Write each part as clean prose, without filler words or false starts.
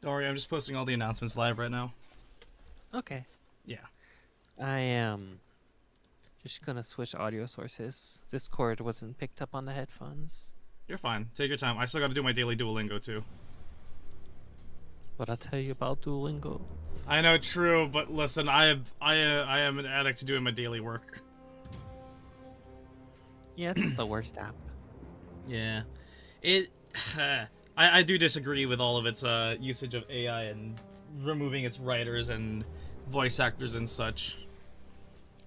Don't worry, I'm just posting all the announcements live right now. Okay. Yeah. I am just gonna switch audio sources. This cord wasn't picked up on the headphones. You're fine. Take your time. I still got to do my daily Duolingo too. What I'll tell you about Duolingo. I know, true, but listen, I am an addict to doing my daily work. Yeah, it's not the worst app. Yeah, it. I do disagree with all of its usage of AI and removing its writers and voice actors and such.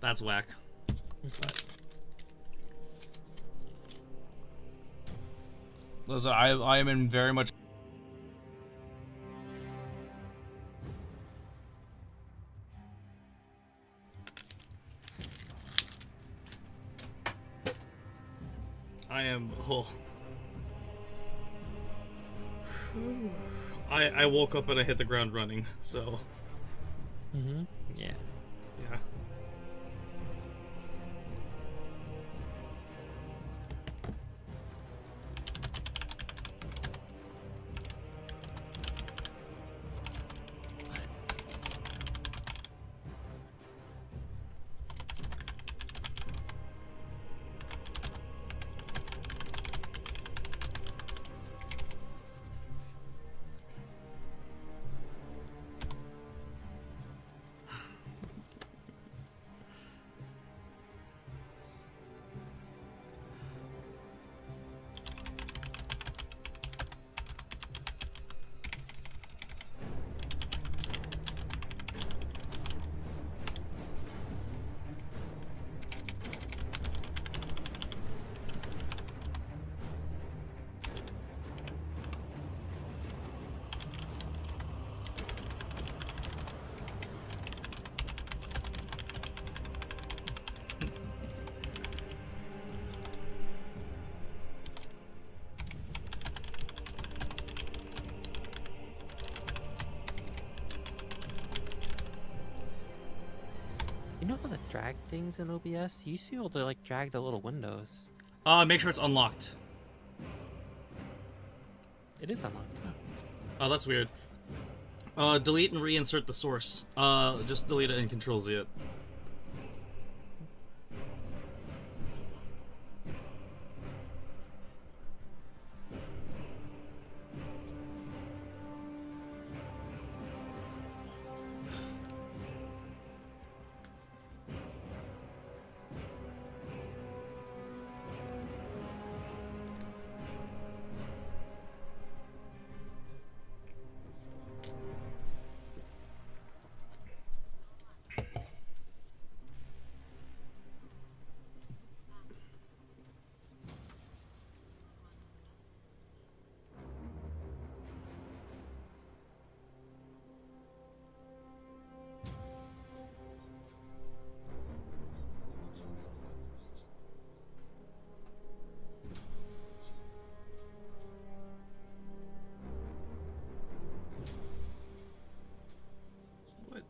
That's whack. But listen, I am in very much. I am. Oh. I woke up and I hit the ground running, so. Yeah. Yeah. You know how to drag things in OBS? You used to be able to like drag the little windows. Make sure it's unlocked. It is unlocked. Huh? Oh, that's weird. Delete and reinsert the source. Just delete it and Control Z it. What?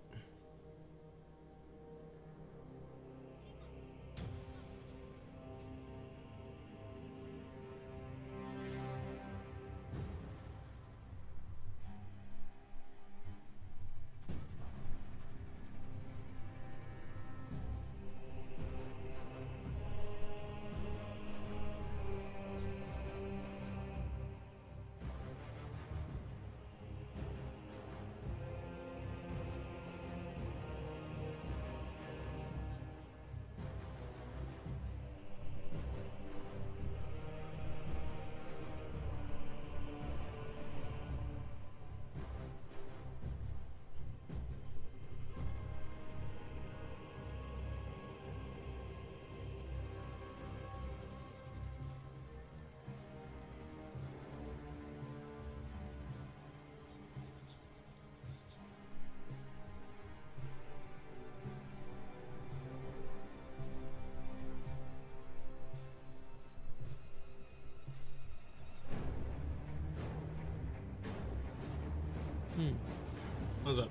What's up?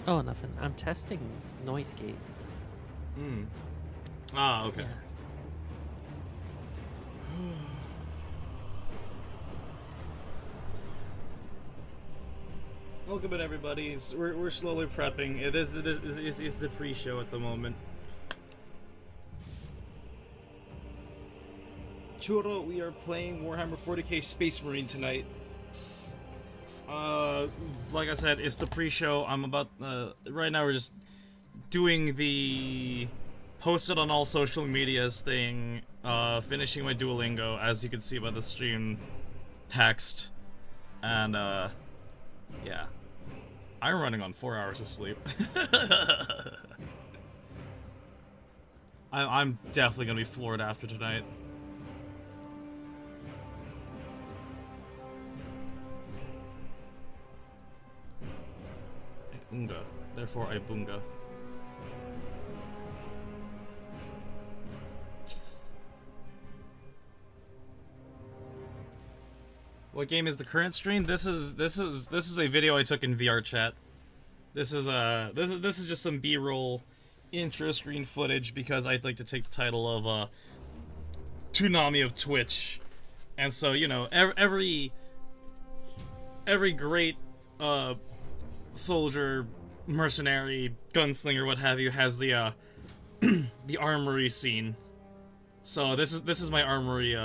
Oh, nothing. I'm testing noise gate. Ah, okay. Yeah. Welcome in, everybody. We're slowly prepping. It's the pre-show at the moment. Churro, we are playing Warhammer 40k Space Marine tonight. Like I said, it's the pre-show. I'm about right now we're just doing the posted on all social medias thing, finishing my Duolingo, as you can see by the stream text, and yeah. I'm running on 4 hours of sleep. I'm definitely gonna be floored after tonight. Unga. Therefore, I bunga. What game is the current screen? This is a video I took in VR chat. This is just some B-roll intro screen footage because I'd like to take the title of Toonami of Twitch, and so you know every great soldier, mercenary, gunslinger, what have you, has the the armory scene. So this is my armory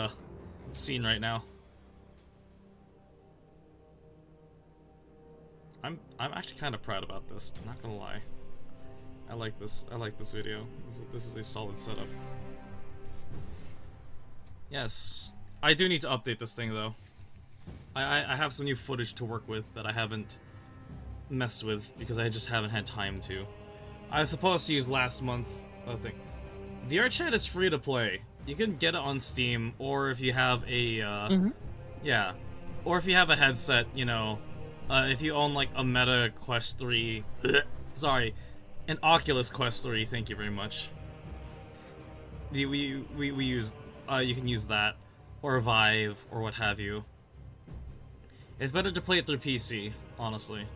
scene right now. I'm actually kind of proud about this. I'm not gonna lie. I like this video. This is a solid setup. Yes, I do need to update this thing though. I have some new footage to work with that I haven't messed with because I just haven't had time to. I was supposed to use last month. Thing. VR chat is free to play. You can get it on Steam, or if you have a yeah, or if you have a headset, you know. If you own like a Meta Quest 3, sorry, an Oculus Quest 3, thank you very much. We use, you can use that, or Vive, or what have you. It's better to play it through PC, honestly.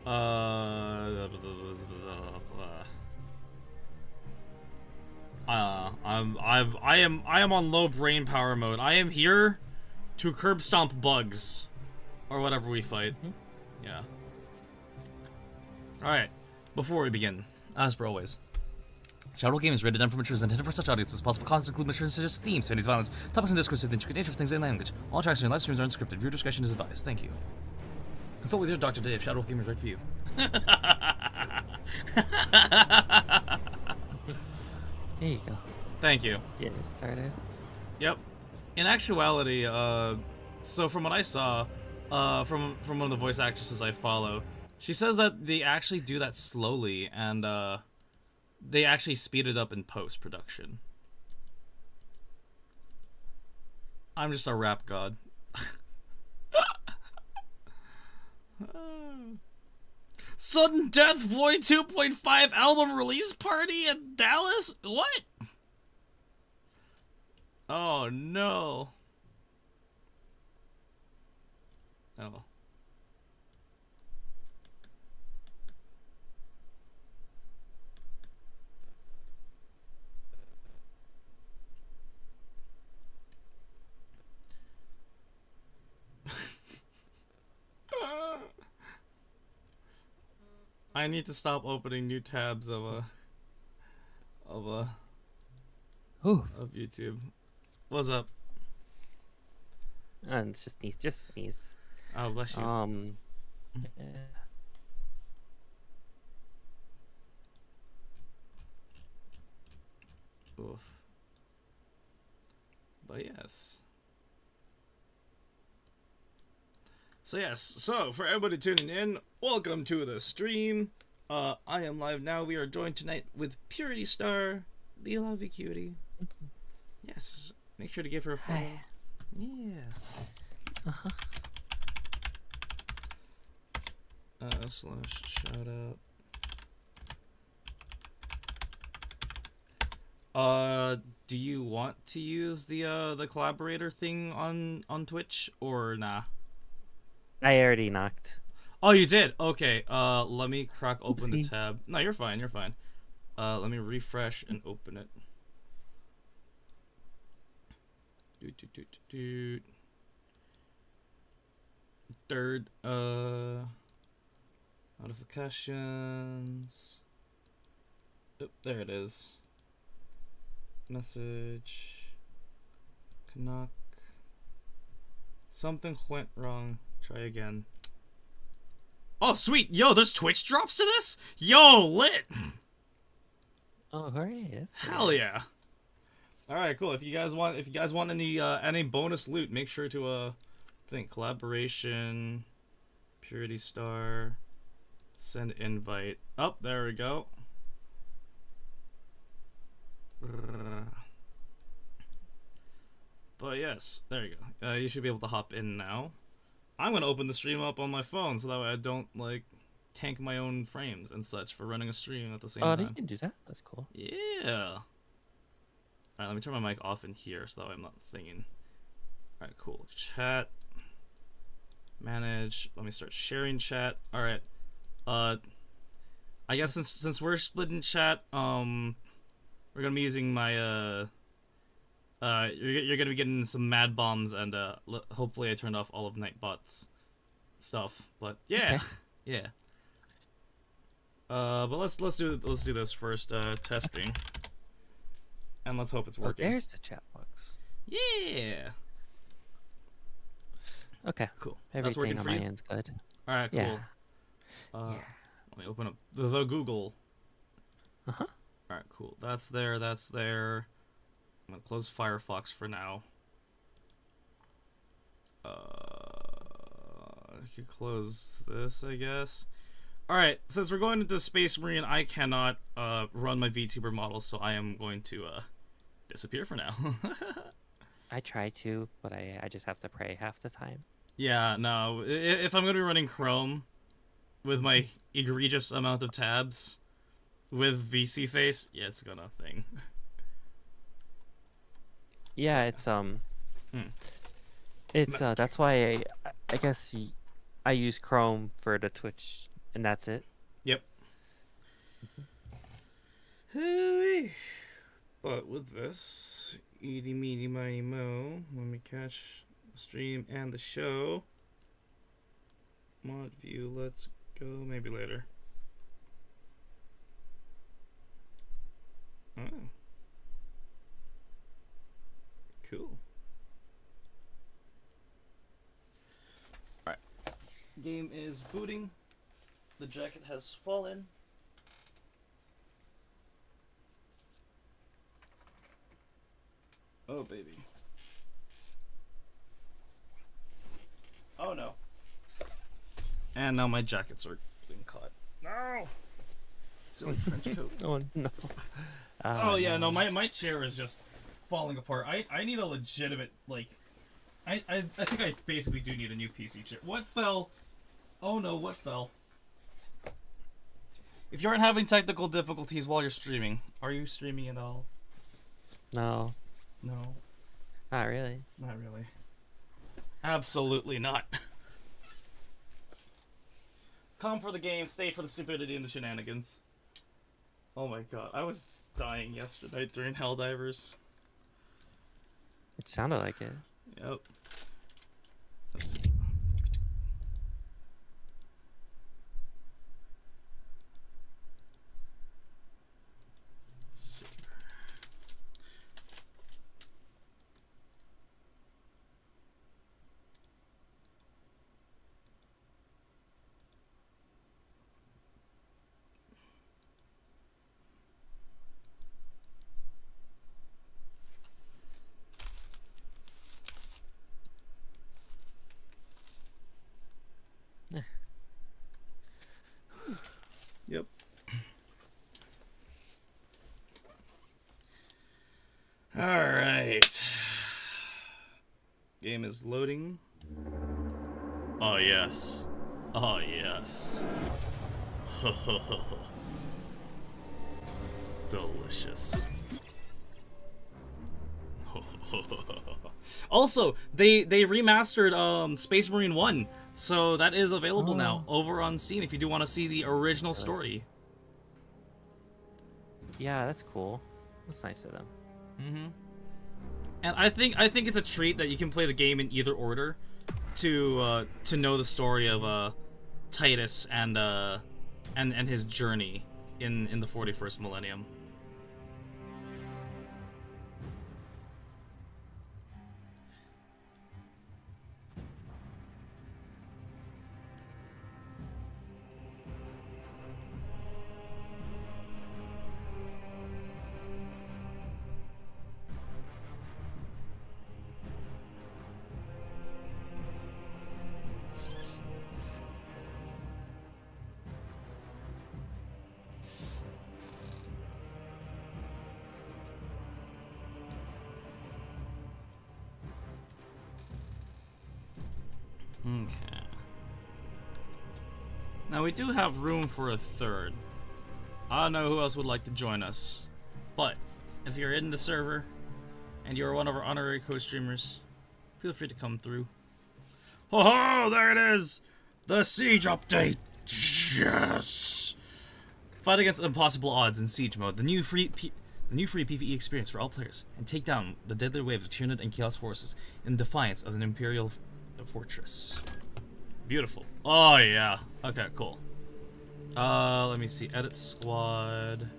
I am on low brain power mode. I am here to curb stomp bugs. Or whatever we fight. Yeah. Alright. Before we begin, as per always, Shadow Game is rated M for matures and intended for such audiences as possible. Contents include mature and suggest themes, fantasy violence, topics and discourse with intricate nature of things in language. All tracks during live streams are unscripted. Viewer discretion is advised. Thank you. Consult with your doctor today if Shadow Game is right for you. There you go. Thank you. Get it started. Yep. In actuality, so from what I saw, from one of the voice actresses I follow, she says that they actually do that slowly, and they actually speed it up in post-production. I'm just a rap god. Sudden Death Void 2.5 album release party in Dallas? What? Oh no. Oh. I need to stop opening new tabs of YouTube. What's up? And just sneeze. Oh, bless you. Yeah. Oof. But yes. So for everybody tuning in, welcome to the stream. I am live now. We are joined tonight with Purity Star, the lovely cutie. Yes, make sure to give her a follow. Hi. Yeah. Slash shout out. Do you want to use the collaborator thing on Twitch or nah? I already knocked. Oh, you did? Okay. Let me crack open the Oopsie. tab. No, you're fine. You're fine. Let me refresh and open it. Third, notifications. Oh, there it is. Message. Canuck. Something went wrong. Try again. Oh, sweet. Yo, there's Twitch drops to this? Yo, lit. Oh, hooray! That's Hell nice. yeah. All right, cool. If you guys want any bonus loot, make sure to think collaboration, purity star, send invite. Oh, there we go. But yes, there you go. You should be able to hop in now. I'm gonna open the stream up on my phone so that way I don't like tank my own frames and such for running a stream at the same Oh, time. you can do that. That's cool. Yeah. Alright, let me turn my mic off in here so that way I'm not thinking. Alright, cool. Chat. Manage. Let me start sharing chat. Alright. I guess since we're splitting chat, we're gonna be using my you're gonna be getting some mad bombs and hopefully I turned off all of Nightbot's stuff. But yeah. Okay. Yeah. But let's do this first, testing. And let's hope it's Oh, working. there's the chat box. Yeah. Okay. Cool. Everything That's working on for my you? end's good. Alright, cool. Yeah. Let me open up the Google. Uh-huh. Alright, cool. That's there, that's there. I'm gonna close Firefox for now. I could close this, I guess. Alright, since we're going into Space Marine, I cannot run my VTuber model, so I am going to disappear for now. I try to, but I just have to pray half the time. Yeah, no. If I'm going to be running Chrome with my egregious amount of tabs with VC face, yeah, it's gonna thing. Yeah, it's that's why I guess I use Chrome for the Twitch, and that's it. Yep. Hooey. But with this, eeny meeny miny mo, when we catch the stream and the show, mod view, let's go, maybe later. Oh. Cool. Alright. Game is booting. The jacket has fallen. Oh, baby. Oh, no. And now my jackets are being caught. No! Silly trench coat. Oh no. Oh, yeah, no, my chair is just falling apart. I need a legitimate, like... I think I basically do need a new PC chair. What fell? Oh, no, what fell? If you aren't having technical difficulties while you're streaming, are you streaming at all? No, No. not really. Not really. Absolutely not. Come for the game, stay for the stupidity and the shenanigans. Oh my god, I was dying yesterday during Helldivers. It sounded like it. Yep. Let's see. Yep. Alright. Game is loading. Oh, yes. Oh, yes. Delicious. Also, they remastered Space Marine 1, so that is available now over on Steam if you do want to see the original story. Yeah, that's cool. That's nice of them. Mm-hmm. And I think it's a treat that you can play the game in either order. to know the story of Titus and his journey in the 41st millennium. Okay. Now we do have room for a third. I don't know who else would like to join us, but if you're in the server and you're one of our honorary co-streamers, feel free to come through. Ho ho! There it is! The Siege update! Yes! Fight against impossible odds in Siege mode. The new free PvE experience for all players, and take down the deadly waves of Tyranid and Chaos forces in defiance of an Imperial fortress. Beautiful. Oh yeah. Okay, cool. Let me see. Edit squad.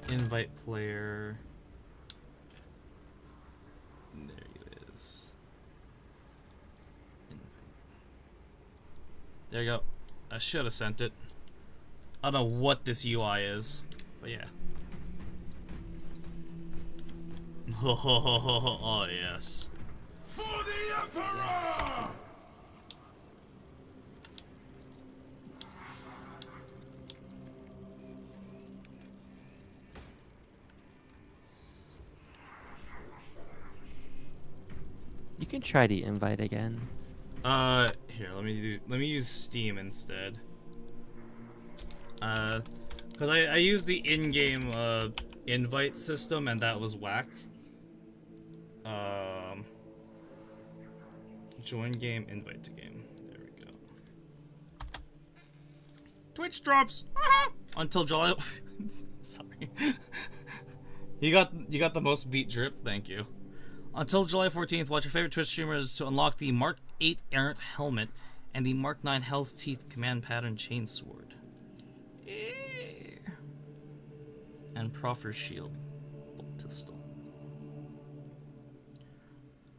Invite player. There he is. Invite. There you go. I should have sent it. I don't know what this UI is, but yeah. Oh yes. For the Emperor! You can try the invite again. Here, let me use Steam instead. Cause I used the in-game invite system and that was whack. Join game, invite to game. There we go. Twitch drops until July. Sorry. You got the most beat drip. Thank you. Until July 14th, watch your favorite Twitch streamers to unlock the Mark 8 Errant Helmet and the Mark 9 Hell's Teeth Command Pattern Chainsword. And Proffer Shield Pistol.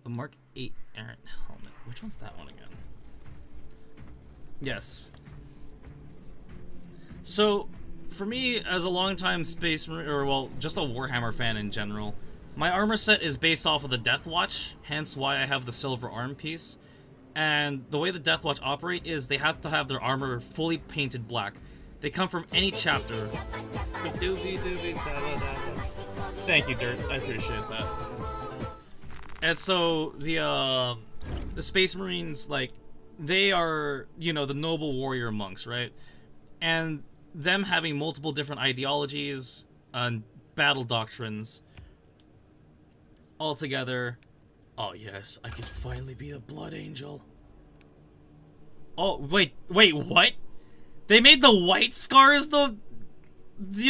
The Mark 8 Errant Helmet. Which one's that one again? Yes. So, for me, as a longtime Space Marine, or well, just a Warhammer fan in general, my armor set is based off of the Death Watch, hence why I have the silver arm piece. And the way the Death Watch operate is they have to have their armor fully painted black. They come from any chapter. Thank you, Dirt. I appreciate that. And so the Space Marines, like, they are, you know, the noble warrior monks, right? And them having multiple different ideologies and battle doctrines all together. Oh yes, I could finally be a Blood Angel. Oh wait, what? They made the White Scars the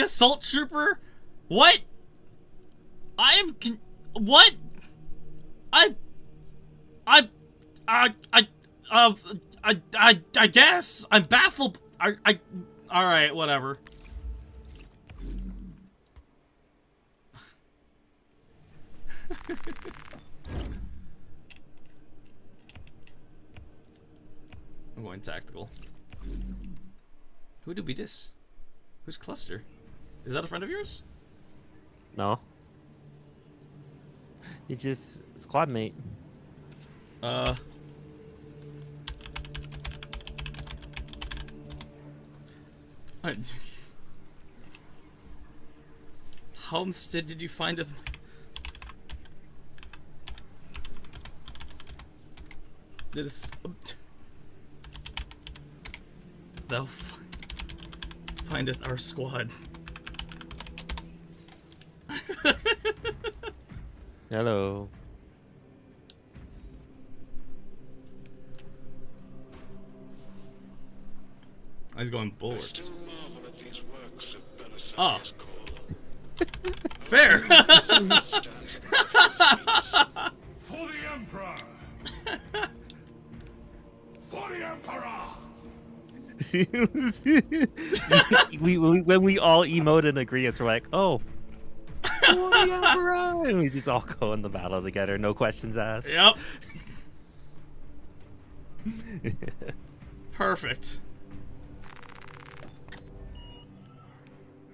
assault trooper? What? What? I guess I'm baffled. All right, whatever. I'm going tactical. Who do be this? Who's Cluster? Is that a friend of yours? No. You just squad mate. Homestead, did you find it? Did it? Thou findeth our squad. Hello. He's going bulwark. Still marvel at these works of Oh. Belisarius' call. Fair. For the Emperor! when we all emote in agreement, we're like, oh, for the Emperor! And we just all go in the battle together, no questions asked. Yep. Perfect.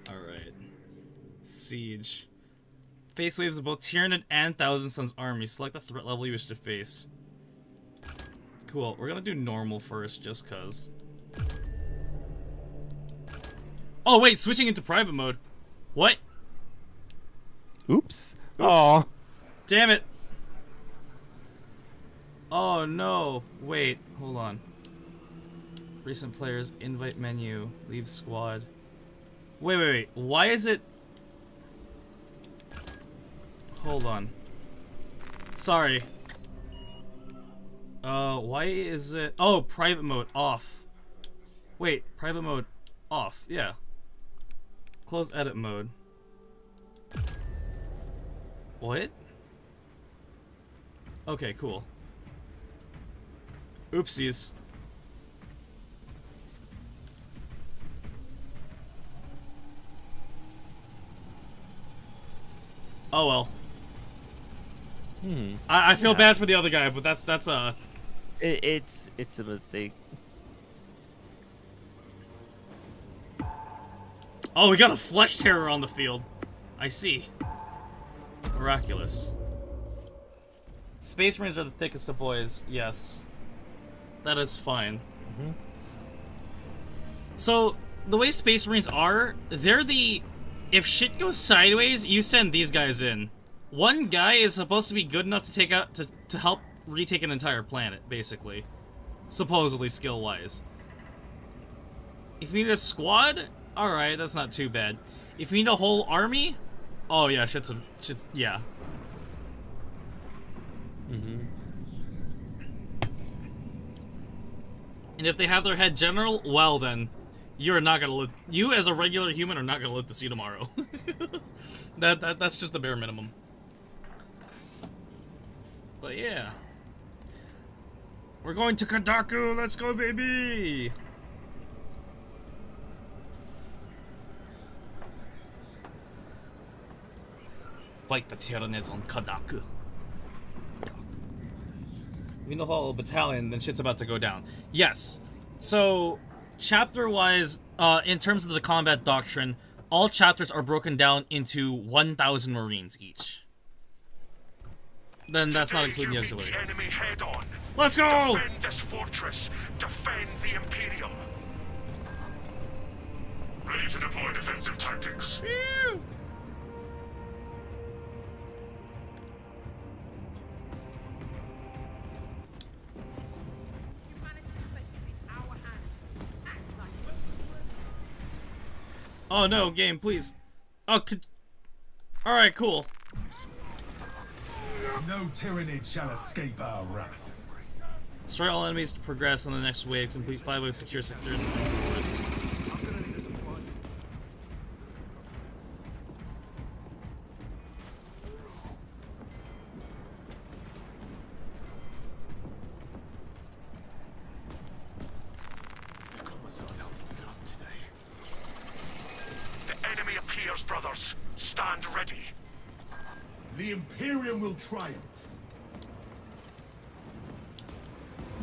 Alright. Siege. Face waves of both Tyranid and Thousand Sons armies. Select the threat level you wish to face. Cool. We're gonna do normal first, just cuz. Oh wait, switching into private mode. What? Oops. Oh. Damn it. Oh no. Wait, hold on. Recent players, invite menu, leave squad. Wait. Why is it... Hold on. Sorry. Why is it... Oh, private mode off. Wait, private mode off. Yeah. Close edit mode. What? Okay, cool. Oopsies. Oh well. I feel bad for the other guy, but that's It's a mistake. Oh, we got a flesh terror on the field. I see. Miraculous. Space Marines are the thickest of boys. Yes. That is fine. So, the way Space Marines are, they're the... If shit goes sideways, you send these guys in. One guy is supposed to be good enough to take out... to help retake an entire planet, basically. Supposedly, skill-wise. If you need a squad, alright, that's not too bad. If you need a whole army, oh yeah, shit's yeah. And if they have their head general, well then, you're not gonna live. You as a regular human are not gonna live to see tomorrow. That's just the bare minimum. But yeah. We're going to Kadaku, let's go baby! Fight the Tyranids on Kadaku. We know whole battalion, then shit's about to go down. Yes. So, chapter-wise, in terms of the combat doctrine, all chapters are broken down into 1,000 Marines each. Then that's not including the auxiliary. The enemy head on. Let's go! Defend this fortress. Defend the Imperium. Ready to deploy defensive tactics. Phew. Oh no, game, please. Oh, alright, cool. No Tyranid shall escape our wrath. Destroy all enemies to progress on the next wave. Complete 5 waves, secure sector and forwards. The enemy appears, brothers. Stand ready. The Imperium will triumph.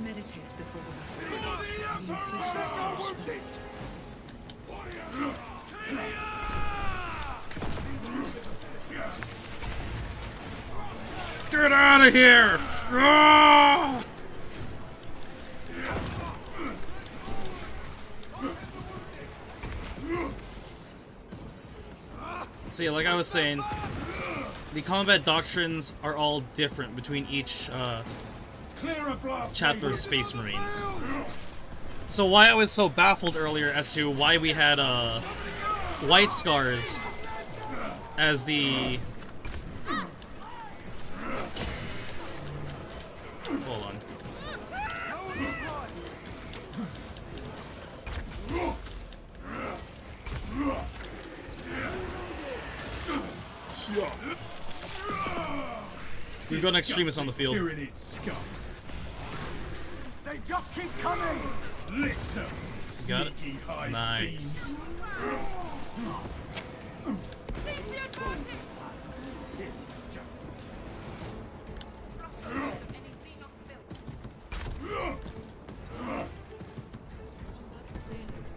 Meditate before the For battle. the Emperor! Get out of here! Ah! See, like I was saying, the combat doctrines are all different between each chapter of Space Marines. So why I was so baffled earlier as to why we had White Scars as the... Hold on. We've got an extremist on the field. Tyranid scum. They just keep coming! Lick them. Got it. Sneaky high Nice.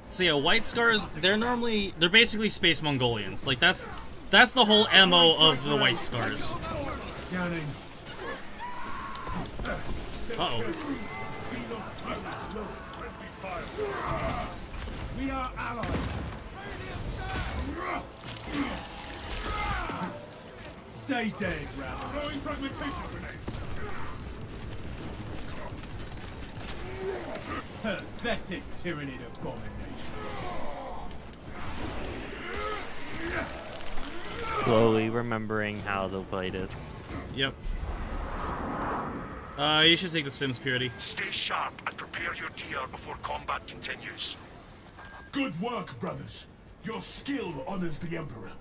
So yeah, White Scars, they're basically Space Mongolians. Like that's the whole MO of the White Scars. Scanning. Uh-oh. We are allies. Stay dead, Ralph. Throwing fragmentation grenades. Pathetic tyrannid abomination. Slowly remembering how to play this. Yep. You should take the Sims Purity. Stay sharp and prepare your gear before combat continues. Good work, brothers. Your skill honors the Emperor.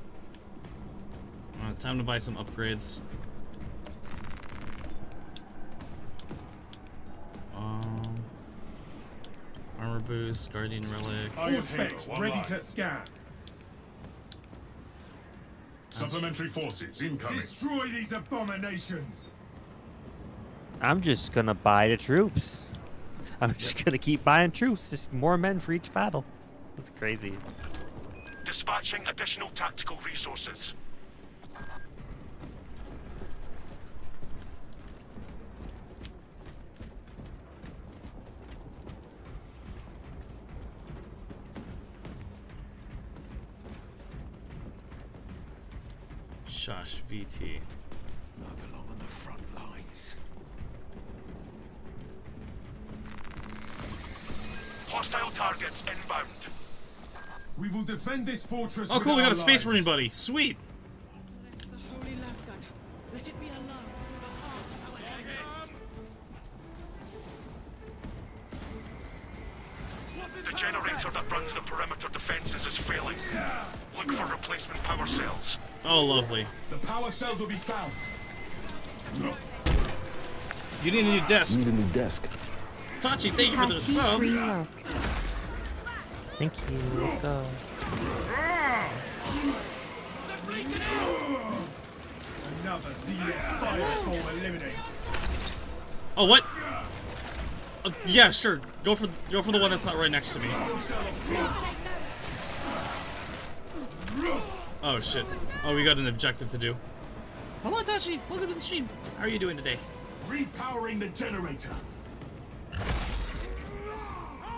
Time to buy some upgrades. Armor boost, Guardian Relic. All specs ready to scan. Supplementary forces incoming. Destroy these abominations. I'm just gonna buy the troops. I'm just gonna keep buying troops. Just more men for each battle. That's crazy. Dispatching additional tactical resources. Shush, VT. I belong on the front lines. Hostile targets inbound. We will defend this fortress. Oh, with cool, we our got a Space Marine lives. buddy. Sweet. Bless the holy Lasgun. Let it be a lance through the heart of our enemies. The generator that runs the perimeter defenses is failing. Look for replacement power cells. Oh, lovely. The power cells will be found. You need a new desk. Need a new desk. Tachi, thank you for the sub. Thank you. Let's go. Another zealous fireball eliminated. Oh, what? Yeah, sure. Go for the one that's not right next to me. Oh shit. Oh, we got an objective to do. Hello, Tachi. Welcome to the stream. How are you doing today? Repowering the generator.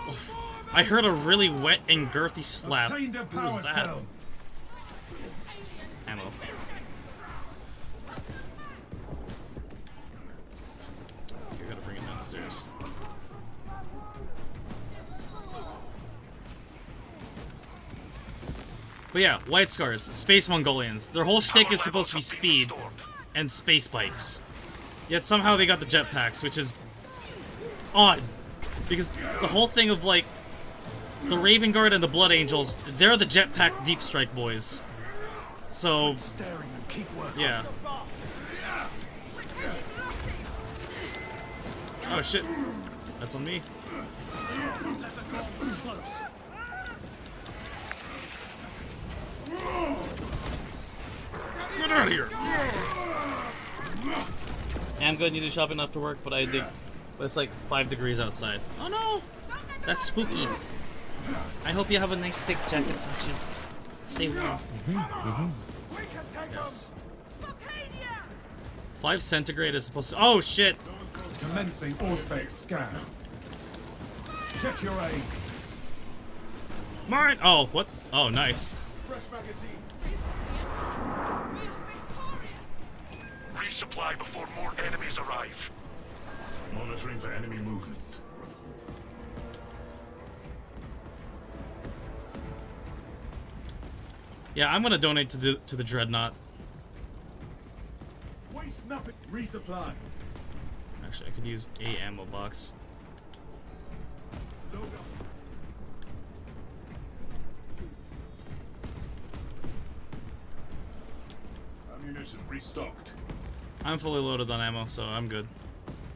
Oof. I heard a really wet and girthy slap. Obtained a Who power was that? cell. Ammo. You gotta bring it downstairs. But yeah, White Scars, Space Mongolians. Their whole shtick is supposed to be speed and space bikes. Yet somehow they got the jetpacks, which is odd. Because the whole thing of, like, the Raven Guard and the Blood Angels, they're the jetpack deep strike boys. So, yeah. Oh shit. That's on me. Get out of here! I'm going to do shopping after work, but it's like 5 degrees outside. Oh no! That's spooky. I hope you have a nice thick jacket, Tachi. Stay warm. Yes. 5 centigrade is supposed to. Oh shit! Commencing Auspex scan. Check your aim. Mine! Oh, what? Oh, nice. Fresh magazine. Resupply before more enemies arrive. Monitoring for enemy movement. Yeah, I'm gonna donate to the Dreadnought. Waste nothing. Resupply. Actually, I could use a ammo box. Load up. Ammunition restocked. I'm fully loaded on ammo, so I'm good.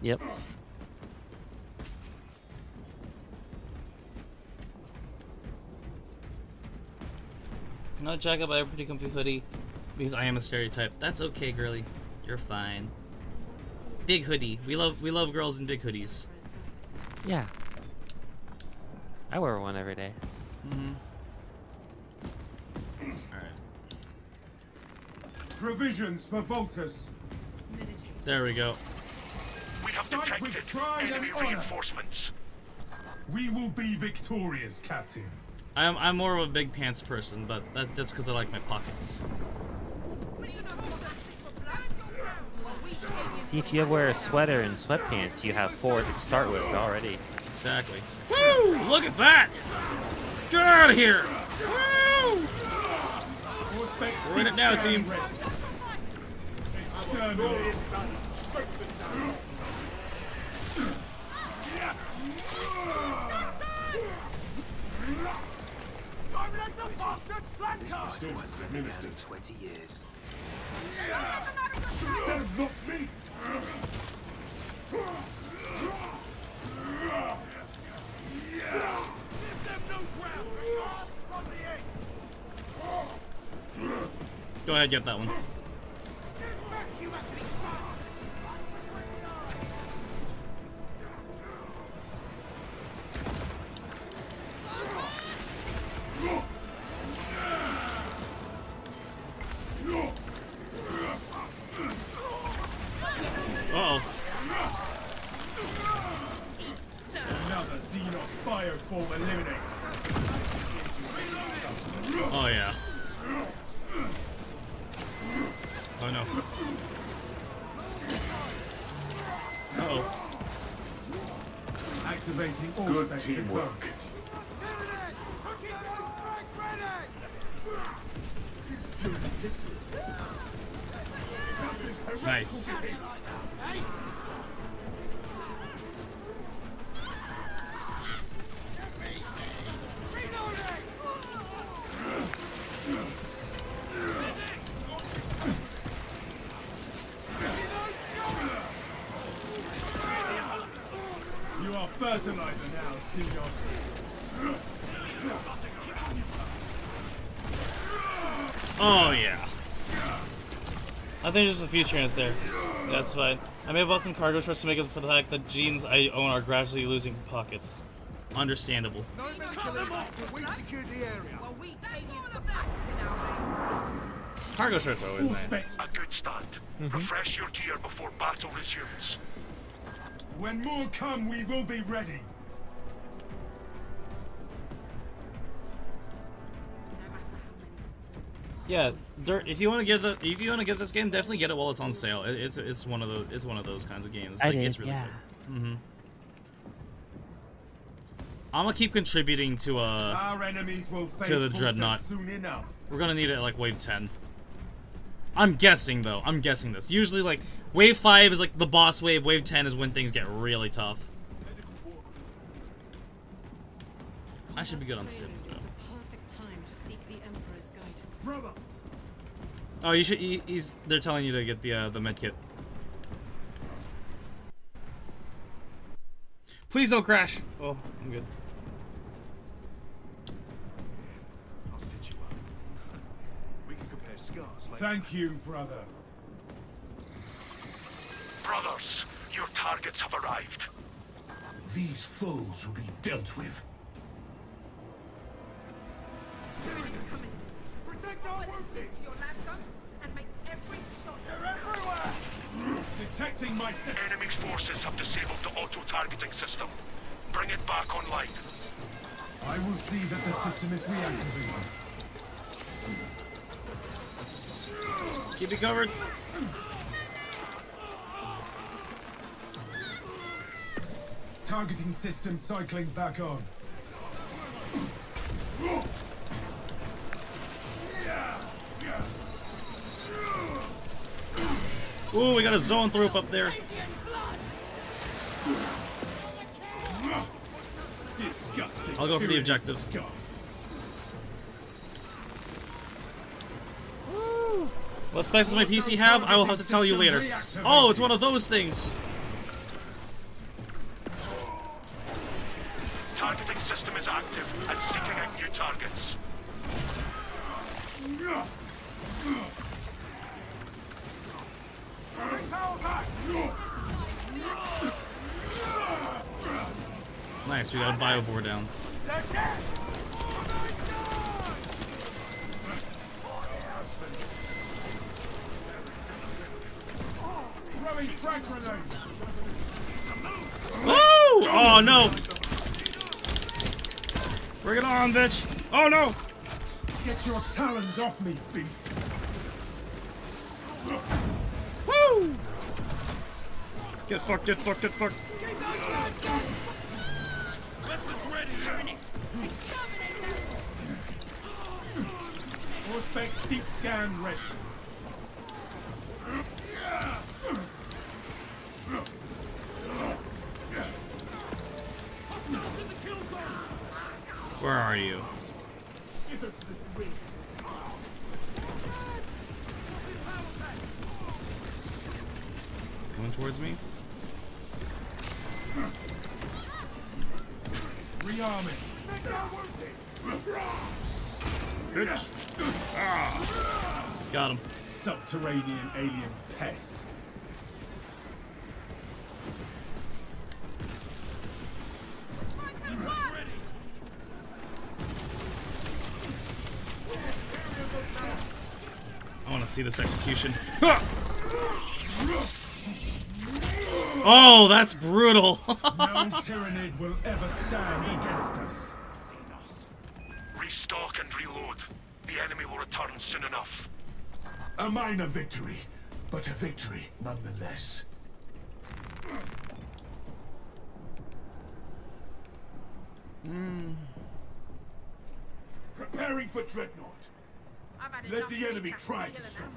Yep. No jacket, but I have a pretty comfy hoodie because I am a stereotype. That's okay, girly. You're fine. Big hoodie. We love girls in big hoodies. Yeah. I wear one every day. Mm-hmm. Alright. Provisions for Voltus. Meditate. There we go. We have Fight with detected pride and enemy honor. reinforcements. We will be victorious, Captain. I'm more of a big pants person, but that's because I like my pockets. See, if you wear a sweater and sweatpants, you have 4 to start with already. Exactly. Woo! Look at that! Get out of here! Woo! We're in it now, team. Exterminate. Ministered 20 years. Not me. Go ahead, get that one. Uh-oh. Another Xenos bioform eliminated. Oh, yeah. Oh, no. Uh-oh. Activating all Good specs teamwork. advantage. Nice. You are fertilizer now, Xenos. Oh, yeah. I think there's a few chance there. That's fine. I may have bought some cargo shorts to make up for the fact that jeans I own are gradually losing pockets. Understandable. Cargo shorts are always All nice. specs. A good start. Refresh your gear before battle resumes. When more come, we will be ready. Yeah, Dirt. If you want to get this game, definitely get it while it's on sale. It's one of those kinds of games. Like, it's really good. Mm-hmm. I'm gonna keep contributing to Our enemies will face the Voltus Dreadnought. soon enough. We're gonna need it at like wave 10. I'm guessing though. I'm guessing this. Usually like wave 5 is like the boss wave. Wave 10 is when things get really tough. I should be good on Sims though. Perfect time to seek the Emperor's guidance. Brother, Oh, you should. They're telling you to get the med kit. Please don't crash. Oh, I'm good. I'll stitch you up. We can compare scars later. thank you, brother. Brothers, your targets have arrived. These foes will be dealt with. Protect our wounded! Your last gun and make every shot. They're everywhere! Detecting my Enemy forces have disabled the auto-targeting system. Bring it back online. I will see that the system is reactivated. Keep it covered. Targeting system cycling back on. Ooh, we got a zone thrope up there. Disgusting. I'll go for the tyranny objective. scum. What specs does my PC have? I will have to tell you later. Oh, it's one of those things. Targeting system is active and seeking out new targets. Nice, we got a biobore down. Throwing frag grenades. Woo! Oh no! Bring it on, bitch! Oh no! Get your talons off me, beast. Woo! Get fucked, get fucked, get fucked. Prospects deep scan ready. Where are you? It's coming towards me. Rearming. Bitch. Ah. Got him. Subterranean alien pest. I want to see this execution. Ha! Oh, that's brutal. No tyrannid will ever stand against us. Restock and reload. The enemy will return soon enough. A minor victory, but a victory nonetheless. Preparing for dreadnought. I've had Let enough the enemy recap try killing to stop them. me.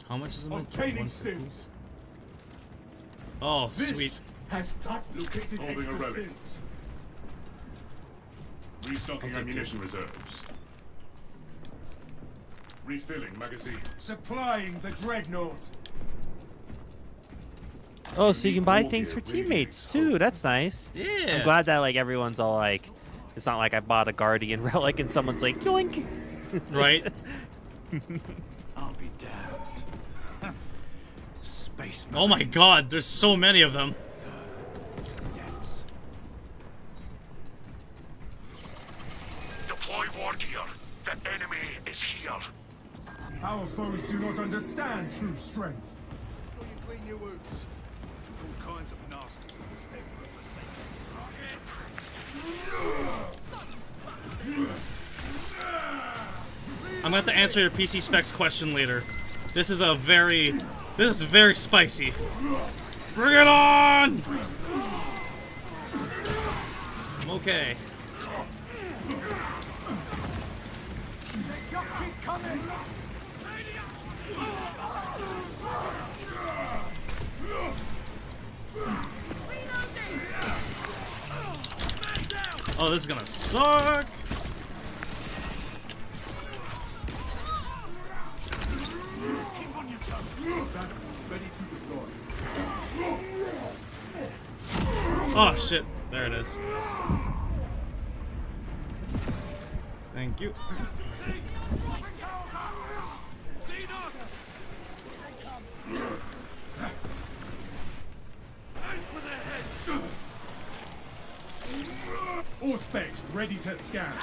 How much is it? Obtaining 150? stills. Oh, This sweet. has located Holding a extra relic. stills. Restocking I'll take ammunition reserves. Refilling magazine. Supplying the dreadnought. Oh, so you can buy things for teammates too. That's nice. Yeah. I'm glad that like everyone's all like, it's not like I bought a Guardian relic and someone's like, yoink. Right? I'll be damned. Space. Oh my god, there's so many of them. Debts. Deploy war gear. The enemy is here. Our foes do not understand true strength. Before you clean your wounds. All kinds of nasties in this emperor forsaken. I'm gonna have to answer your PC specs question later. This is very spicy. Bring it on! Okay. Oh, this is gonna suck. Ready to deploy. Oh shit, there it is. Thank you. All specs ready to scan.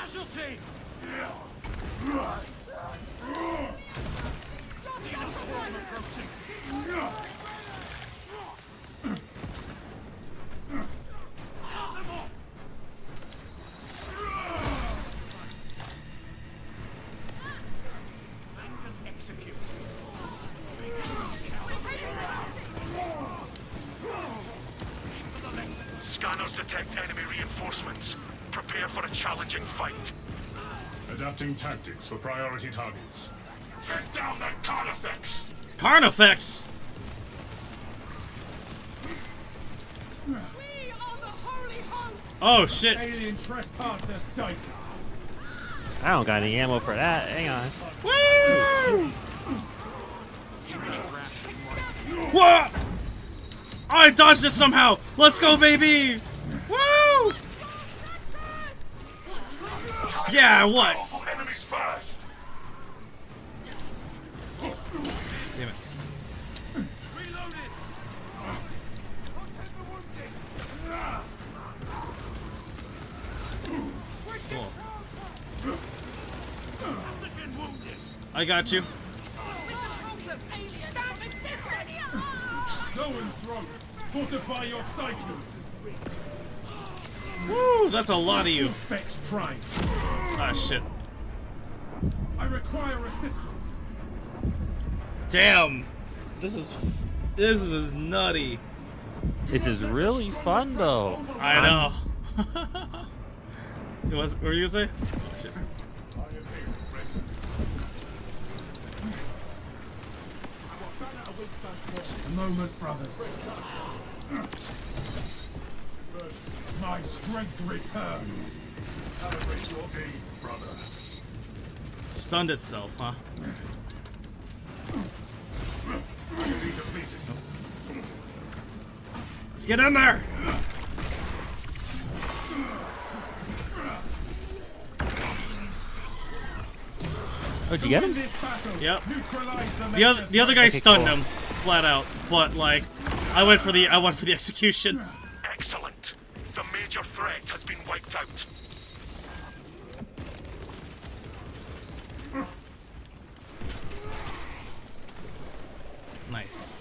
Scanners detect enemy reinforcements. Prepare for a challenging fight. Adapting tactics for priority targets. Take down that Carnifex! Carnifex! We are the holy host! Oh shit. Alien trespasser sighted. I don't got any ammo for that. Hang on. Woo! What? I dodged it somehow! Let's go, baby! Woo! Yeah, what? Powerful enemies first. Damn it. Reloaded. Cool. I got you. Go and throw. Fortify your cycles. Woo, that's a lot of you. Specs prime. Ah, shit. I require assistance. Damn. This is nutty. This is really fun though. I know. What were you gonna say? Shit. A moment, brothers. My strength returns. Calibrate your aim, brother. Stunned itself, huh? Enemy defeated. Let's get in there. Oh, did you get him? This battle. Yep. Neutralize The other guy Okay, stunned cool. him flat out, but like I went for the execution. Excellent. The major threat has been wiped out. Nice.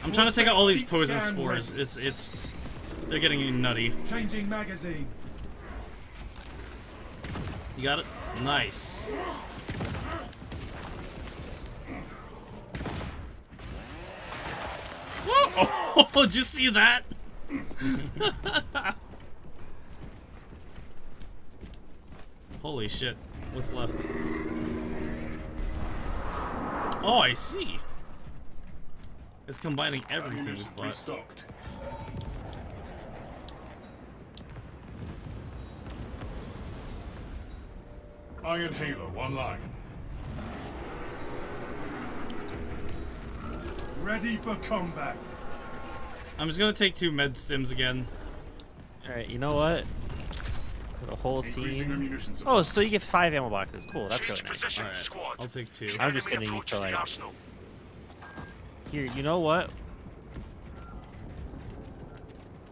I'm trying to take out all these poison spores. It's they're getting nutty. Changing magazine. You got it? Nice. Whoa! Oh, did you see that? Holy shit. What's left? Oh, I see. It's combining everything we Ammunition bought. restocked. Iron Halo online. Ready for combat. I'm just gonna take 2 med stims again. Alright, you know what? The whole Increasing team. ammunition supply. Oh, so you get 5 ammo boxes. Cool, that's really Change nice. position, Alright, squad. I'll take 2. I'm just Enemy gonna use approaches the, the like- arsenal. Here, you know what?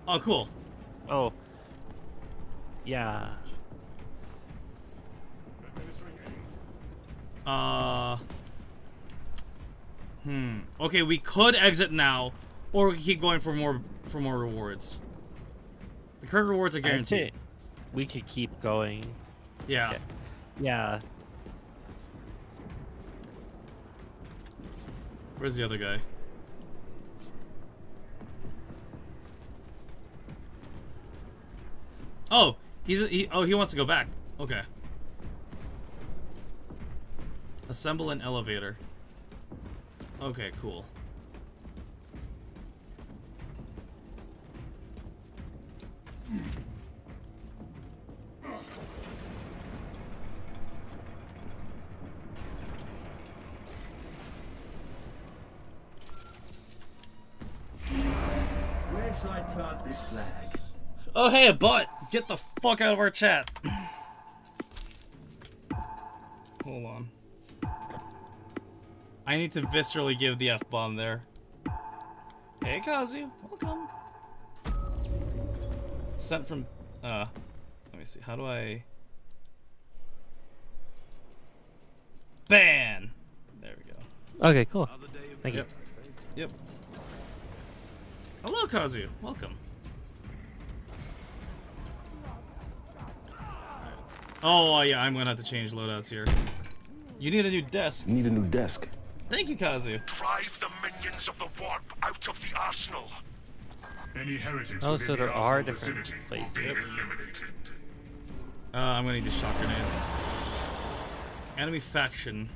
Oh, cool. Oh. Yeah. Okay, we could exit now, or we can keep going for more rewards. The current rewards are I'd guaranteed. say we could keep going. Yeah. Yeah. Where's the other guy? Oh, he wants to go back. Okay. Assemble an elevator. Okay, cool. Where shall I plant this flag? Oh, hey, a bot! Get the fuck out of our chat. Hold on. I need to viscerally give the F-bomb there. Hey, Kazu. Welcome. Sent from... let me see. How do I... Ban! There we go. Okay, cool. Thank you. Yep. Yep. Hello, Kazu. Welcome. Oh, yeah, I'm gonna have to change loadouts here. You need a new desk. Need a new desk. Thank you, Kazu. Drive the minions of the warp out of the arsenal. Any heretics Oh, within so the there are arsenal different vicinity will places. be eliminated. I'm gonna need the shock grenades. Enemy faction.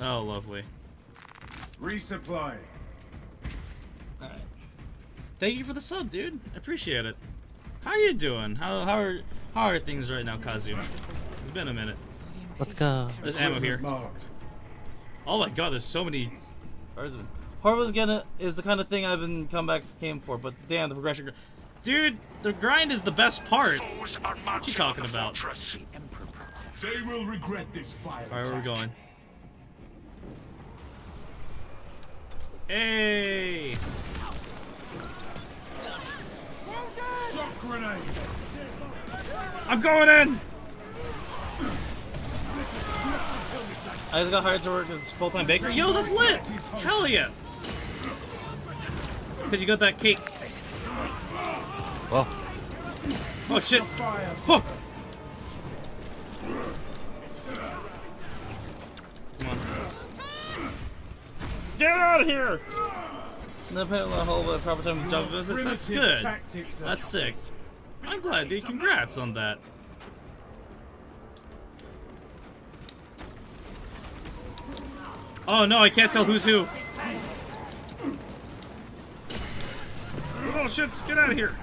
Oh, lovely. Resupply. Alright. Thank you for the sub, dude. I appreciate it. How you doing? How are things right now, Kazu? It's been a minute. Let's go. There's ammo here. Marked. Oh my god, there's so many. Horde is the kind of thing I've been came for, but damn, the progression. Dude, the grind is the best part. Foes are marching talking on the about? fortress. They will regret this vile Alright, where are we attack. going? Hey! Shock grenade! I'm going in! I just got hired to work as a full-time baker. Yo, that's lit! Hell yeah! It's because you got that cake. Well, Oh shit! Oh. Come on. Get out of here! No pay a whole lot of proper time to jump with it. That's good. That's sick. I'm glad, dude. Congrats on that. Oh no, I can't tell who's who. Oh shit, get out of here.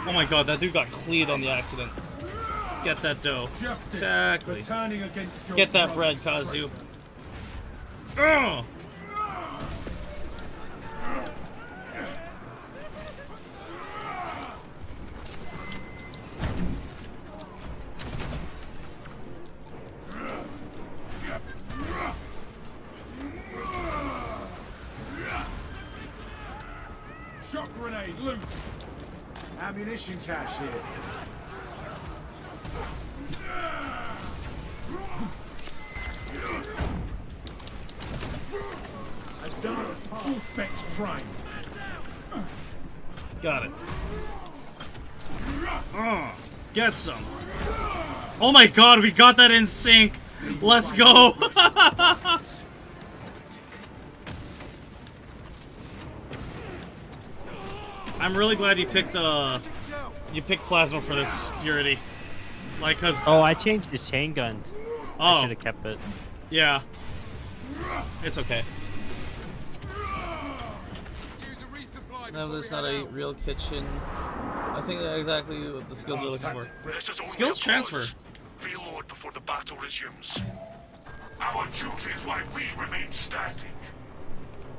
Oh my god, that dude got cleaved on the accident. Get that dough. Justice Exactly. for turning against your Get that bread, brothers. Kazu. Oh! Shock grenade loose! Ammunition cache here. Full specs trained. Got it. Oh, get some. Oh my god, we got that in sync. Let's go. I'm really glad you picked plasma for this purity. Like, cause oh, I changed his chain guns. I oh should have kept it. yeah, it's okay. No, that's not a real kitchen. I think that's exactly what the skills are looking for. This is only Skills a transfer. pause. Reload before the battle resumes. Our duty is why we remain standing.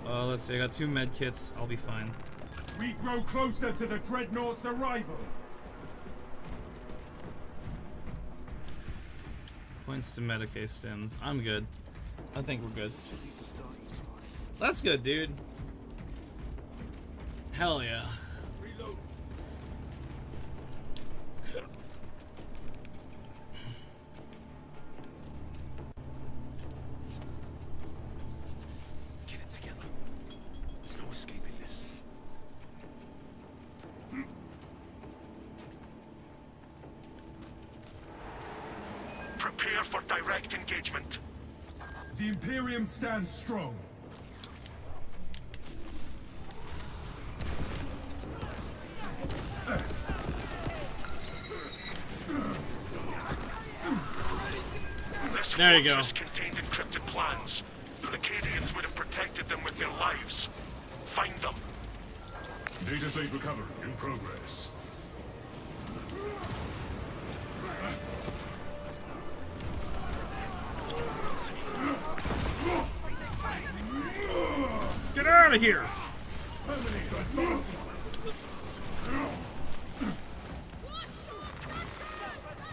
Let's see. I got 2 med kits. I'll be fine. We grow closer to the dreadnought's arrival. Points to Medicaid stems. I'm good. I think we're good. That's good, dude. Hell yeah. Get it together. There's no escaping this. Prepare for direct engagement. The Imperium stands strong. This There you go. fortress contained encrypted plans. The Lacadians would have protected them with their lives. Find them. Data state recovery in progress. Get out of here!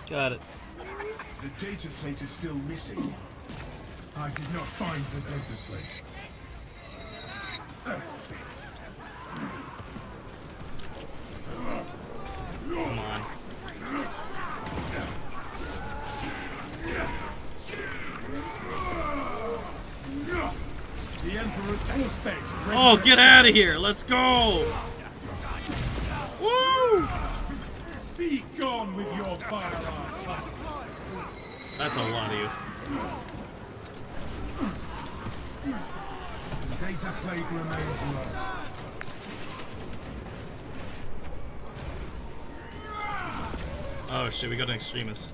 Got it. The data slate is still missing. I did not find the data slate. Come on. The Emperor full specs. ready Oh, to get out of here! Let's go! Woo! Be gone with your firearm. That's a lot of you. The data slate remains lost. Oh shit, we got an extremist.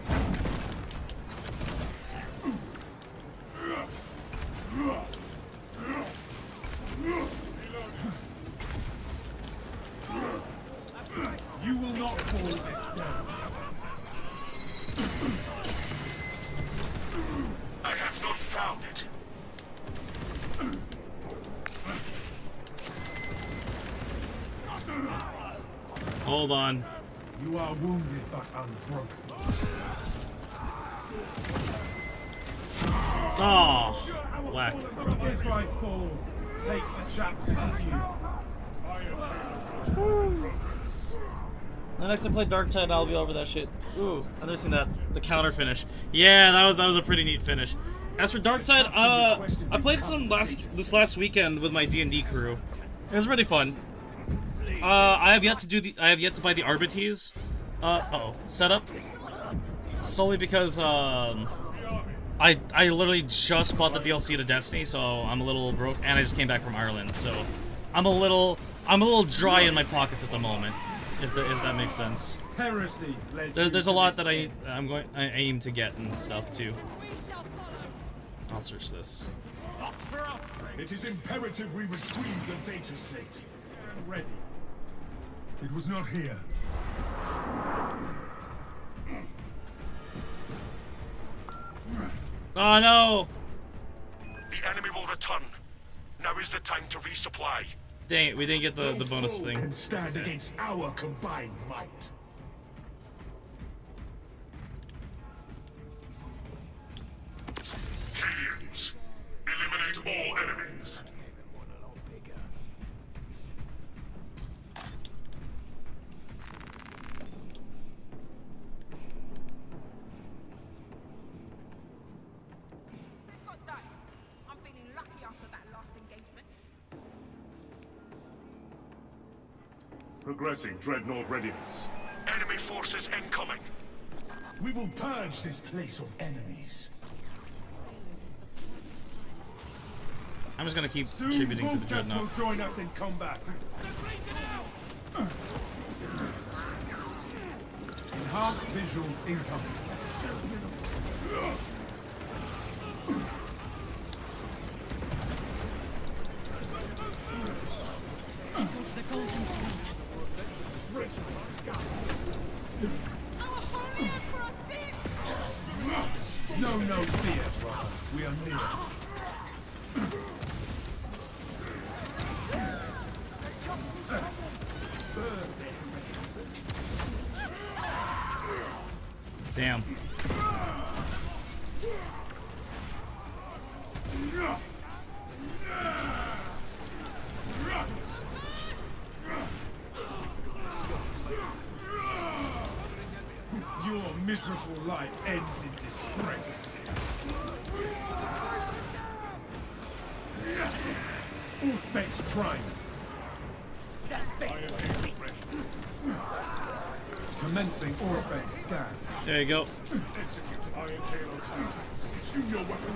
You will not fall this down. Hold on. You are wounded but unbroken. Oh, whack. If I fall, take the chapters due. The next time I play Dark Tide, I'll be over that shit. Ooh, I've never seen that. The counter finish. Yeah, that was a pretty neat finish. As for Dark Tide, I played some this last weekend with my D&D crew. It was really fun. I have yet to buy the Arbites setup, solely because I literally just bought the DLC to Destiny, so I'm a little broke, and I just came back from Ireland, so I'm a little dry in my pockets at the moment, if that makes sense. Heresy. There's a lot that I aim to get and stuff too. We shall follow. I'll search this. It is imperative we retrieve the data slate. And ready. It was not here. Oh no! The enemy will return. Now is the time to resupply. Dang it, we didn't get the bonus foe thing. can stand against our combined might. Aliens. Eliminate all enemies. They've got dice. I'm feeling lucky after that last engagement. Progressing Dreadnought readiness. Enemy forces incoming. We will purge this place of enemies. I'm just gonna keep Soon contributing to the Vultus Dreadnought. will join us in combat. Enhanced visuals incoming. Equal to the golden throne. Our holy emperor sees. No fear, brother. We are near. Damn. Your miserable life ends in disgrace. All specs prime. Commencing all specs scan. There you go. Assume your weapon.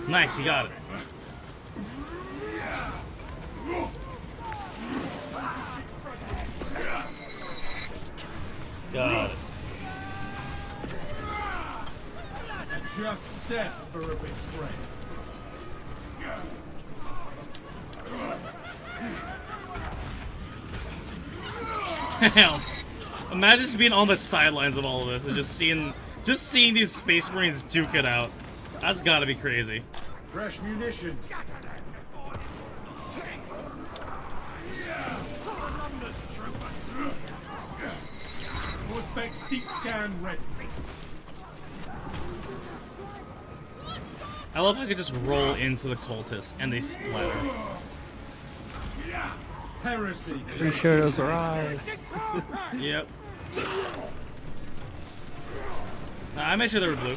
Nice, you got it. Got it. Just death for a betrayal. Damn. Imagine just being on the sidelines of all of this and just seeing these Space Marines duke it out. That's gotta be crazy. Fresh munitions. All specs deep scan ready. I love how I could just roll into the cultists and they splatter. Heresy. Pretty sure those are eyes. Yep. I made sure they were blue.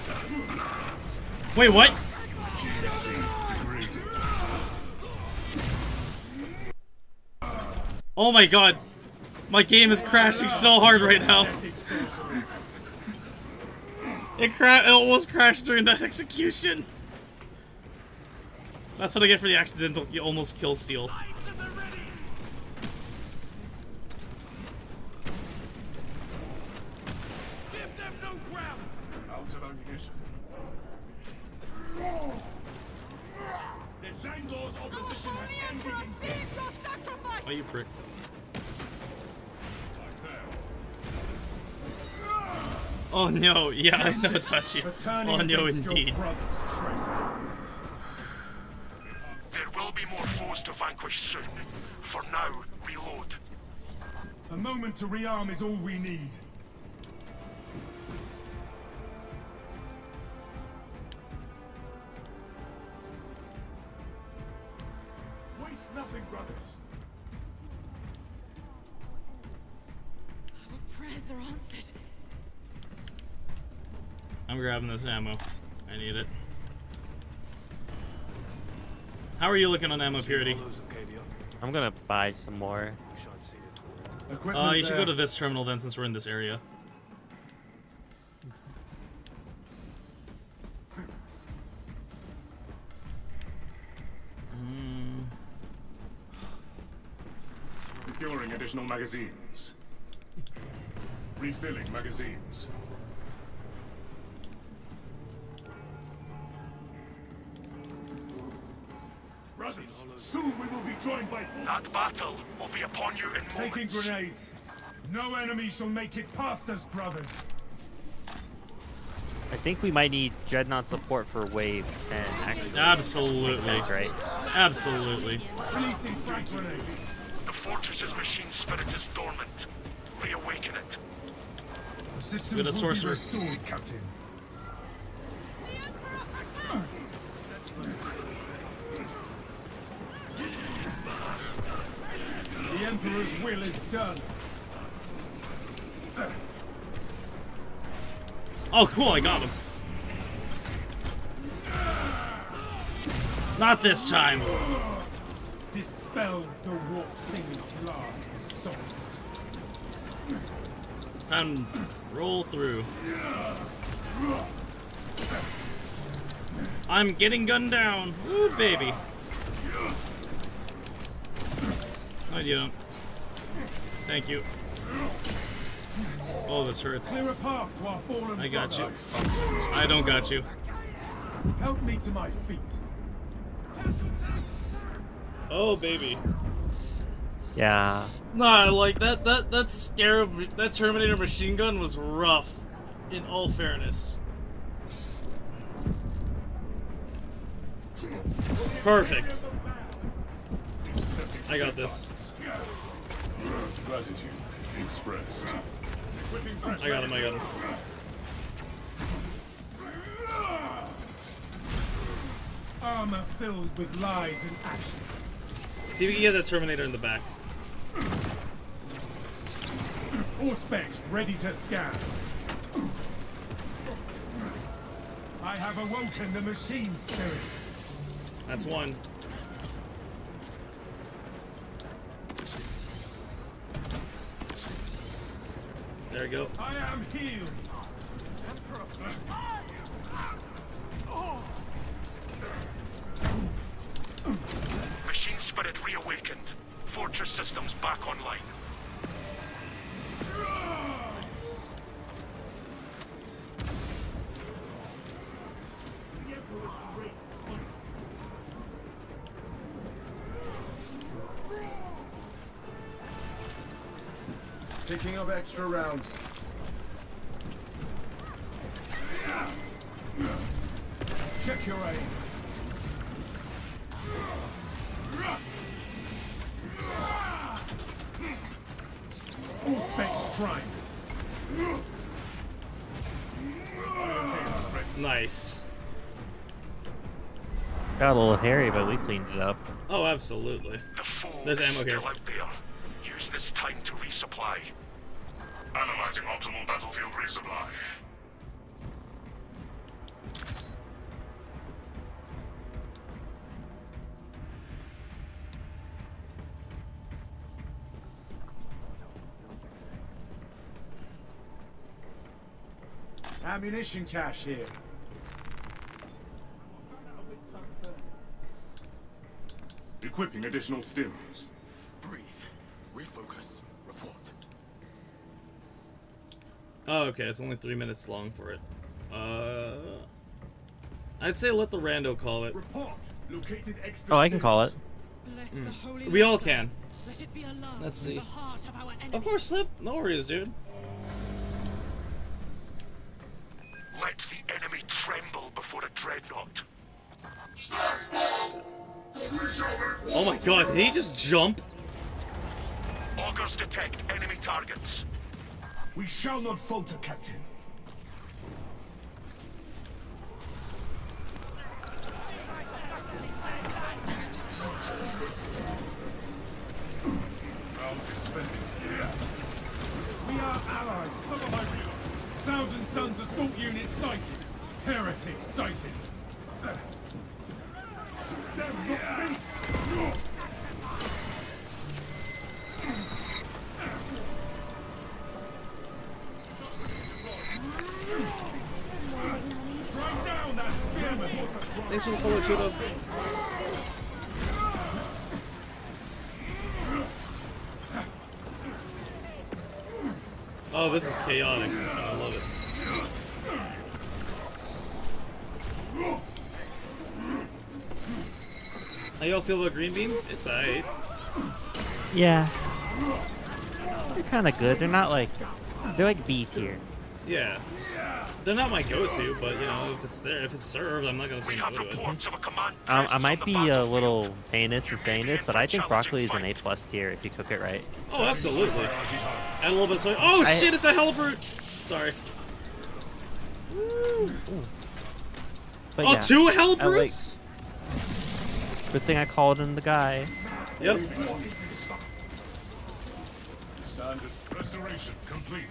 Wait, what? Oh my god. My game is crashing so hard right now. It almost crashed during that execution. That's what I get for the accidental almost kill steal. Out of ammunition. The Zangor's opposition has ended in death. Your sacrifice. Oh, you prick. Oh no, yeah, I know Tachi. For turning Oh no, against your indeed. brother's traitor. There will be more foes to vanquish soon. For now, reload. A moment to rearm is all we need. Waste nothing, brothers. Our prayers are answered. I'm grabbing this ammo. I need it. How are you looking on ammo purity? I'm gonna buy some more. You should go to this terminal then, since we're in this area. Procuring additional magazines. Refilling magazines. Brothers, soon we will be joined by That battle will be upon you in taking moments. grenades. No enemy shall make it past us, brothers. I think we might need dreadnought support for wave 10. Actually, Absolutely. makes sense, right? Absolutely. Fleecing frag grenade. The fortress's machine spirit is dormant. Reawaken it. Systems With a will sorcerer. be restored, Captain. The Emperor's will is done. Oh, cool, I got him. Not this time. Dispel the warp singer's last soul. Time to roll through. I'm getting gunned down. Ooh, baby. No, you don't. Thank you. Oh, this hurts. Clear a path to our fallen I got you. brother. I don't got you. Help me to my feet. Oh, baby. Yeah. Nah, like that Terminator machine gun was rough, in all fairness. Perfect. I got this. Gratitude expressed. I got him, I got him. Armor filled with lies and actions. See if we can get that Terminator in the back. All specs ready to scan. I have awoken the machine spirit. That's one. There we go. I am healed. Machine spirit reawakened. Fortress systems back online. Nice. Picking up extra rounds. Check your aim. All specs prime. Nice. Got a little hairy, but we cleaned it up. Oh, absolutely. The foe There's is ammo still here. out there. Use this time to resupply. Analyzing optimal battlefield resupply. Ammunition cache here. Equipping additional stims. Breathe. Refocus. Report. Oh, okay, it's only 3 minutes long for it. I'd say let the rando call it. Report. Located extra Oh, I can call it. Bless the holy We all Last can. God. Let it be a lance Let's through see. the heart of our enemy. Of course, Slip. No worries, dude. before a dreadnought. Oh my god, did he just jump? Augurs detect enemy targets. We shall not falter, Captain. We are allied. Cover my rear. Thousand Sons assault unit sighted. Heretic sighted. Strike down that spearman. Thanks for the follow, Chudo. Oh, this is chaotic. I love it. How y'all feel about green beans? It's alright. Yeah. They're kind of good. They're not like... They're like B tier. Yeah. They're not my go-to, but you know, if it's there, if it's served, I'm not gonna say We no have to it. reports of a command I presence might on be the a battlefield. little heinous in saying this, but I think broccoli is an A+ tier if you cook it right. Oh, absolutely. Add a little bit of soy. Oh shit, it's a hellbrute! Sorry. But Oh, yeah, two I like- hellbrutes? Good thing I called in the guy. Yep. Standard restoration complete.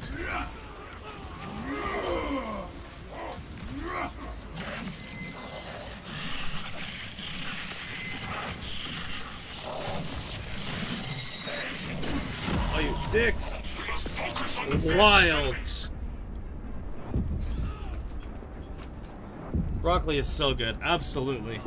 Oh, you dicks. We must focus on the Wild. enemies. Broccoli is so good. Absolutely.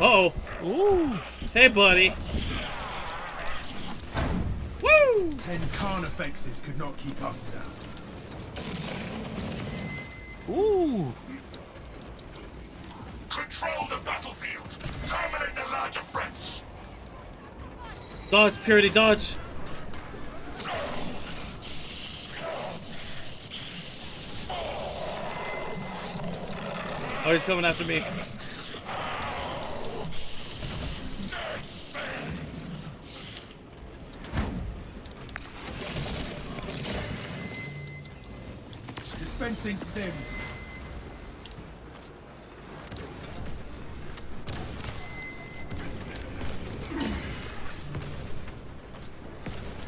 Uh-oh. Ooh. Hey, buddy. Woo! 10 carnifexes could not keep us down. Ooh. Control the battlefield. Terminate the larger threats. Dodge, Purity, dodge. Oh, he's coming after me. Dispensing stims.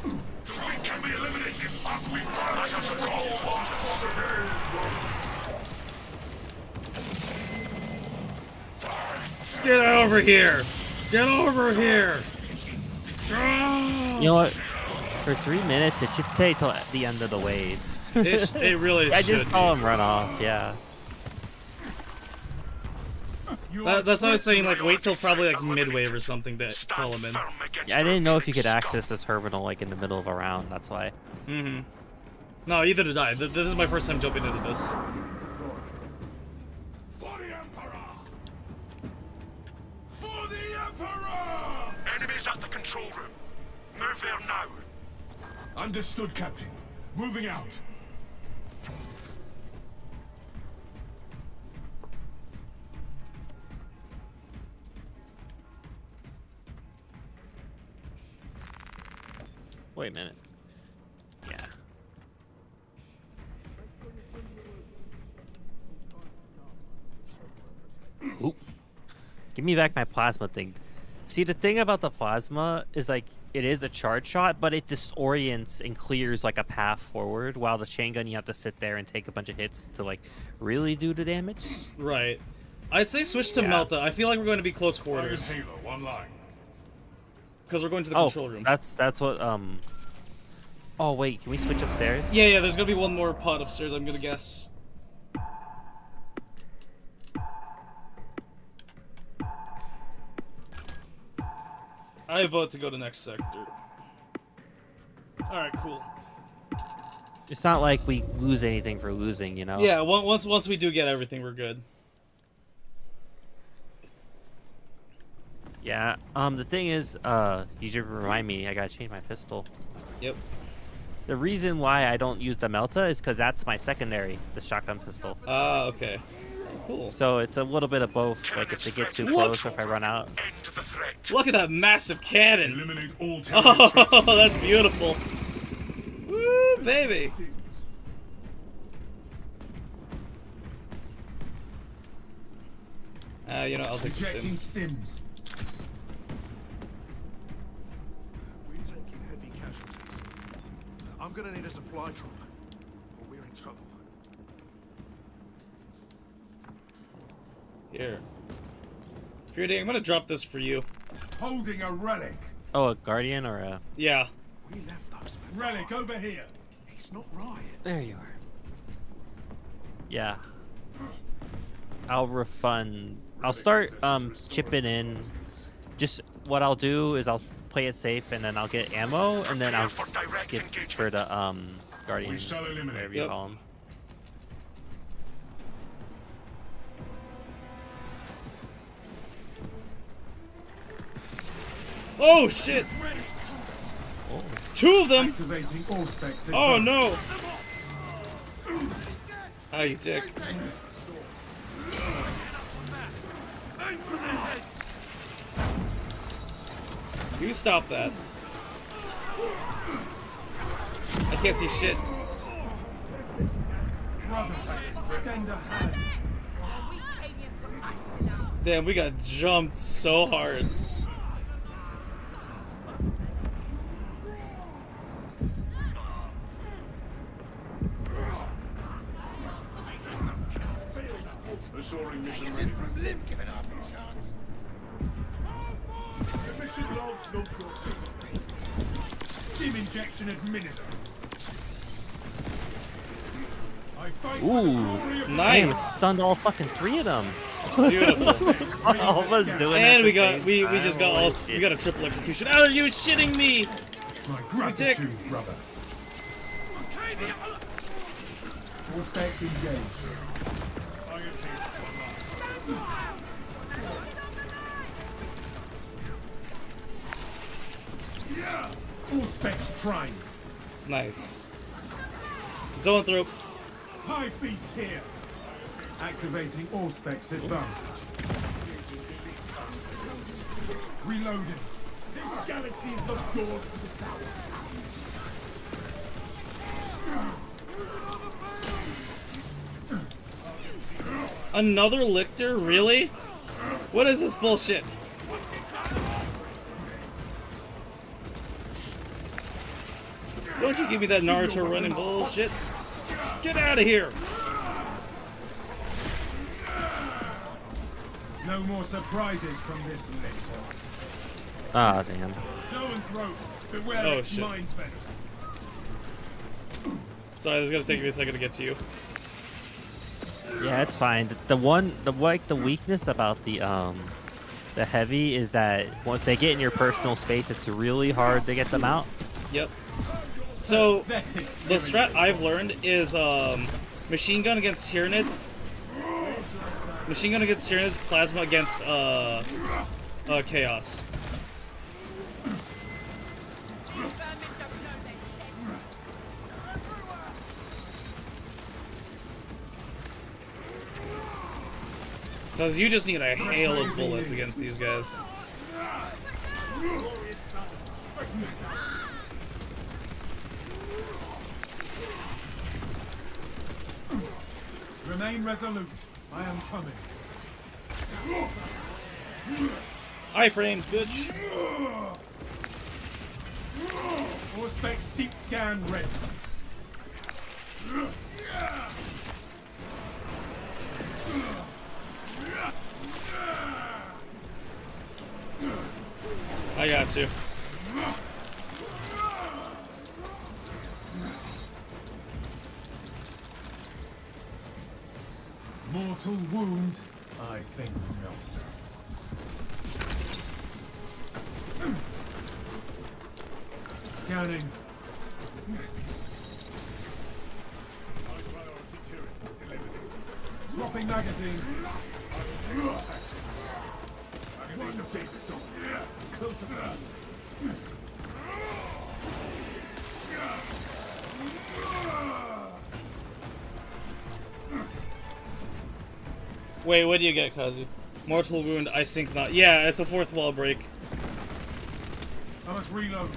The weak can be eliminated after we burn like a control. Get over here! Get over here! Ah! You know what? For 3 minutes, it should say till the end of the wave. It really I should just be. call him run off, yeah. That's what I was saying, like, wait till probably, like, mid-wave or something to call him in. Yeah, I didn't know if you could access the terminal, like, in the middle of a round, that's why. Mm-hmm. No, either did I. This is my first time jumping into this. For the Emperor! For the Emperor! Enemies at the control room. Move there now. Understood, Captain. Moving out. Wait a minute. Yeah. Oop. Give me back my plasma thing. See, the thing about the plasma is, like, it is a charge shot, but it disorients and clears, like, a path forward, while the chain gun, you have to sit there and take a bunch of hits to, like, really do the damage. Right. I'd say switch to Yeah. Melta. I feel like we're going to be close Iron quarters. Halo, one line. Because we're going to the Oh, control room. that's what, Oh, wait, can we switch upstairs? Yeah, there's going to be one more pod upstairs, I'm going to guess. I vote to go to next sector. Alright, cool. It's not like we lose anything for losing, you know? Yeah, once we do get everything, we're good. Yeah. The thing is, you should remind me. I gotta change my pistol. Yep. The reason why I don't use the Melta is because that's my secondary, the shotgun pistol. Ah, okay. Cool. So it's a little bit of both. Like if they get too close, or if I run out. End the threat. Look at that massive cannon. Eliminate all terror Oh, that's beautiful. Woo, baby. You know, I'll take the Ejecting stims. stims. We're taking heavy casualties. I'm gonna need a supply drop, or we're in trouble. Here. Purity, I'm gonna drop this for you. Holding a relic. Oh, a guardian or a. Yeah. We left those men. Relic over here. He's not right. There you are. Yeah. I'll refund. I'll start chipping in. Just what I'll do is I'll play it safe and then I'll get ammo and then I'll get for the guardian, We shall eliminate. whatever you Yep. call him. Oh shit! Oh. 2 of them! Activating all specs. Oh advanced. no! Oh, you dick. You stop that. I can't see shit. Brother, extend a hand. We Canadians got axed now. Damn, we got jumped so hard. Assuring mission ready. Mission logs no trouble. Stim injection administered. I fight for the Ooh. glory of the Damn, Nice. stunned all fucking 3 of them. Beautiful. All of us doing it. And at we the got same we time. just got Holy all shit. we got a triple execution. Are you shitting me? My gratitude, brother. All specs engaged. All specs primed. Nice. Zoanthrope. High beast here. Activating all specs advantage. Reloading. This galaxy is not yours to devour. Another Lictor? Really? What is this bullshit? Don't you give me that Naruto running bullshit. Get out of here. No more surprises from this lictor. Ah, damn. Zoanthrope, beware Oh, its shit. mind venom. Sorry, this is gonna take me a second to get to you. Yeah, it's fine. The weakness about the heavy is that once they get in your personal space, it's really hard to get them out. Yep. So Pathetic the tyranny. strat I've learned is machine gun against Tyranids. Machine gun against Tyranids, plasma against chaos. Because you just need a hail of bullets against these guys. Remain resolute. I am coming. Iframes, bitch. All specs deep scan ready. I got you. Mortal wound, I think not. Scanning. Swapping magazine. one to fix. Close enough. Wait, what do you get, Kazu? Mortal wound, I think not. Yeah, it's a fourth wall break. I must reload.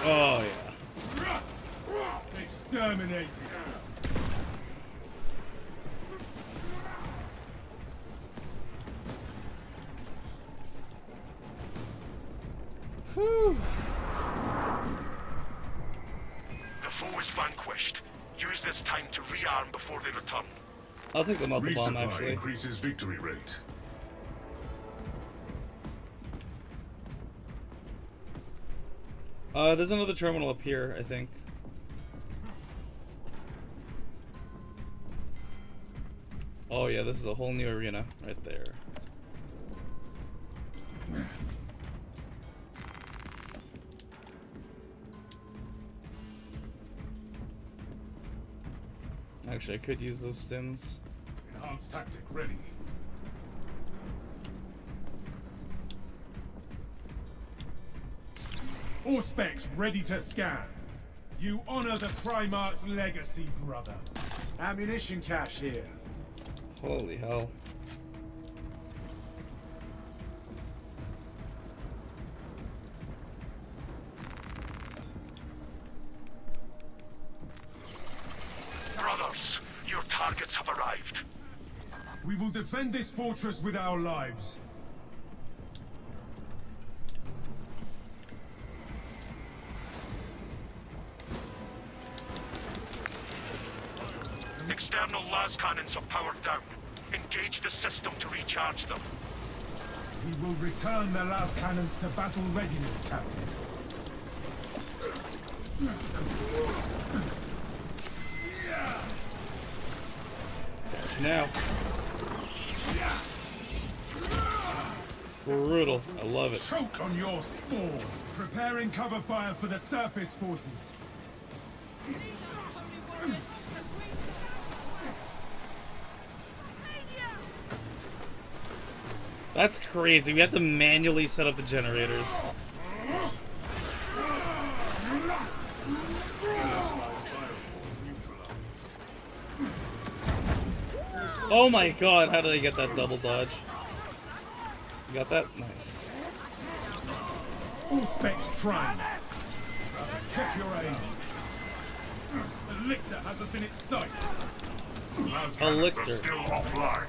Oh, yeah. Exterminated. Whew. The foe is vanquished. Use this time to rearm before they return. I'll take the multi bomb, Resupply actually. increases victory rate. There's another terminal up here, I think. Oh yeah, this is a whole new arena right there. Actually, I could use those stims. Enhanced tactic ready. All specs ready to scan. You honor the Primarch's legacy, brother. Ammunition cache here. Holy hell. Brothers, your targets have arrived. We will defend this fortress with our lives. External las cannons are powered down. Engage the system to recharge them. We will return the last cannons to battle readiness, Captain. Gotcha now. Brutal. I love it. Choke on your spores. Preparing cover fire for the surface forces. That's crazy. We have to manually set up the generators. Oh my god, how did I get that double dodge? You got that? Nice. All specs prime. Check your aim. The lictor has us in its sights. A lictor. Still offline.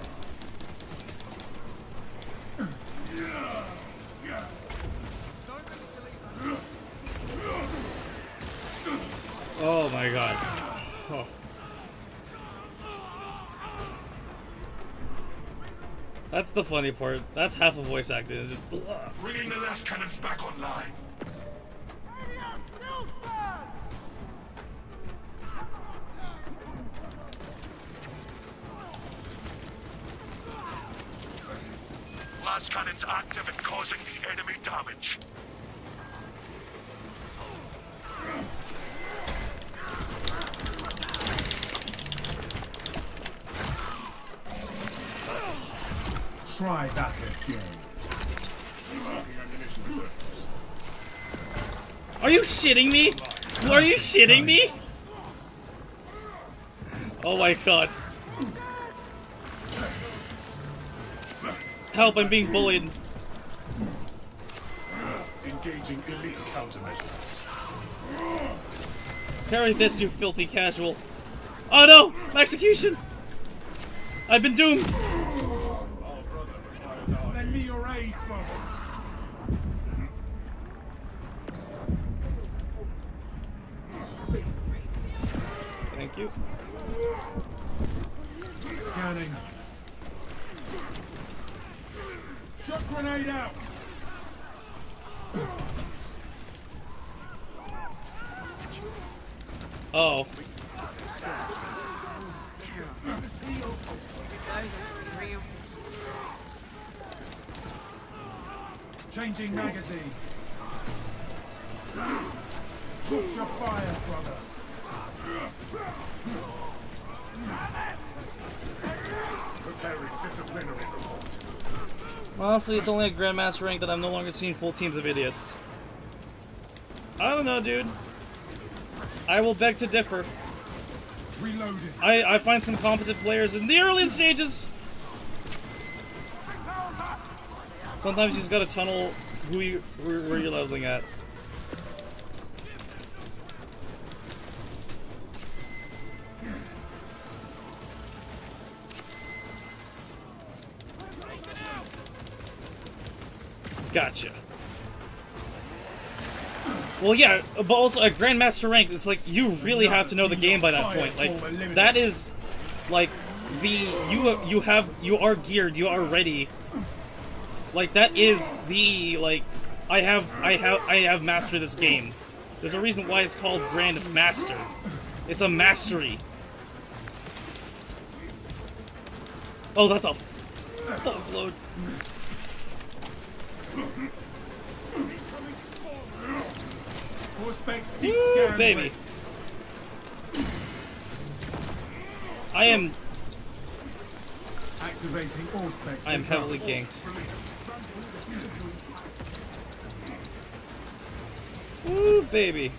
Oh my god. Oh. That's the funny part. That's half of voice acting. It's just. Bringing the last cannons back online. Last cannons active and causing the enemy damage. Try that again. Are you shitting me? Are you shitting me? Oh my god. Help, I'm being bullied. Engaging elite countermeasures. Carry this, you filthy casual. Oh no! Execution! I've been doomed! Lend me your aid, brothers. Thank you. Scanning. Shock grenade out. Oh. Changing magazine. Watch your fire, brother. Preparing disciplinary report. Honestly, it's only at Grandmaster rank that I'm no longer seeing full teams of idiots. I don't know, dude. I will beg to differ. Reloading. I find some competent players in the early stages. Sometimes you just gotta tunnel where you're leveling at. Gotcha. Well, yeah, but also at Grandmaster rank, it's like you really have to know the game by that point. Like that is, like, you are geared, you are ready. Like that is the like, I have mastered this game. There's a reason why it's called Grand Master. It's a mastery. Oh, that's a fuckload. All specs deep Woo, scan. baby. I am Activating all specs. I am heavily ganked. Woo, baby.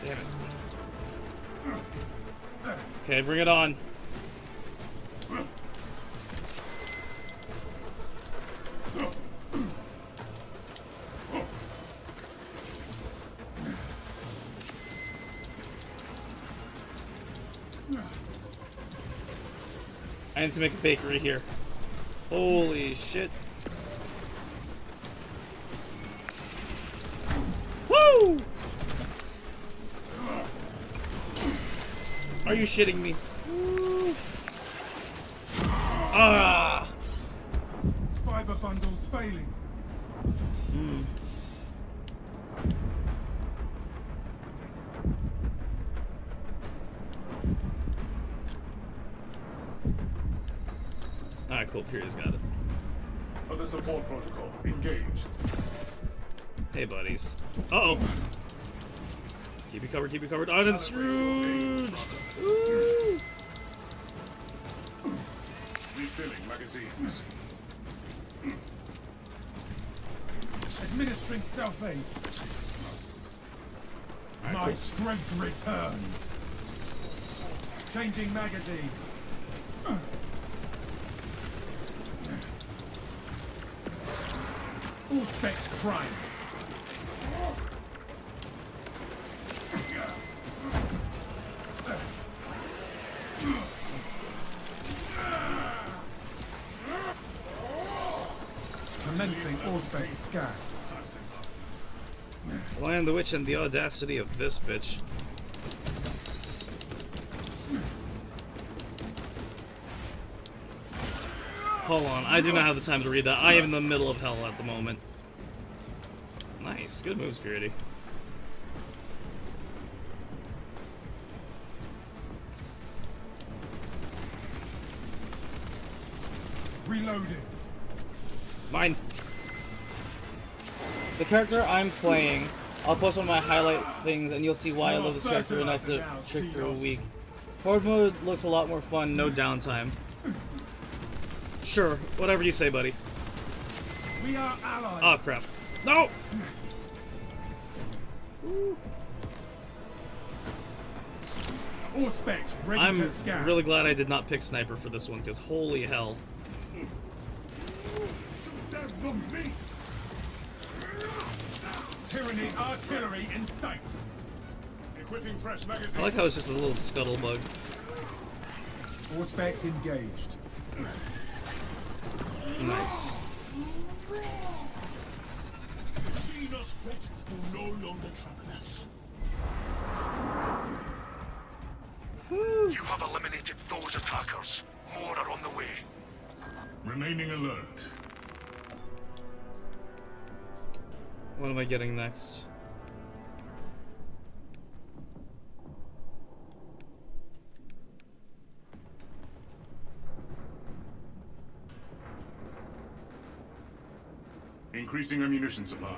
Damn it. Okay, bring it on. I need to make a bakery here. Holy shit. Woo! Are you shitting me? Woo. Ah! Fiber bundles failing. Alright, cool. Period's got it. Other support protocol engaged. Hey, buddies. Uh-oh. Keep you covered, keep you covered. I'm screwed! Ooh. Refilling magazines. Administering self-aid. My strength returns. Changing magazine. All specs prime. Commencing all specs scan. Lion the Witch and the audacity of this bitch. Hold on, I do not have the time to read that. I am in the middle of hell at the moment. Nice, good moves, Purity. Reloading. Mine. The character I'm playing, I'll post one of my highlight things and you'll see why I love this character enough to trick through a week. Horde mode looks a lot more fun, no downtime. Sure, whatever you say, buddy. We are allies. Oh crap. No! All specs ready I'm to scan. really glad I did not pick Sniper for this one, because holy hell. Tyranny artillery in sight. Equipping fresh magazines. I like how it's just a little scuttlebug. All specs engaged. Nice. Xenos threat will no longer trouble us. You have eliminated those attackers. More are on the way. Remaining alert. What am I getting next? Increasing ammunition supply.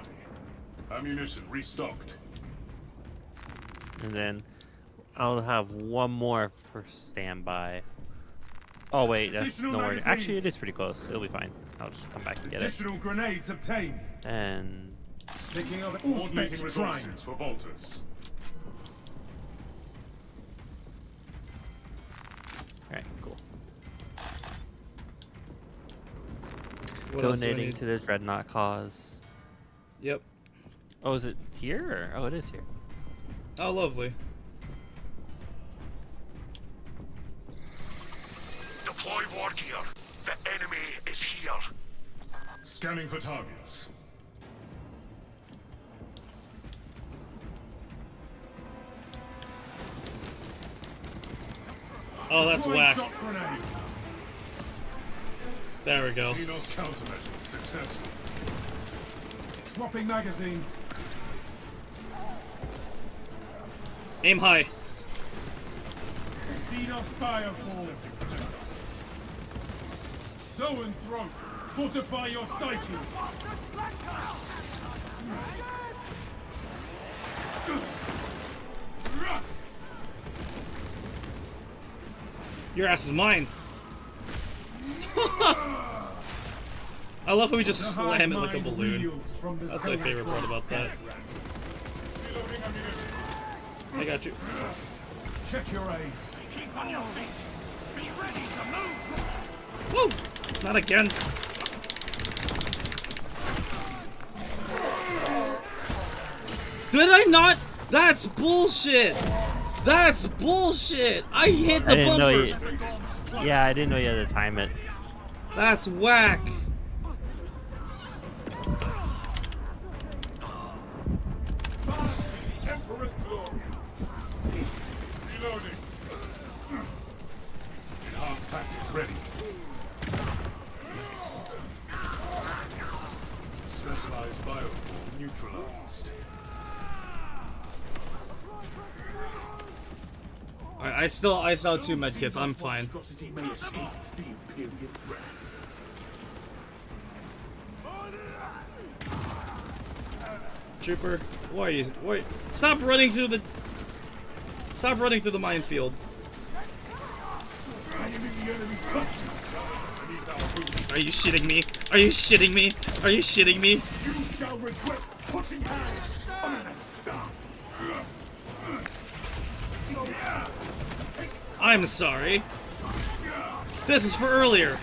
Ammunition restocked. And then I'll have one more for standby. Oh wait, that's Additional no worry. magazines. Actually, it is pretty close. It'll be fine. I'll just come back and get it. Additional grenades obtained. And Picking up all Coordinating specs prime. resources for Volters. alright, cool. What else do I Donating need? to the Dreadnought cause. Yep. Oh, is it here? Or? Oh, it is here. Oh, lovely. Deploy war gear. The enemy is here. Scanning for targets. Oh, that's Deploying whack. shock grenade. There we go. Xenos countermeasures successful. Swapping magazine. Aim high. Xenos bioform. Sow and throat. Fortify your psyches. Your ass is mine. I love how we just The slam hive it like a mind balloon. reels from the That's my zone favorite part about that. Reloading ammunition. I got you. Check your aim. Keep on your feet. Be ready to move. Woo! Not again. Did I not? That's bullshit. That's bullshit. I hit the I didn't know bumper. you. Yeah, I didn't know you had to time it. That's whack. Emperor's glory. Reloading. Enhanced tactic ready. Specialized bioform neutralized. I still have 2 medkits. I'm fine. Monstrosity may escape the Imperial threat. Trooper, why are you? Wait! Stop running through the. Stop running through the minefield. I am in the enemy's clutches. Beneath our boots. Are you shitting me? Are you shitting me? Are you shitting me? You shall regret putting hands on an estate. I'm sorry. This is for earlier.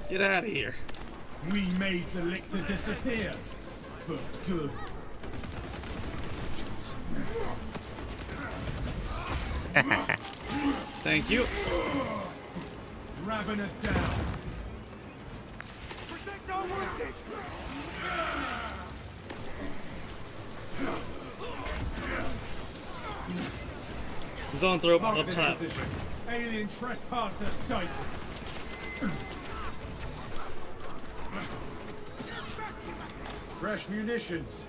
Get out of here. We made the lictor disappear. For good. Thank you. Ravener down. Protect our wounded! Zone throw Mark up this top. position. Alien trespasser sighted. Fresh munitions.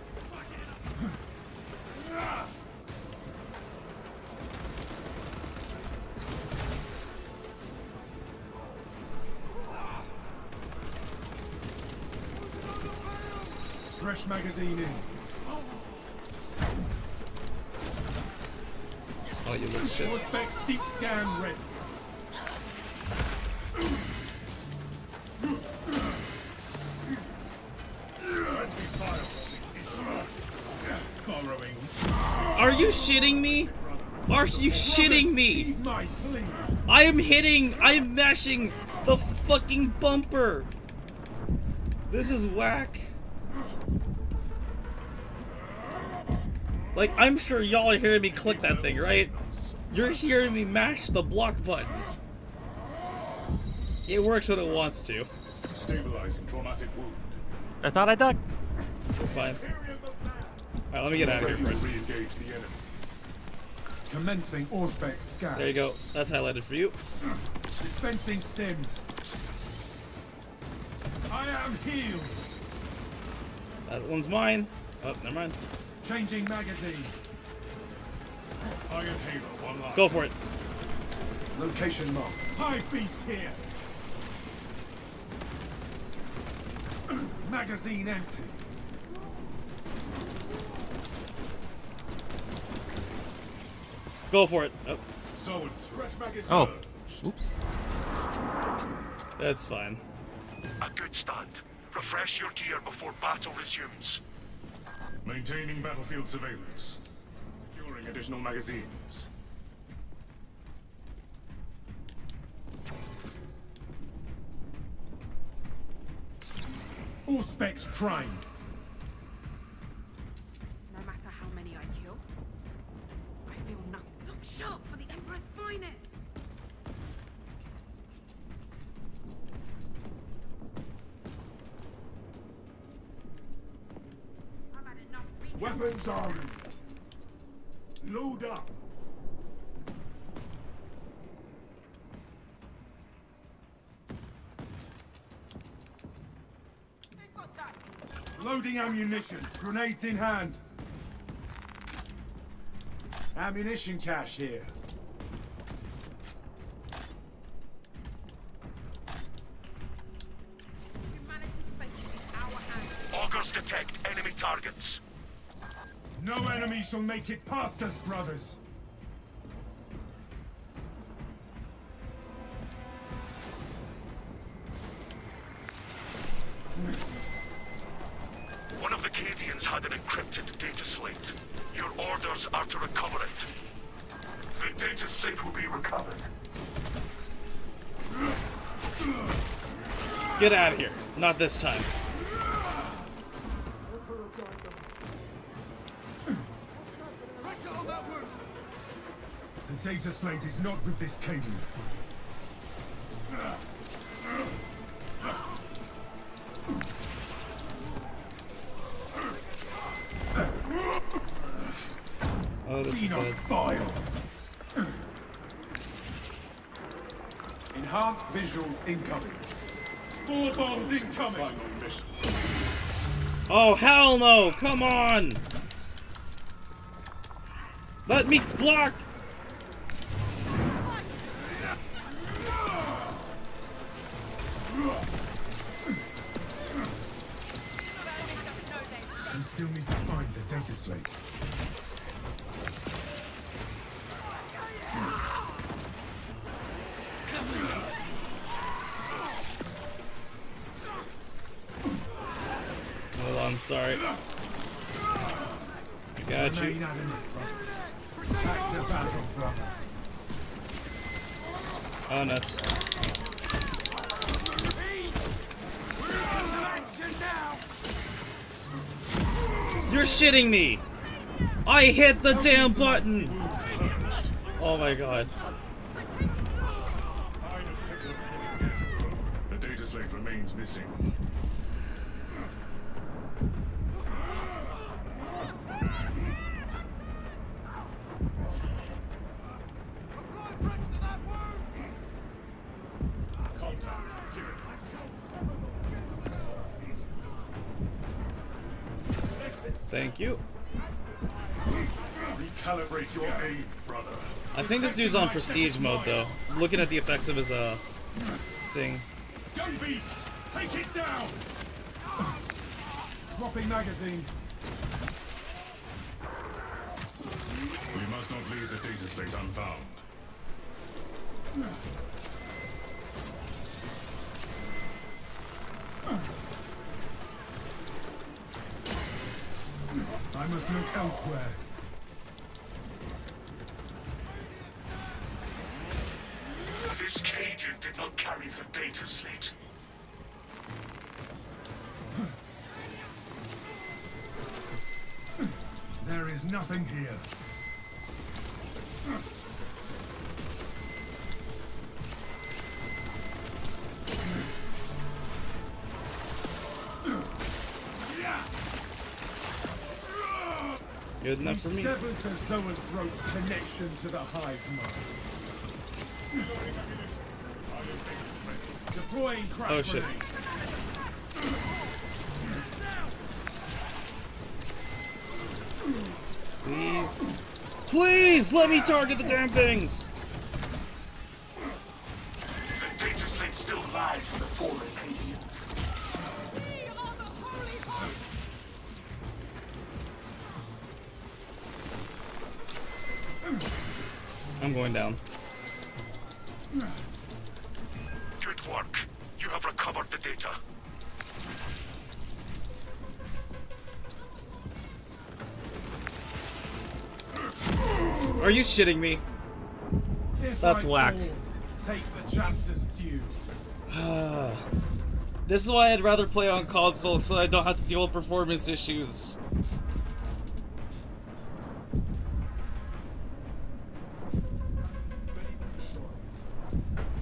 Fresh magazine in. Oh, you little shit. All specs deep scan ready. Borrowing. Are you shitting me? Are you shitting me? Heed my plea. I'm mashing the fucking bumper. This is whack. Like, I'm sure y'all are hearing me click that thing, right? You're hearing me mash the block button. It works when it wants to. Stabilizing traumatic wound. I thought I ducked. We're fine. Alright, let me get out of here Ready to first. re-engage the enemy. Commencing Auspex scan. There you go. That's highlighted for you. Dispensing stims. I am healed. That one's mine. Oh, never mind. Changing magazine. Iron Halo online. Go for it. Location marked. Hive beast here. Magazine empty. Go for it. Oh, So it's fresh magazine. Oh, oops. that's fine. A good stand. Refresh your gear before battle resumes. Maintaining battlefield surveillance. Securing additional magazines. All specs primed. No matter how many I kill, I feel nothing. Look sharp for the Emperor's finest! I've had enough recon. Weapons are ready. Load up. Who's got that? Loading ammunition. Grenades in hand. Ammunition cache here. Humanity's fate is in our hands. Augurs detect enemy targets. No enemy shall make it past us, brothers. One of the Cadians had an encrypted data slate. Your orders are to recover it. The data slate will be recovered. Get out of here. Not this time. The data slate is not with this Cadian. Oh, this is Enos bad. vile. Enhanced visuals incoming. Spore bombs incoming. Final mission. Oh, hell no! Come on! Let me block! We still need to find the data slate. Hold on, sorry. I got Remain you. adamant, brother. Back to battle, brother. Oh, nuts. You're shitting me! I hit the damn button! Oh my god. The data slate remains missing. Contact. Thank you. Recalibrate your aim, brother. I think this dude's on prestige mode though. Looking at the effects of his thing. Go beast! Take it down! Swapping magazine. We must not leave the data slate unfound. I must look elsewhere. This Cadian did not carry the data slate. There is nothing here. Good enough for me. Severed the Zoanthrope's connection to the hive mind. Deploying crack Oh shit. grenade. Please. Please let me target the damn things! The data slate still lies with the fallen Cadian. I'm going down. Good work. You have recovered the data. Are you shitting me? If That's I whack. fall, take the chapter's due. This is why I'd rather play on console so I don't have to deal with performance issues.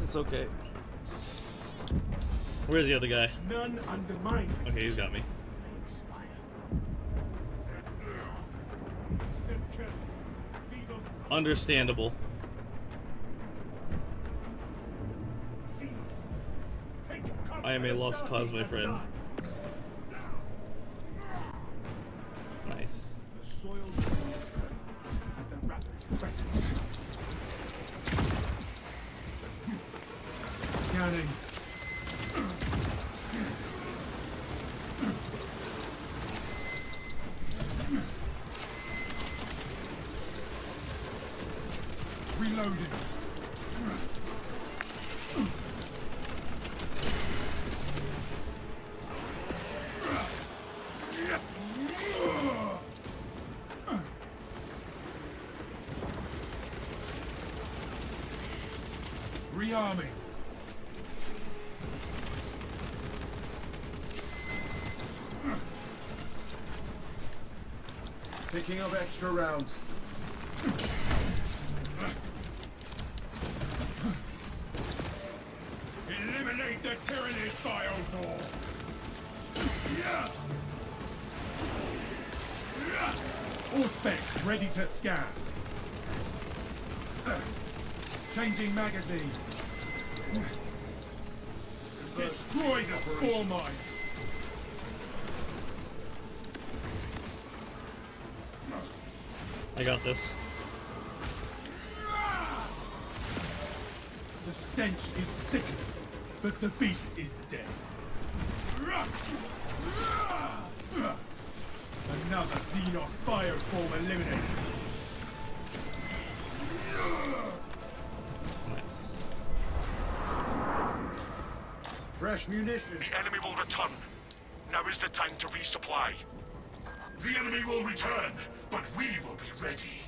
It's okay. Where's the other guy? None undermine me. Okay, he's got me. Understandable. I am a lost cause, my friend. Nice. Scanning. Reloading. Rearming. Picking up extra rounds. Eliminate the tyranny biovore. All specs ready to scan. Changing magazine. Destroy the spore mines. I got this. The stench is sickening, but the beast is dead. Another Xenos bioform eliminated. Nice. Fresh munitions. The enemy will return. Now is the time to resupply. The enemy will return, but we will be ready.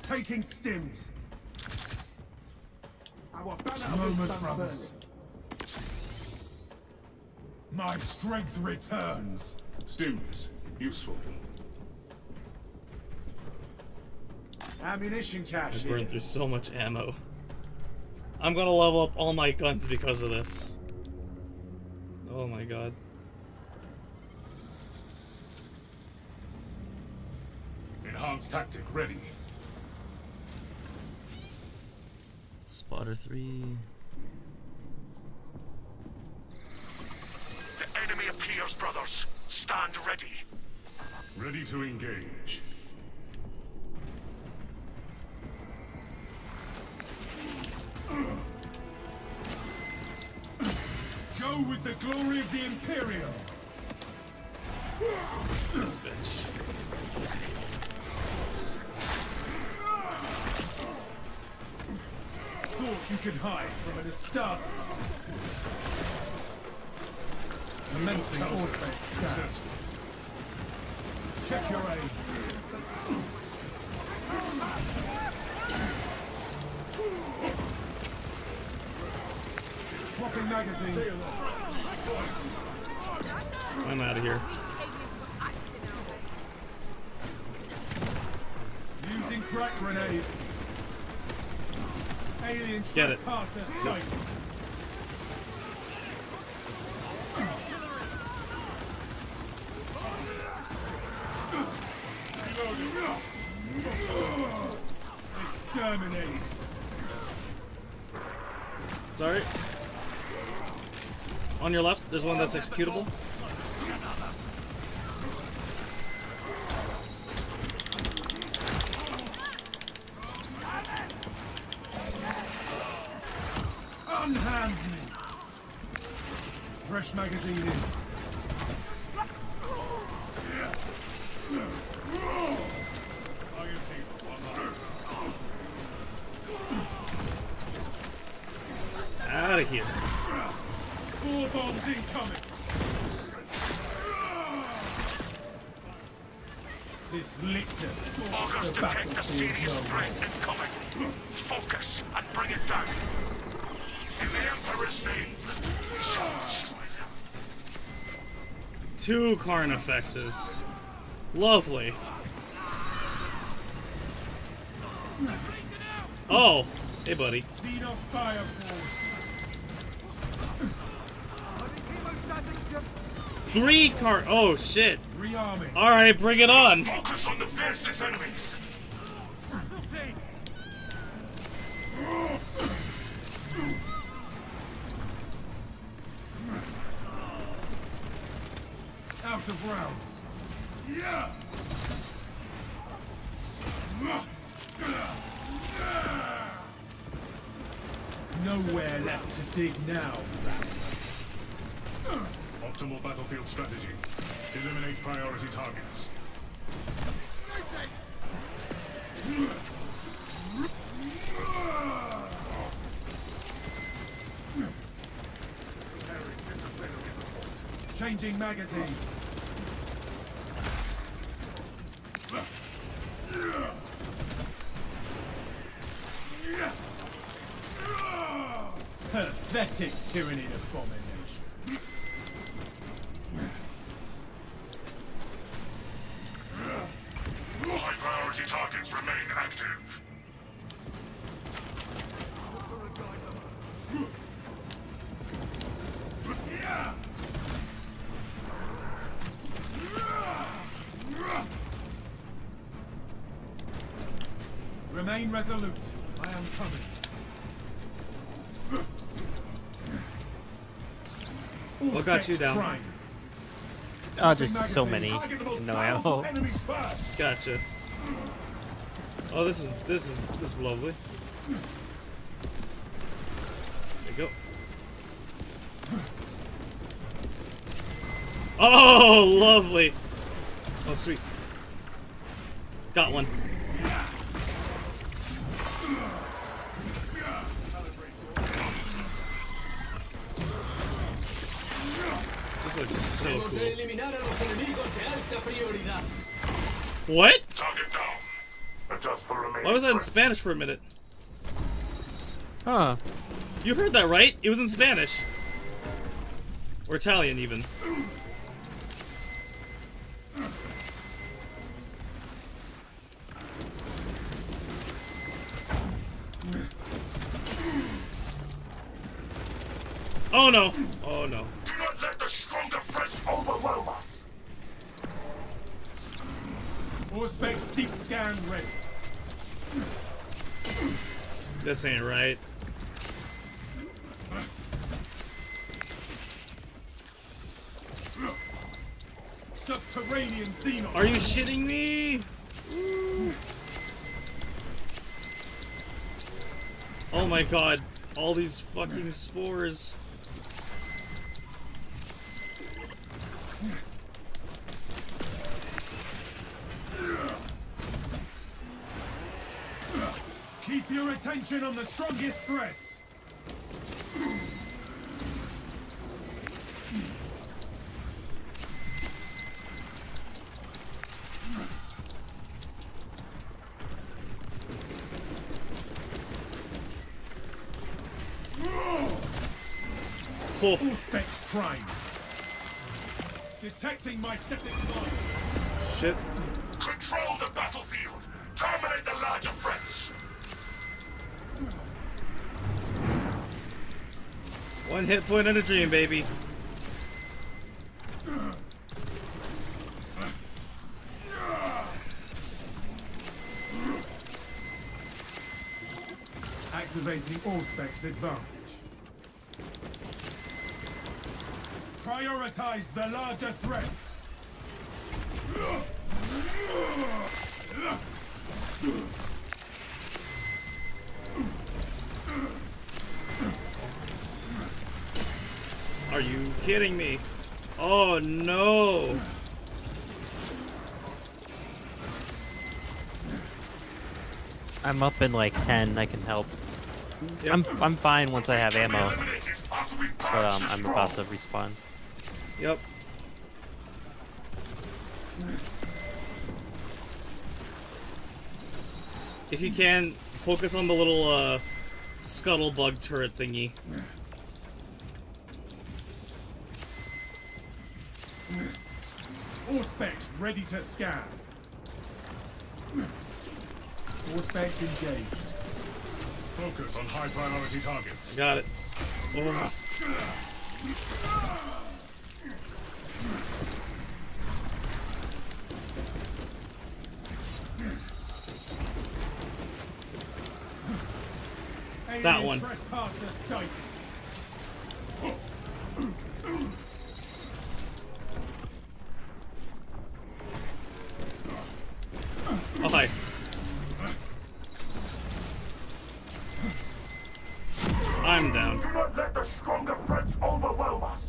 Taking stims. Moment from us. My strength returns. Stims. Useful. Ammunition cache I burned here. through so much ammo. I'm gonna level up all my guns because of this. Oh my god. Enhanced tactic ready. Spotter 3. The enemy appears, brothers. Stand ready. Ready to engage. Go with the glory of the Imperium. This bitch. Thought you could hide from an Astartes. Commencing Auspex scan. Check your aim. Swapping magazine. I'm out of here. Using crack grenade. Alien Get it. trespasser sighted. Exterminate. Sorry. On your left, there's one that's executable. Unhand me. Fresh magazine in. Out of here. Spore bombs incoming. This lictor Orders stalks the detect a battlefield serious no threat more. incoming. Focus and bring it down. In the Emperor's name, we shall destroy them. 2 Carnifexes. Lovely. Oh, hey buddy. Xenos Bioforce. 3 car. Oh shit. Rearming. All right, bring it on. Focus on the fiercest enemies. Out of rounds. Yeah. Nowhere left to dig now. Optimal battlefield strategy. Eliminate priority targets. Changing magazine. Pathetic tyranny abomination. High priority targets remain active. Remain resolute. I am coming. What got you down? Primed. Oh, just so many. No ammo. Enemies first. Gotcha. Oh, this is lovely. There you go. Oh, lovely. Oh, sweet. Got one. This looks so cool. What? Target down. Adjust for remaining. Why was that in threats. Spanish for a minute? Huh. You heard that right? It was in Spanish. Or Italian, even. Oh no! Oh no. Do not let the stronger threats overwhelm us. Auspex deep scan ready. This ain't right. Subterranean xenon. Are you shitting me? Oh my god. All these fucking spores. Keep your attention on the strongest threats. Oh, All specs primed. Detecting my septic line. shit. Control the battlefield. Terminate the larger threats. One hit point and a dream, baby. Activating all specs advantage. Prioritize the larger threats. Are you kidding me? Oh no! I'm up in like 10. I can help. Yep. I'm fine once I have ammo, Eliminated as we but pass I'm your about drone. to respawn. Yep. If you can, focus on the little scuttlebug turret thingy. All specs ready to scan. All specs engaged. Focus on high priority targets. Got it. Oh. That Alien one. Trespasser sighted. Oh, hi. I'm down. Do not let the stronger French overwhelm us.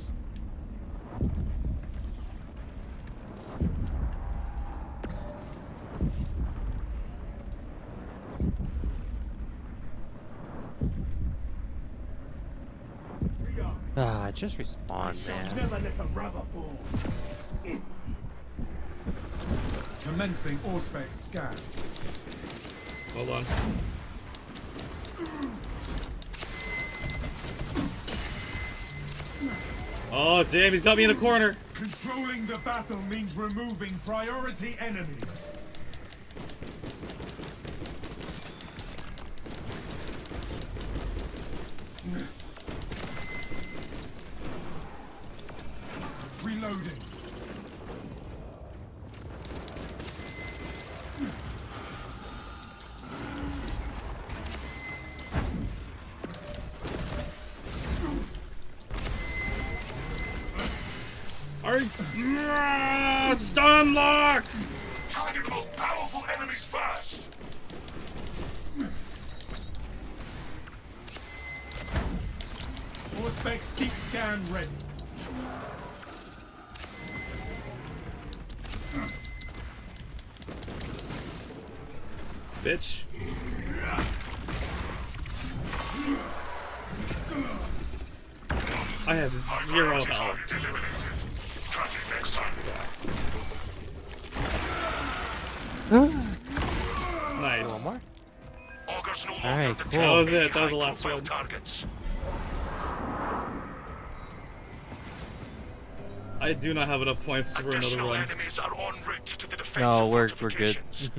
Ah, just respawn, man. Never let a brother fall. Commencing all specs scan. Hold on. Oh, damn, he's got me in a corner. Controlling the battle means removing priority enemies. Reloading. Stun lock! Target the most powerful enemies first. All specs deep scan ready. Bitch. I have zero health. Target eliminated. Tracking next time. Nice. One more? Augurs no longer Alright, detect cool. That was it. any That was the last high-profile one. targets. I do not have enough points for another Additional run. enemies are en route to the defensive No, we're good. fortifications.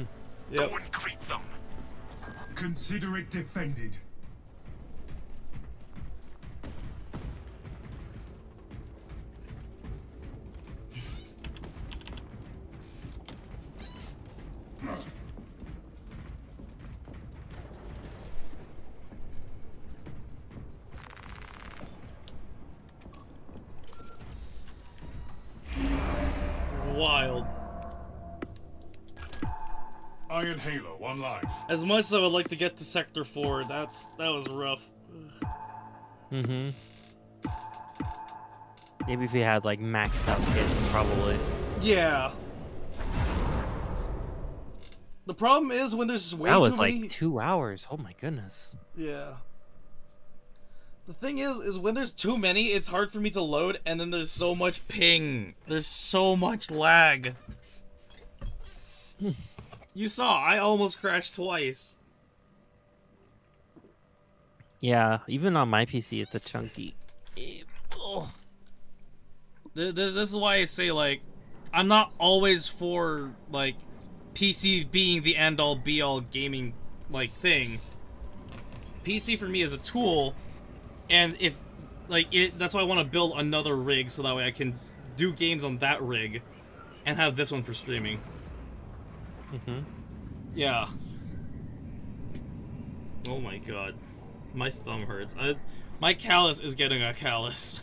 Yep. Go and greet them. Consider it defended. Wild. Iron Halo, one life. As much as I would like to get to Sector 4, that was rough. Mm-hmm. Maybe if you had like maxed out hits, probably. Yeah. The problem is when there's way That too was many. like 2 hours. Oh my goodness. Yeah. The thing is when there's too many, it's hard for me to load, and then there's so much ping. There's so much lag. You saw, I almost crashed twice. Yeah, even on my PC, it's a chunky. Oh. This is why I say, like, I'm not always for, like, PC being the end-all, be-all gaming, like, thing. PC for me is a tool, and if, like, that's why I want to build another rig, so that way I can do games on that rig, and have this one for streaming. Mm-hmm. Yeah. Oh my god. My thumb hurts. My callus is getting a callus.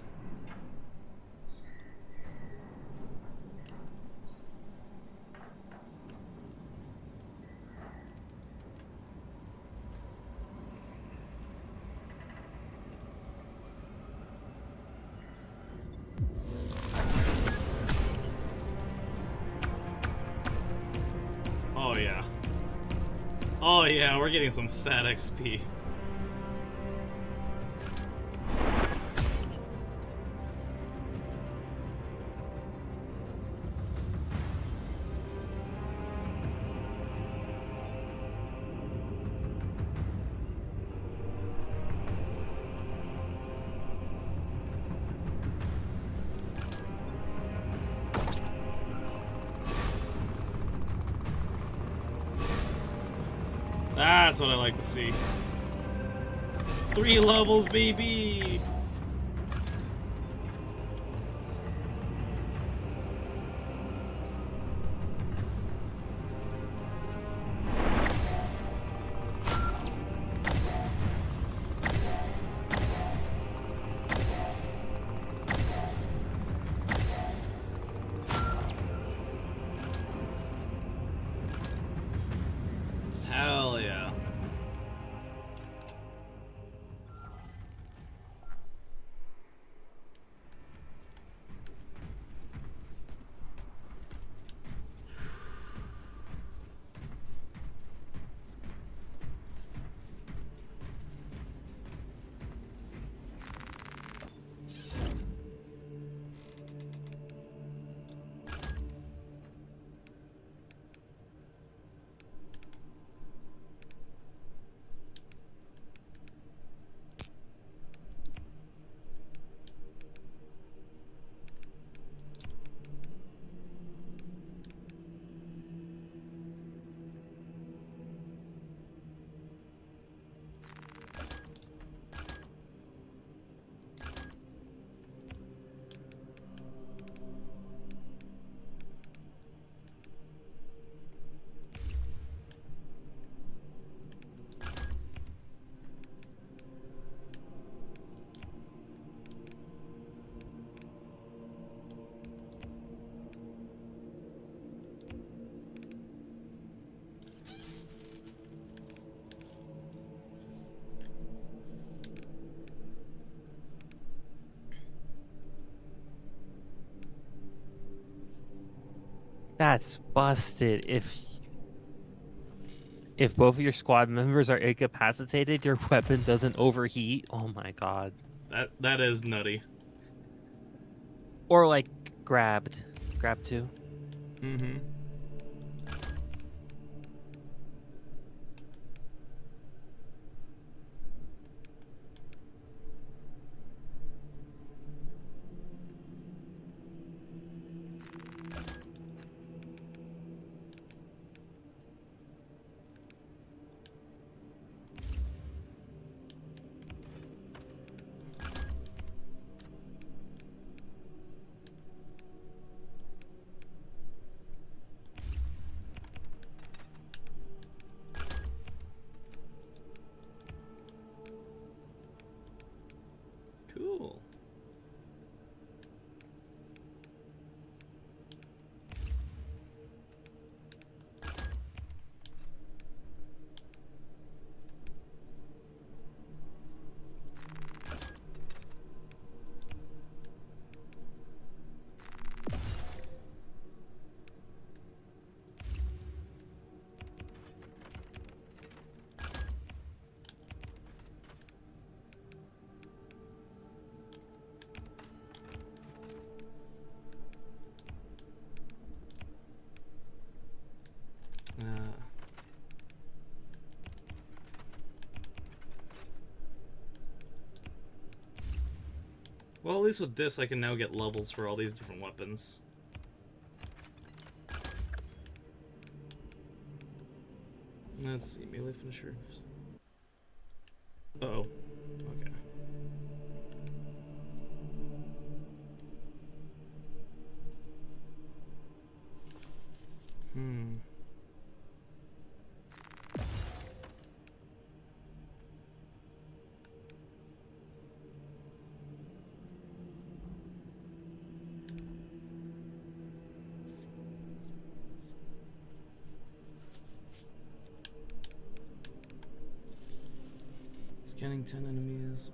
Oh yeah. Oh yeah, we're getting some fat XP. That's what I like to see. 3 levels, baby! Hell yeah. That's busted. If both of your squad members are incapacitated, your weapon doesn't overheat. Oh my god. That is nutty. Or like grabbed. Grab two. Mm-hmm. Cool. Well, at least with this, I can now get levels for all these different weapons. Let's see, melee finishers. Uh-oh. Okay. Scanning 10 enemies.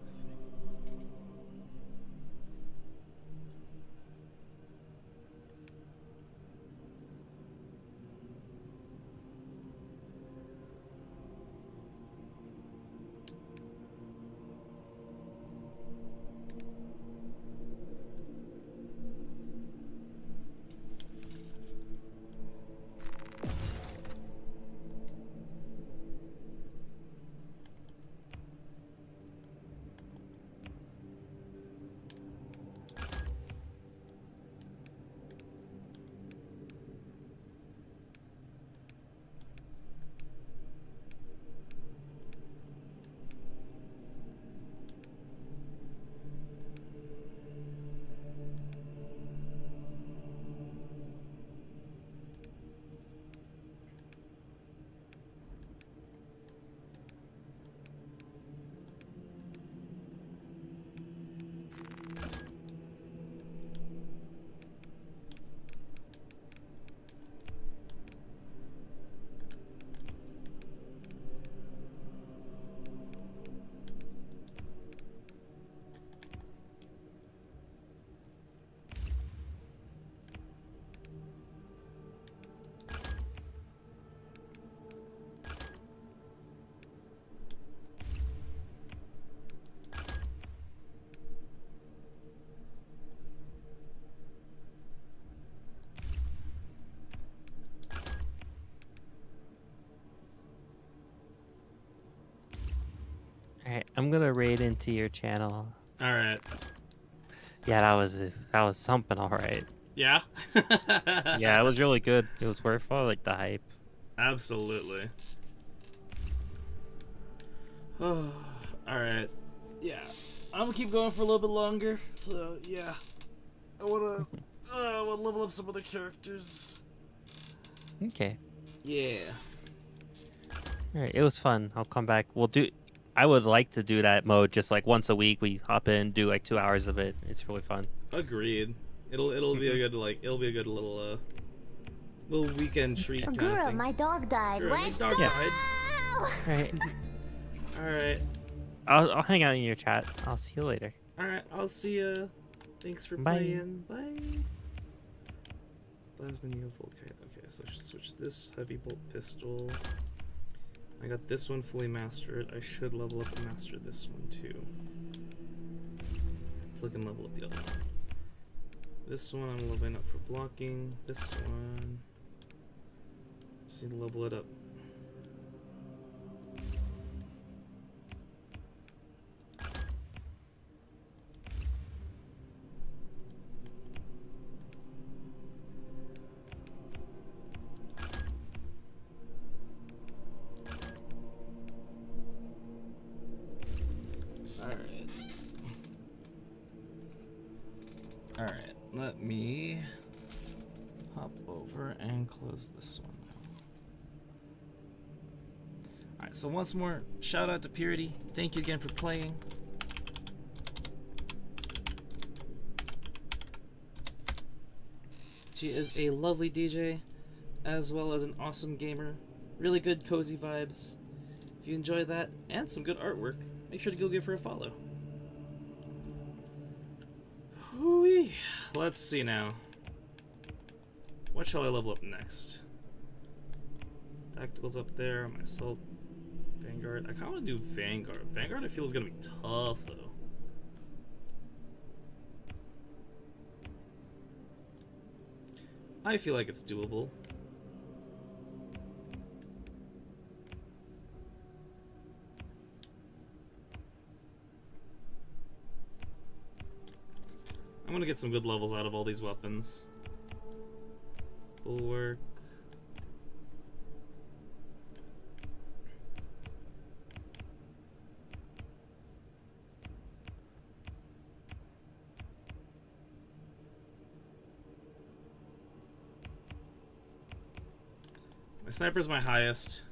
gonna raid into your channel. All right. Yeah, that was something, all right. Yeah. Yeah, it was really good. It was worth all like the hype. Absolutely. Oh, all right. Yeah, I'm gonna keep going for a little bit longer. So yeah, I wanna level up some other characters. Okay. Yeah. All right, it was fun. I'll come back. I would like to do that mode just like once a week. We hop in, do like 2 hours of it. It's really fun. Agreed. It'll be a good little weekend treat kind of Guru, thing. my dog died. Guru, my Let's dog go! died. All right. All right. I'll hang out in your chat. I'll see you later. All right. I'll see ya. Thanks for Bye. playing. Bye. Plasma Neo okay. So I should switch this heavy bolt pistol. I got this one fully mastered. I should level up and master this one too. So I can level up the other one. This one I'm leveling up for blocking. This one, just need to level it up. Alright, let me hop over and close this one. Alright, so once more, shout out to Purity. Thank you again for playing. She is a lovely DJ, as well as an awesome gamer. Really good, cozy vibes. If you enjoy that, and some good artwork, make sure to go give her a follow. Whoo-wee. Let's see now. What shall I level up next? Tactical's up there, my assault, Vanguard. I kinda wanna do Vanguard. Vanguard I feel is gonna be tough though. I feel like it's doable. I'm gonna get some good levels out of all these weapons. Bulwark. My sniper's my highest.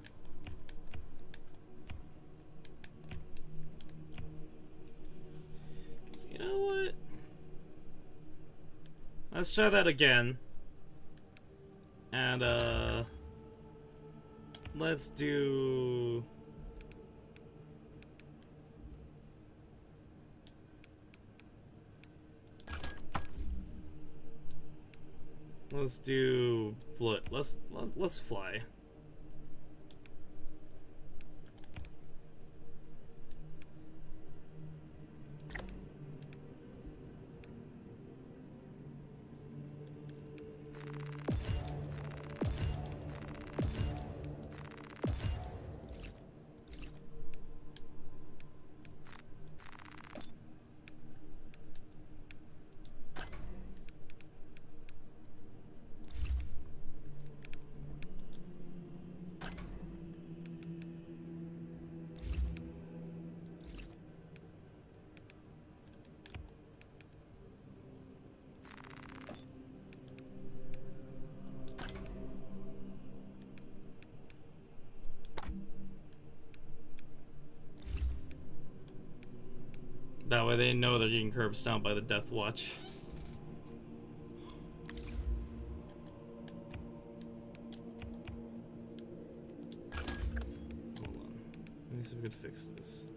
You know what? Let's try that again. And, let's do... Let's do... Let's fly. That way they know they're getting curb stomped by the Death Watch. Hold on. Let me see if we can fix this.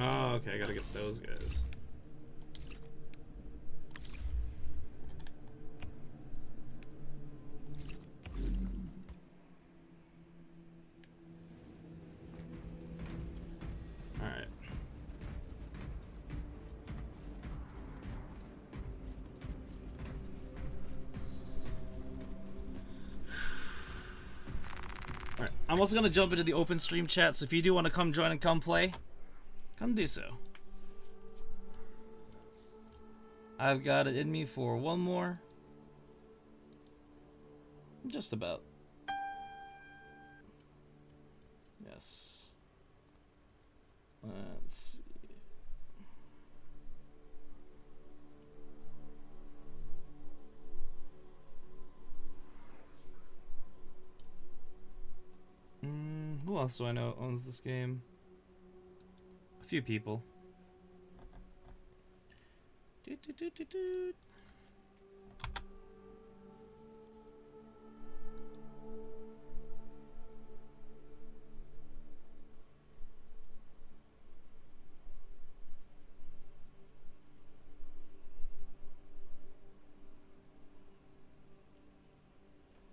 Oh, okay, I gotta get those guys. I'm also gonna jump into the open stream chat, so if you do want to come join and come play, come do so. I've got it in me for one more. Just about. Yes. Let's see. Who else do I know owns this game? A few people.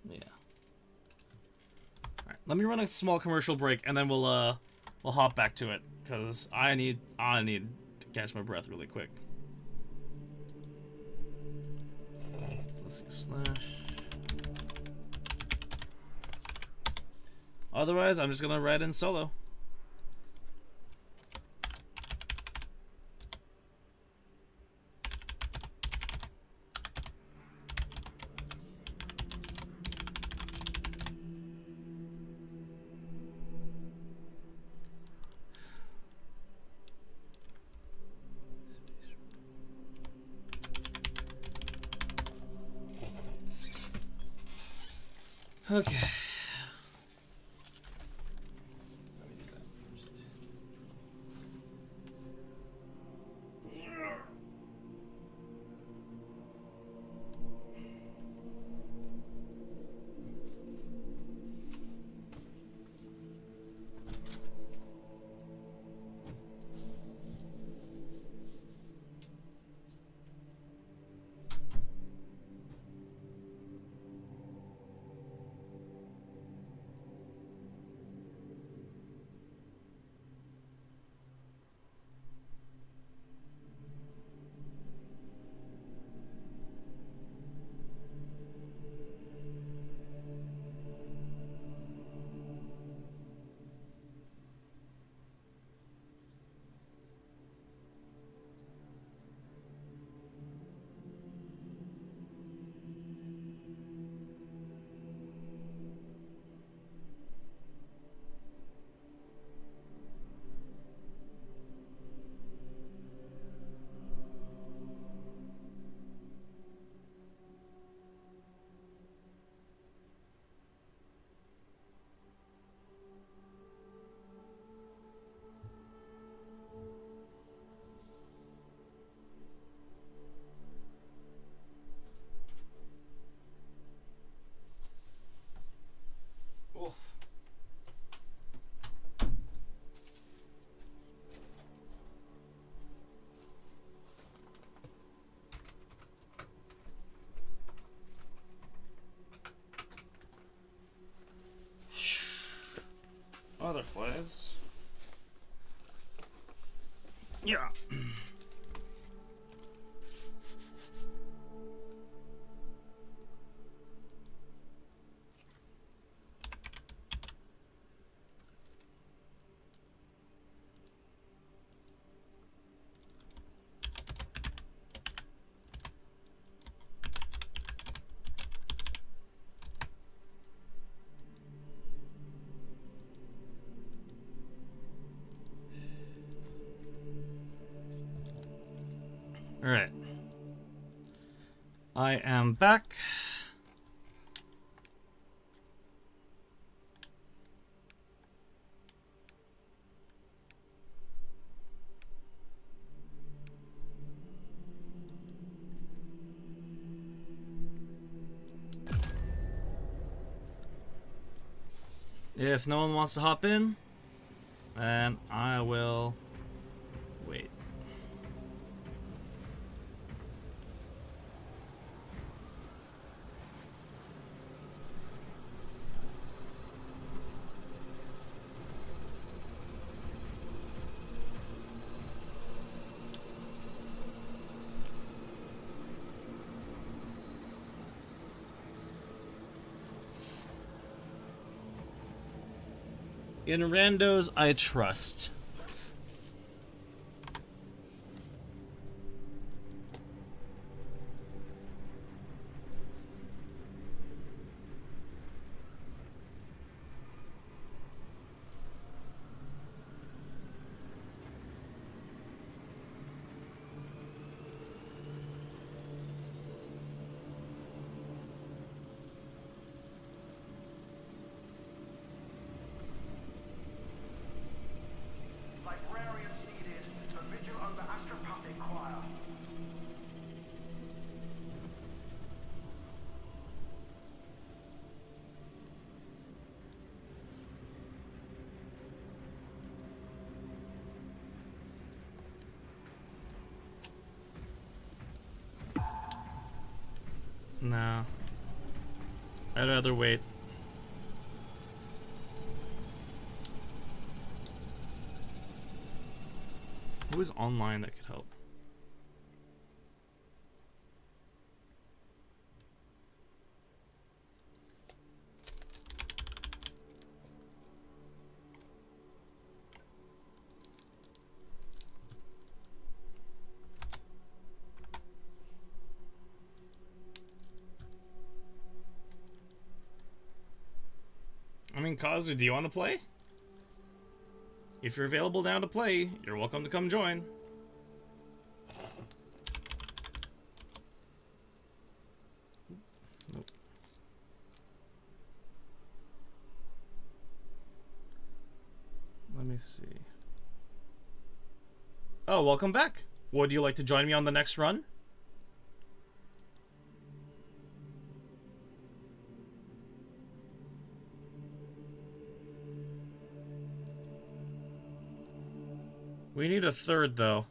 Yeah. Alright, let me run a small commercial break and then we'll hop back to it, because I need to catch my breath really quick. So let's see, slash. Otherwise, I'm just gonna ride in solo. Okay. Let me do that first. Oh. Otherwise, yeah. All right. I am back. If no one wants to hop in, then I will wait. In randos, I trust. Librarians needed to vigil over astropathic choir. No. I'd rather wait. Who is online that could help? I mean, Kazu, do you want to play? If you're available now to play, you're welcome to come join. Nope. Let me see. Oh, welcome back. Would you like to join me on the next run? We need a third, though.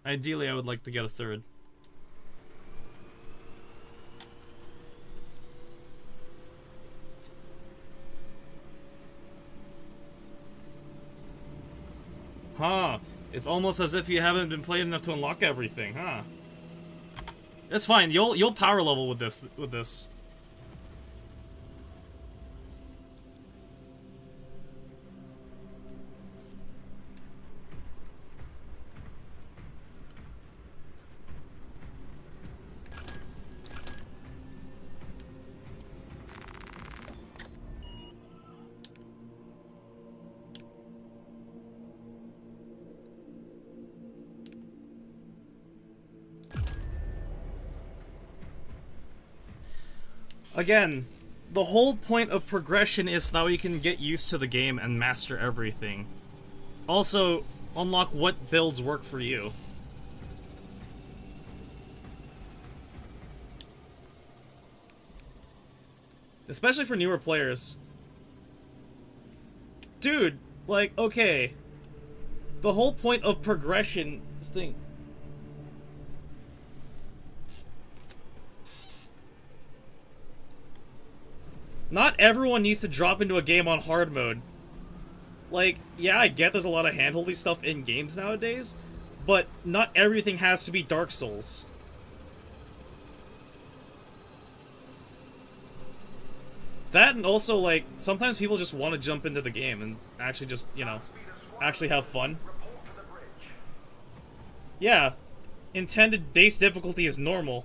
Ideally, I would like to get a third. Huh. It's almost as if you haven't been playing enough to unlock everything, huh? That's fine. You'll power level with this. Again, the whole point of progression is now you can get used to the game and master everything. Also, unlock what builds work for you. Especially for newer players. Dude, like, okay. The whole point of progression thing. Not everyone needs to drop into a game on hard mode. Like, yeah, I get there's a lot of handholdy stuff in games nowadays, but not everything has to be Dark Souls. That, and also, like, sometimes people just want to jump into the game and actually just, you know, actually have fun. Yeah, intended base difficulty is normal.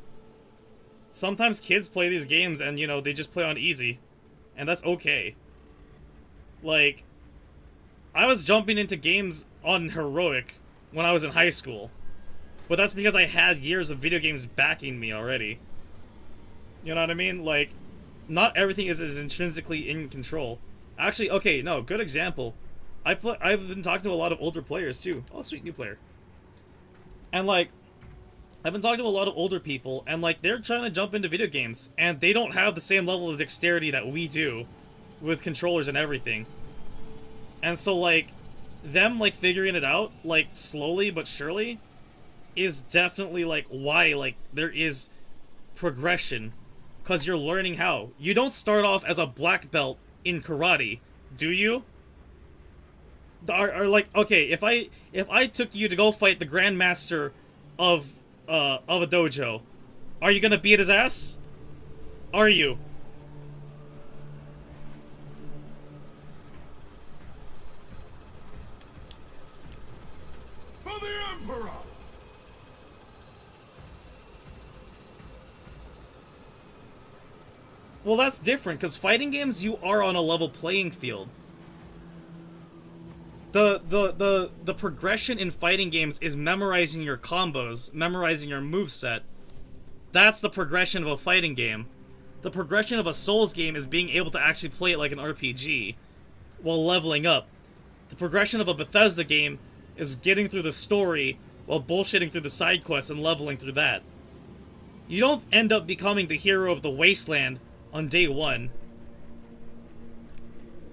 Sometimes kids play these games and, you know, they just play on easy. And that's okay. Like, I was jumping into games on heroic when I was in high school. But that's because I had years of video games backing me already. You know what I mean? Like, not everything is intrinsically in control. Actually, okay, no, good example. I've been talking to a lot of older players too. Oh, sweet new player. And like, I've been talking to a lot of older people, and like, they're trying to jump into video games, and they don't have the same level of dexterity that we do with controllers and everything. And so like, them like figuring it out, like slowly but surely, is definitely like why like there is progression, because you're learning how. You don't start off as a black belt in karate, do you? Are like, okay, if I took you to go fight the grandmaster of a dojo, are you gonna beat his ass? Are you? Well, that's different, because fighting games, you are on a level playing field. The progression in fighting games is memorizing your combos, memorizing your moveset. That's the progression of a fighting game. The progression of a Souls game is being able to actually play it like an RPG while leveling up. The progression of a Bethesda game is getting through the story while bullshitting through the side quests and leveling through that. You don't end up becoming the hero of the wasteland on day one.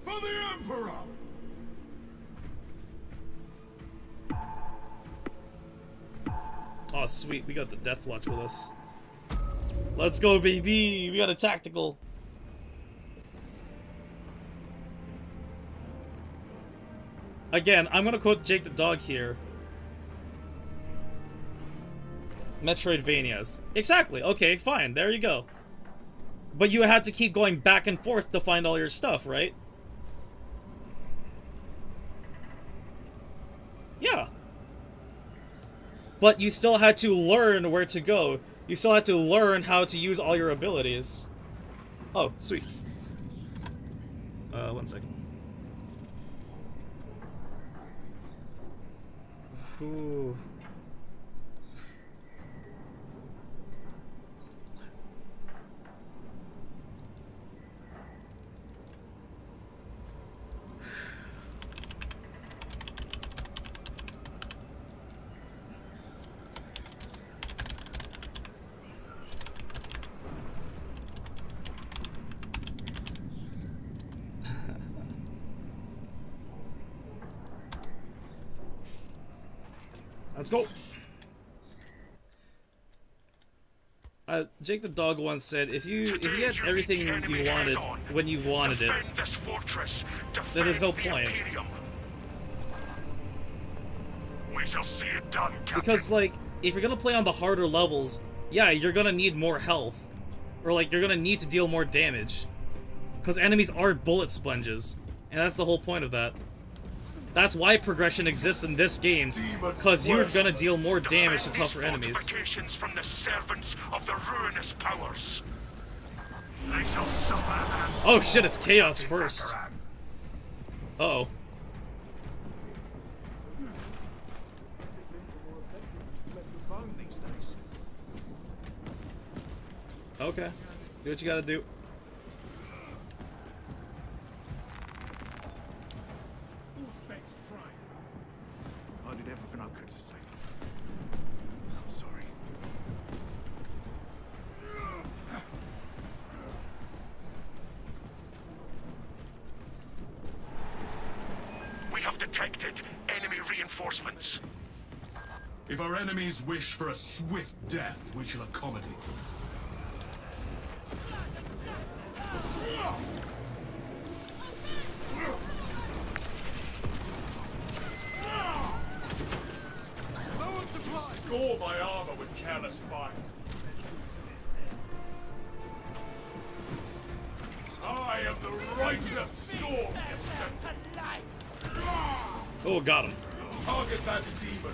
For the Emperor! Oh, sweet. We got the Death Watch with us. Let's go, baby! We got a tactical. Again, I'm gonna quote Jake the Dog here. Metroidvanias. Exactly. Okay, fine. There you go. But you had to keep going back and forth to find all your stuff, right? Yeah. But you still had to learn where to go. You still had to learn how to use all your abilities. Oh, sweet. 1 second. Ooh. Let's go. Jake the Dog once said, if you had everything you wanted when you wanted it, then there's no point. We shall see it done, Captain. Because, like, if you're gonna play on the harder levels, yeah, you're gonna need more health. Or, like, you're gonna need to deal more damage. Because enemies are bullet sponges. And that's the whole point of that. That's why progression exists in this game, because you're gonna deal more damage to tougher enemies. From the servants of the ruinous powers. They shall suffer. Oh shit, it's chaos first. Uh-oh. Okay. Do what you gotta do. I did everything I could to save them. I'm sorry. We have detected enemy reinforcements. If our enemies wish for a swift death, we shall accommodate them. Score my armor with careless fire. I am the righteous storm. Oh, got him. Target that demon.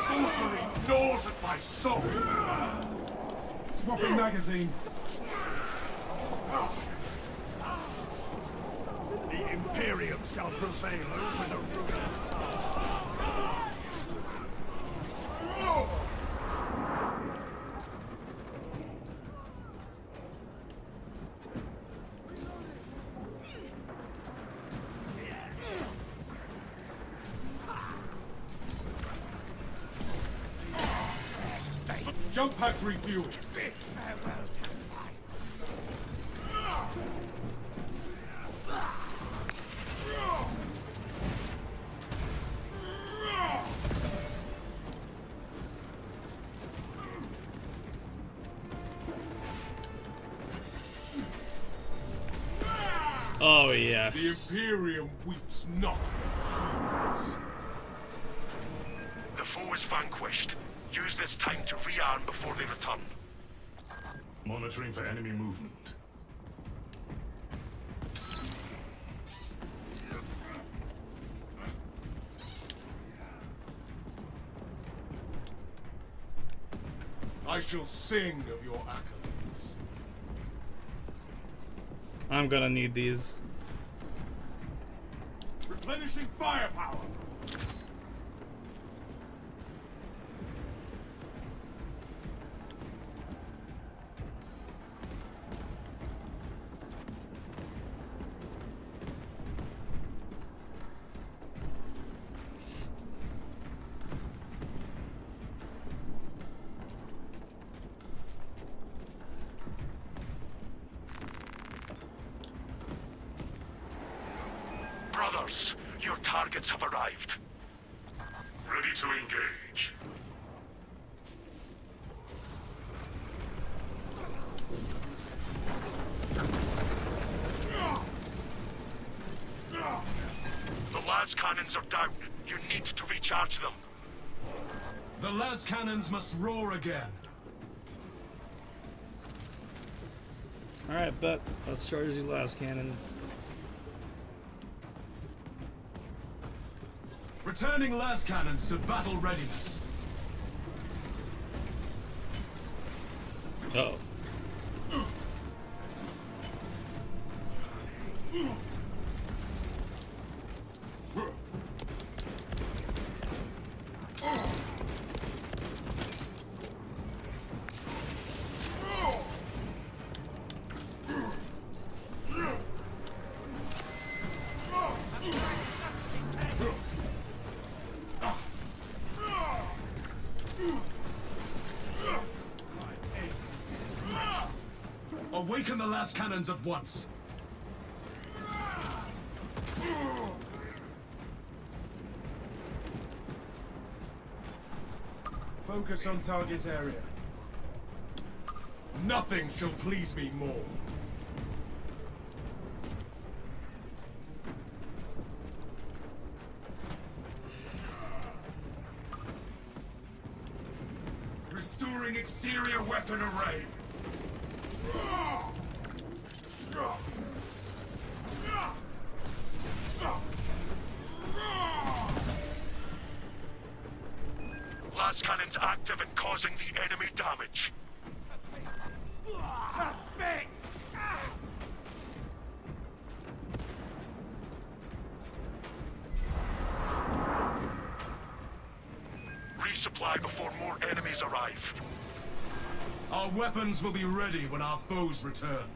Sorcery gnaws at my soul. Swapping magazines. The Imperium shall prevail over the ruin. Jump packs refueled. Oh, yes. The Imperium weeps not for heroes. The foe is vanquished. Use this time to rearm before they return. Monitoring for enemy movement. I shall sing of your accolades. I'm gonna need these. Replenishing firepower. Brothers, your targets have arrived. Ready to engage. The las cannons are down. You need to recharge them. The las cannons must roar again. Alright, bet. Let's charge these last cannons. Returning las cannons to battle readiness. Uh-oh. Awaken the las cannons at once. Focus on target area. Nothing shall please me more. Restoring exterior weapon array. Las cannons active and causing the enemy damage. Resupply before more enemies arrive. Our weapons will be ready when our foes return.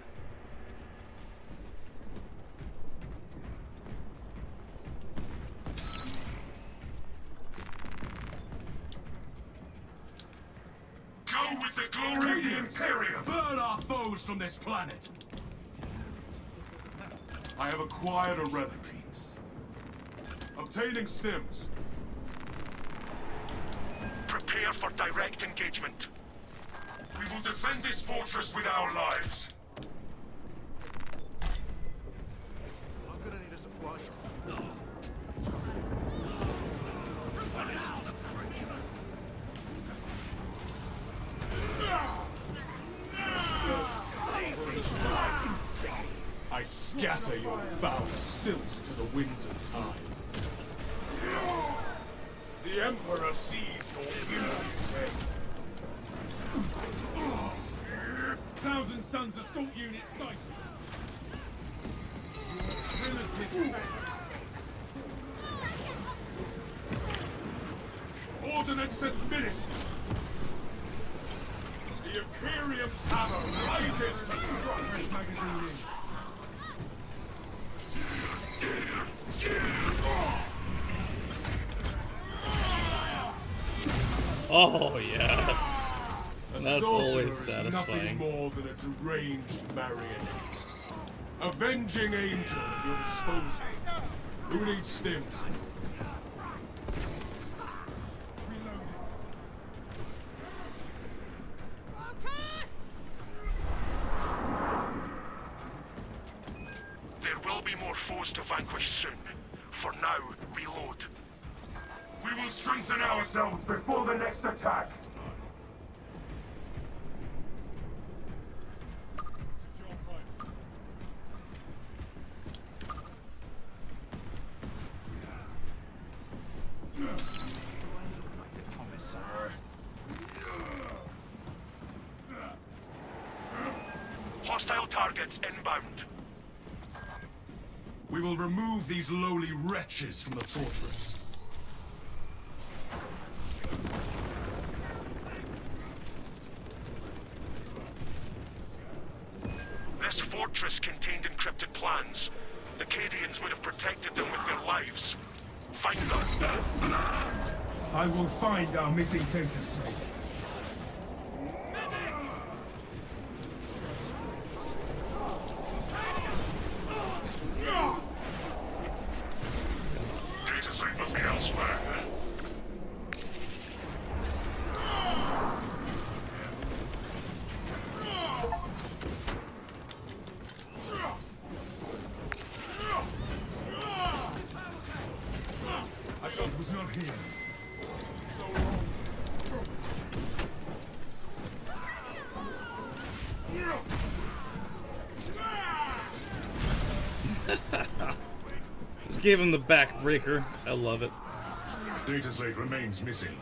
Go with the glory of the Imperium! Burn our foes from this planet! I have acquired a relic. Obtaining stims. Prepare for direct engagement. We will defend this fortress with our lives. I'm gonna need a supply truck. I scatter your foul silt to the winds of time. The Emperor sees your enemies' head. 1,000 Suns assault unit sighted. Primitive Ordnance administered. The Imperium's hammer rises to strike. magazine in. Oh, yes. A That's sorcerer always is satisfying. nothing more than a deranged marionette. Avenging angel at your disposal. Who needs stims? There will be more foes to vanquish soon. For now, reload. We will strengthen ourselves before the next attack. Hostile targets inbound. We will remove these lowly wretches from the fortress. This fortress contained encrypted plans. The Cadians would have protected them with their lives. Find them. I will find our missing data slate. Data slate must be elsewhere. It was not here. Just gave him the backbreaker. I love it. Data slate remains missing.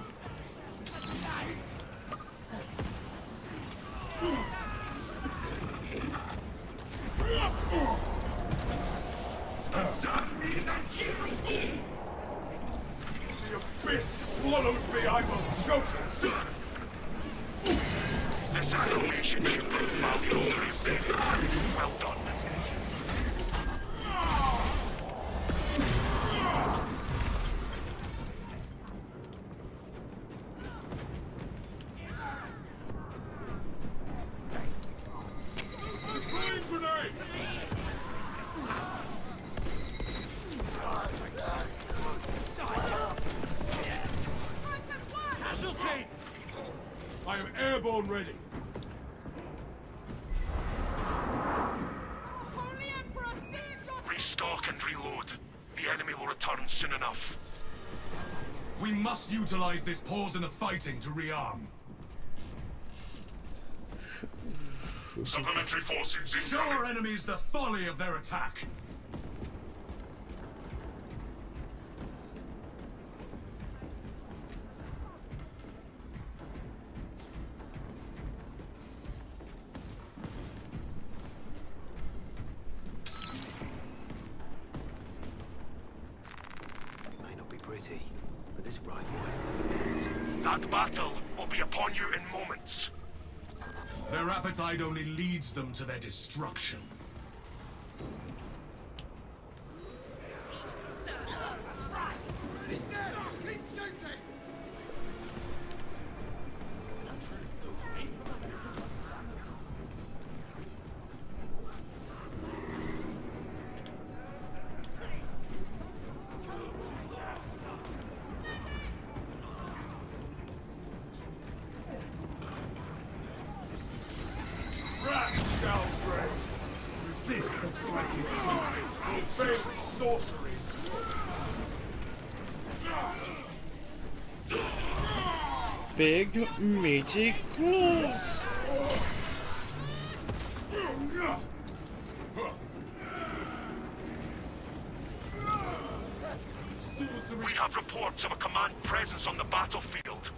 The abyss swallows me, I will choke it! This information should prove valuable to you. Well done. I am airborne ready. Holy Emperor, seize your... Restock and reload. The enemy will return soon enough. We must utilize this pause in the fighting to rearm. Supplementary forces Show incoming. our enemies the folly of their attack. May not be pretty, but this rifle has never been opportunity. That battle will be upon you in moments. Their appetite only leads them to their destruction. Resist the fighting process. Obey sorcery. Big magic claws. We have reports of a command presence on the battlefield.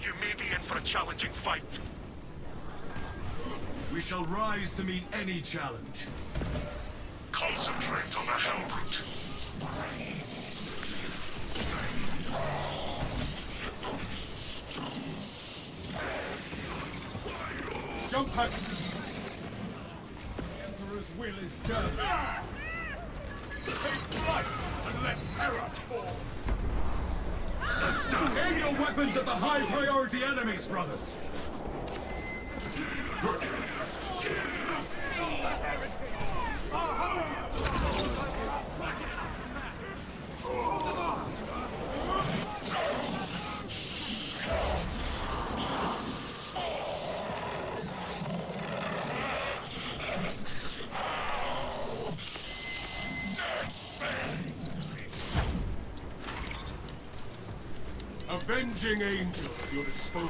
You may be in for a challenging fight. We shall rise to meet any challenge. Concentrate on the Hellbrute. Jump out! The Emperor's will is done. Take flight and let terror fall. Aim your weapons at the high priority enemies, brothers. avenging angel at your disposal.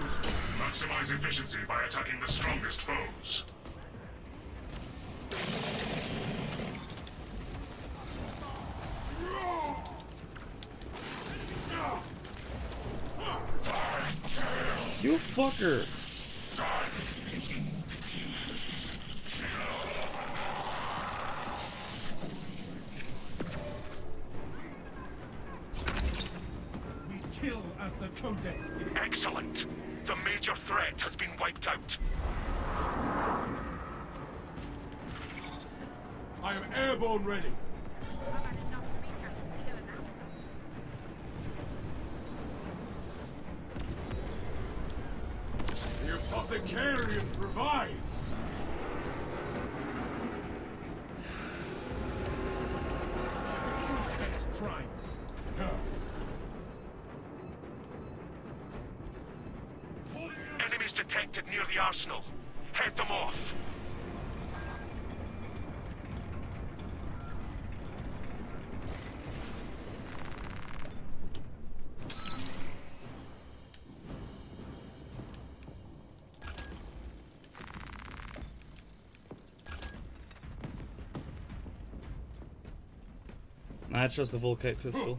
Maximize efficiency by attacking the strongest foes. You fucker! We kill as the Codex did. Excellent! The major threat has been wiped out. I am airborne ready. I've had enough recap to kill an owl. The apothecarian provides. All specs primed. Enemies detected near the arsenal. Head them off. I trust the Volkite pistol.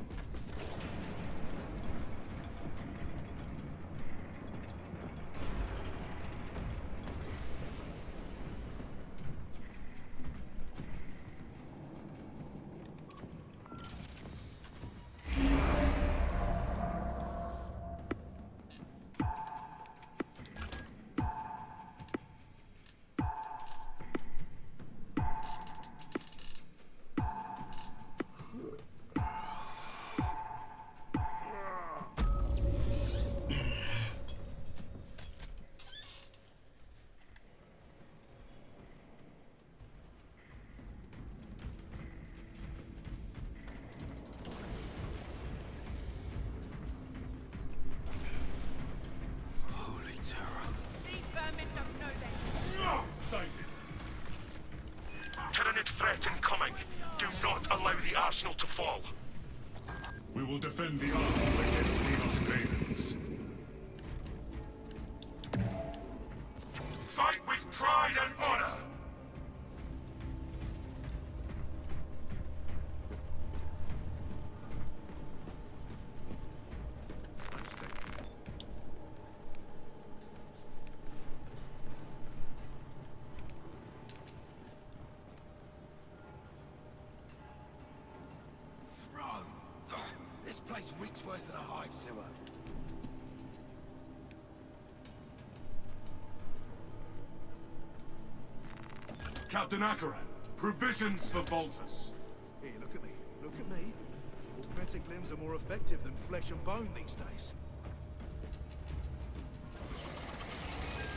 Holy terror. These vermin don't know their Sighted. Tyranid threat incoming. Do not allow the arsenal to fall. We will defend the arsenal against Xenos invaders. Fight with pride and honor. Throne. Ugh, this place reeks worse than a hive sewer. Captain Akaran, provisions for Voltus. Here, look at me. Look at me. Augmented limbs are more effective than flesh and bone these days.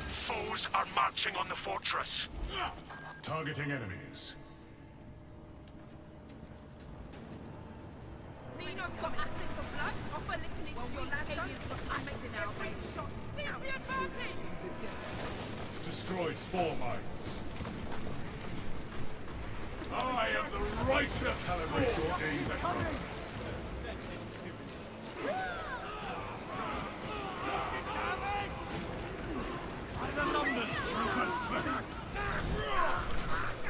Foes are marching on the fortress. Targeting enemies. Xenos got acid for blood. Offer litany to your last gun and make every shot. Seems to be advantage! Destroy spore mines. I am the righteous. Calibrate your aim at front. By the numbers, troopers.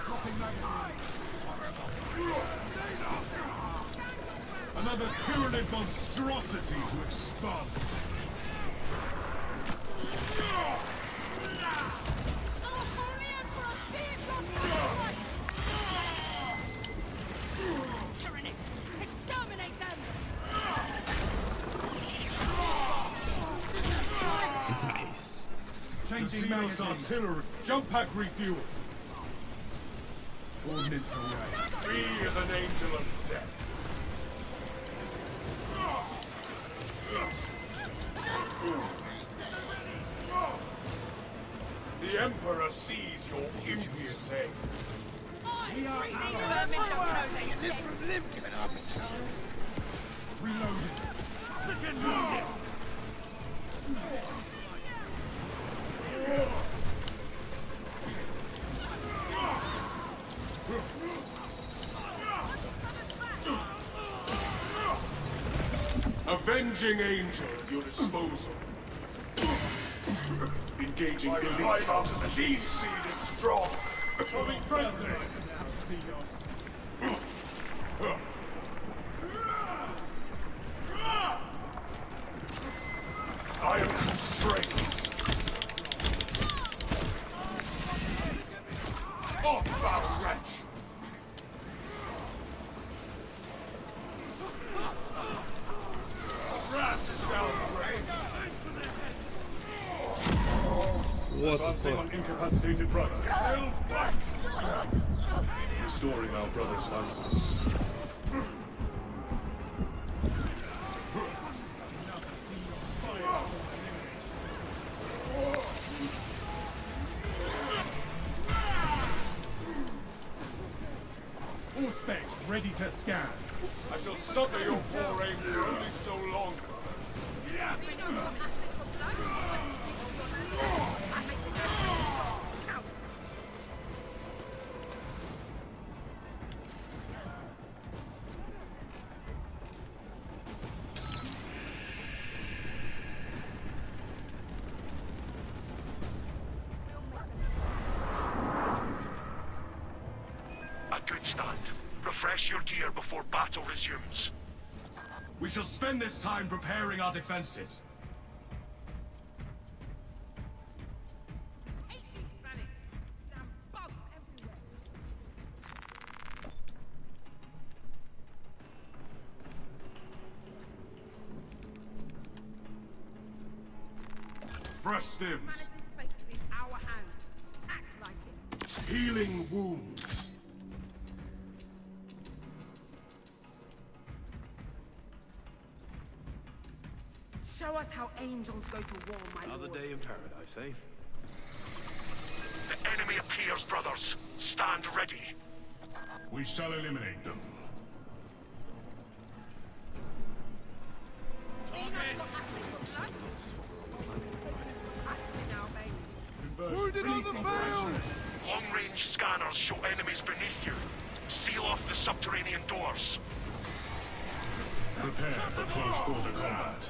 Dropping magazine. Another Tyranid monstrosity to expunge. Oh, holy Emperor, see it from Tyrannids, exterminate them! Nice. The Changing Xenos magazine. artillery. Jump pack refueled. Ordnance away. Be as an angel of death. The Emperor sees your impious aim. We are These allies. vermin don't know their death. Reloading. Avenging angel at your disposal. Engaging elite. The G-Seed is strong. Coming friendly. Now, Xenos. I am constrained. Off, foul wretch! Wrath is down the What Advancing on incapacitated brothers. Still fight! Restoring our brother's life. All specs ready to scan. I shall suffer your poor aim for only so long. A good stand. Refresh your gear before battle resumes. We shall spend this time preparing our defenses. Hate these planets. Damn bugs everywhere. Fresh stims. Planet's fate is in our hands. Act like it. Healing wounds. Show us how angels go to war, my Another lord. day in paradise, eh? The enemy appears, brothers. Stand ready. We shall eliminate them. Wounded on the field! Long-range scanners show enemies beneath you. Seal off the subterranean doors. Prepare for close quarter combat.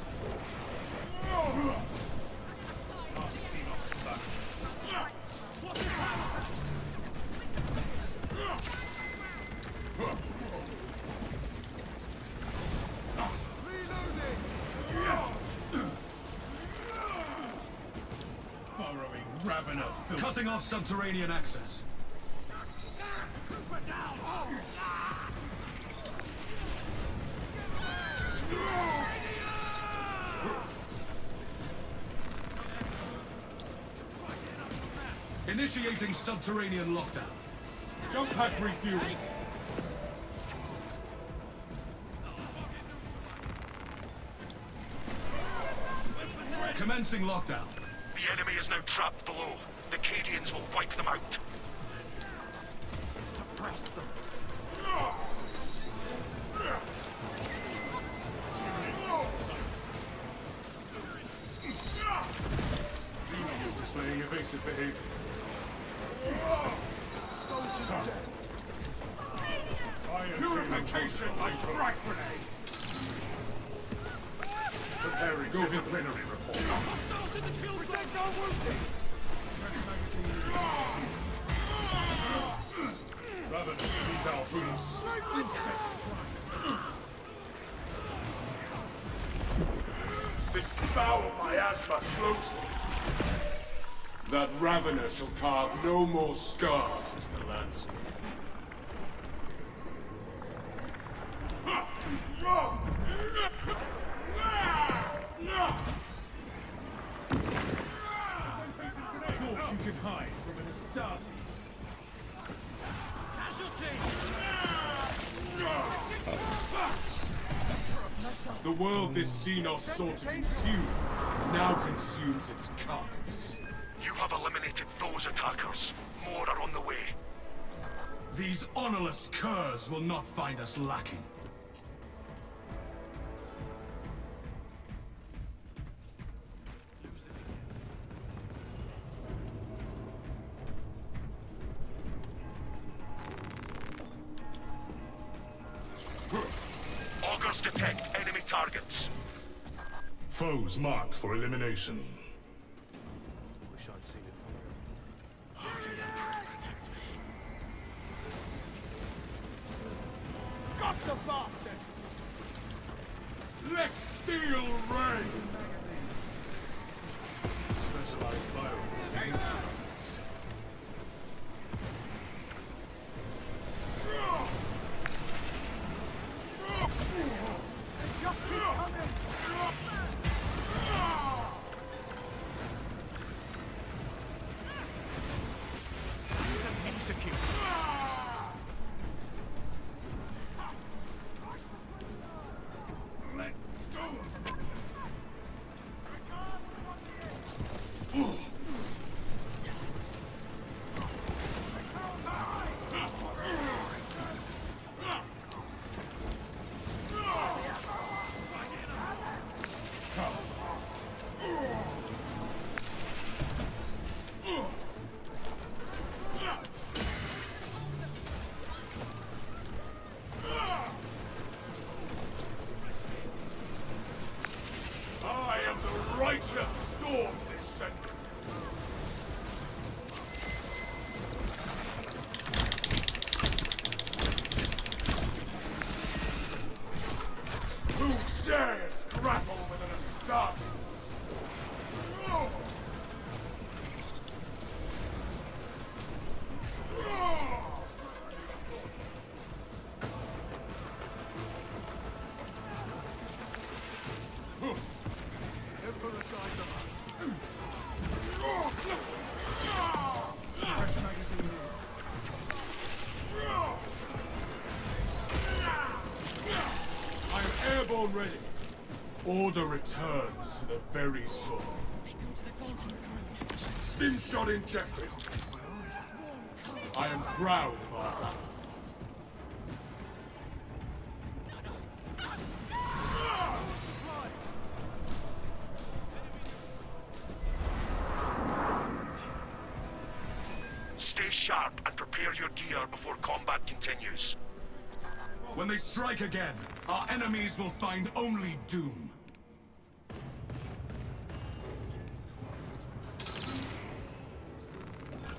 Burrowing Ravener filth. Cutting off subterranean access. Initiating subterranean lockdown. Jump pack refuel. Commencing lockdown. The enemy is now trapped below. The Cadians will wipe them out. Xenos displaying evasive behavior. Purification by frag grenade! Preparing disciplinary report. Protect our wounded! Ravener, meet our police. This foul miasma slows me. That Ravener shall carve no more scars into the landscape. Thought you could hide from an Astartes. The world this Xenos sought to consume now consumes its carcass. You have eliminated those attackers. More are on the way. These honorless curs will not find us lacking. Orders detect enemy targets. Foes marked for elimination. Wish I'd seen it for real. Holy Emperor, protect me. Got the bastard! Let steel reign! Specialized bio. Execute! Let go. I am the righteous storm descendant. Who dares grapple with an Astartes? Emperor died. I am airborne ready. Order returns to the very soul. They go to the Golden Throne. Stim shot injected. I am proud of our battle. Stay sharp and prepare your gear before combat continues. When they strike again, our enemies will find only doom.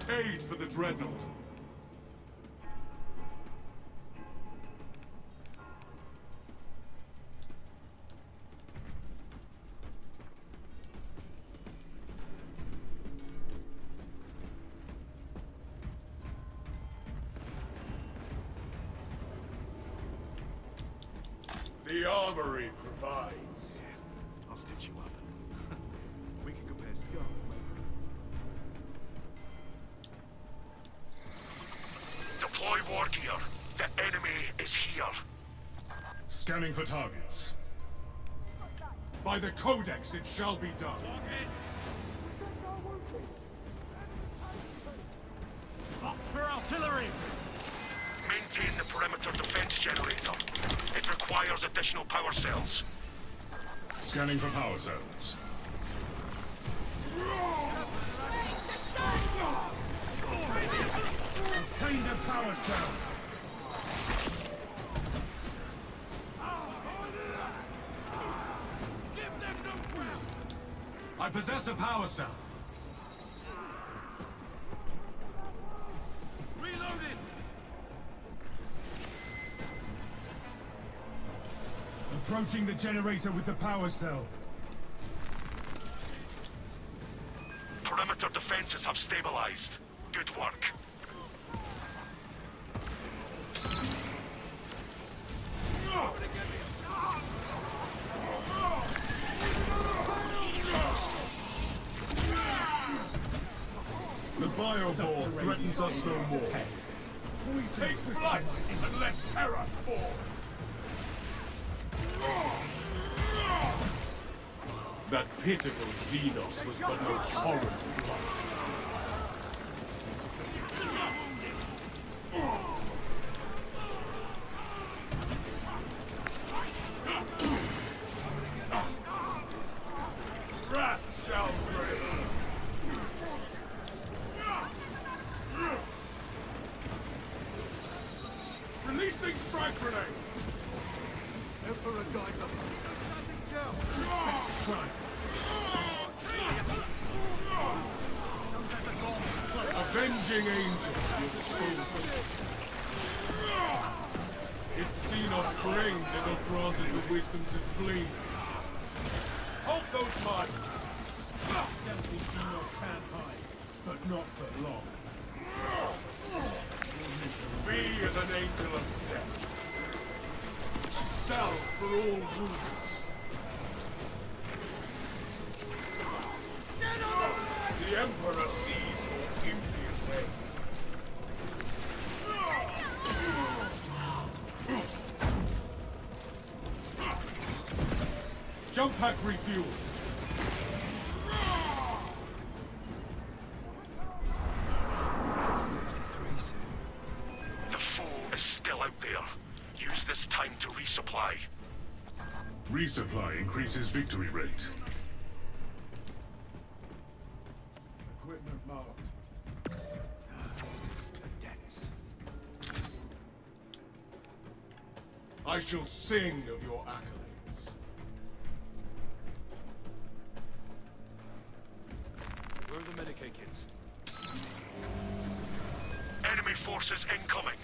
Aid for the Dreadnought. The armory provides. I'll stitch you up. We can compare skill. Deploy war gear. The enemy is here. Scanning for targets. By the Codex, it shall be done. Up for artillery! Maintain the perimeter defense generator. It requires additional power cells. Scanning for power cells. Obtain the power cell! Give them no ground! I possess a power cell. Reloading! Approaching the generator with the power cell. Perimeter defenses have stabilized. Good work. The Bioball threatens us no more. Take flight and let terror fall. That pitiful Xenos was but no horrid blight. Wrath shall reign. Releasing frag grenade. Emperor guide them. Crime. Avenging angel at your disposal. It's seen us brain that have granted the wisdom to flee. Hold those minds. Stealthy Xenos can hide, but not for long. Be as an angel of death. Salve for all wounds. The Emperor sees your impious head. Jump pack refueled. The foe is still out there. Use this time to resupply. Resupply increases victory rate. Equipment marked. Dense. I shall sing of your accolades. Where are the Medicaid kits? Enemy forces incoming.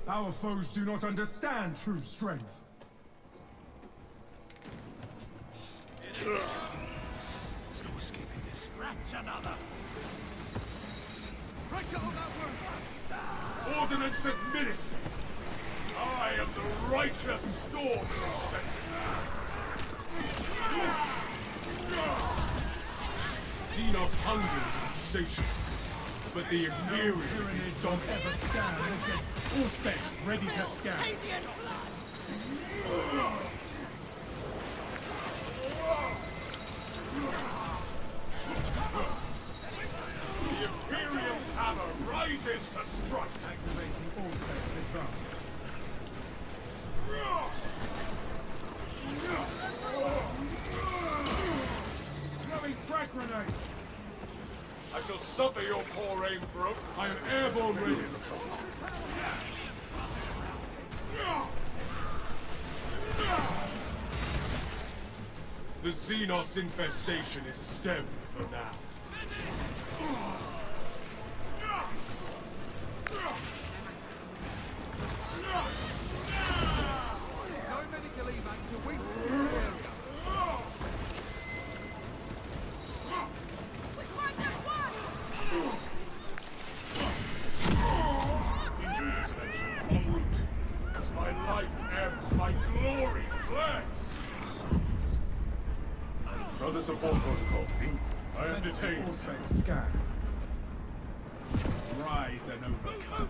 Our foes do not understand true strength. There's no escaping this. Scratch another. Pressure on that wound. Ordnance administered. I am the righteous storm Xenos hungers insatiable, but the Imperials Tyranny don't ever stand against all specs ready to scan. The Imperium's hammer rises to strike. Activating all specs advanced. Throwing frag grenade. I shall suffer your poor aim, Brooke. I am airborne ready. The Xenos infestation is stemmed for now. No medical evac to wing the area. Injury intervention en route. As my life ebbs, my glory flares. Further support protocol. I am detained. All specs scan. Rise and overcome.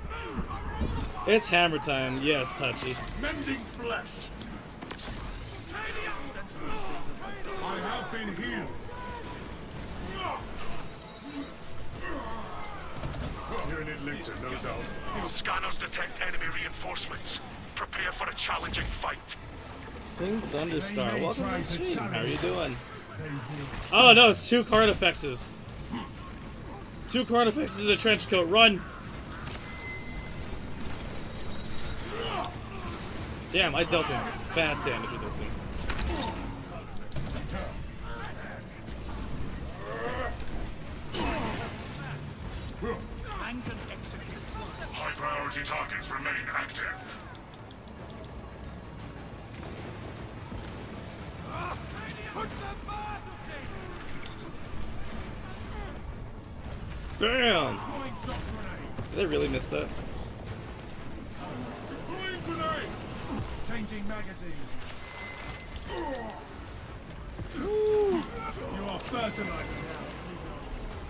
It's hammer time. Yes, Touchy. Mending flesh. I have been healed. Tyranid Lictor knows out. Scanners detect enemy reinforcements. Prepare for a challenging fight. King Thunderstar, welcome to try the to stream. How are you challenge doing? They Oh no, it's 2 Carnifexes. 2 Carnifexes in a trench coat. Run! Damn, I dealt some fat damage with this thing. High priority targets remain active. Damn! Did I really miss that? Changing magazine. You are fertilized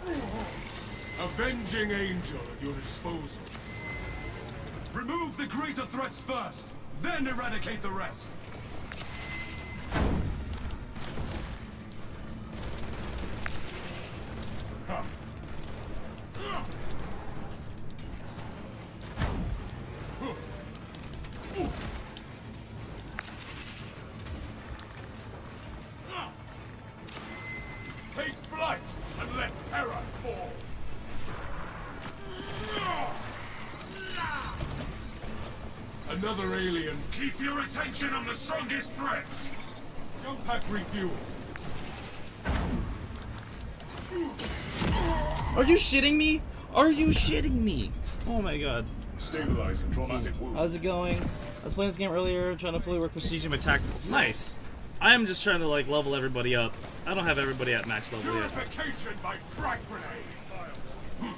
now. Avenging angel at your disposal. Remove the greater threats first, then eradicate the rest. Take flight and let terror fall. Another alien, keep Keep your attention on the strongest threats. Jump pack refueled. Are you shitting me? Are you shitting me? Oh my god. Stabilizing traumatic wound. How's it going? I was playing this game earlier, trying to fully work prestige in my tactical. Nice. I'm just trying to like level everybody up. I don't have everybody at max level yet. Purification by frag grenade.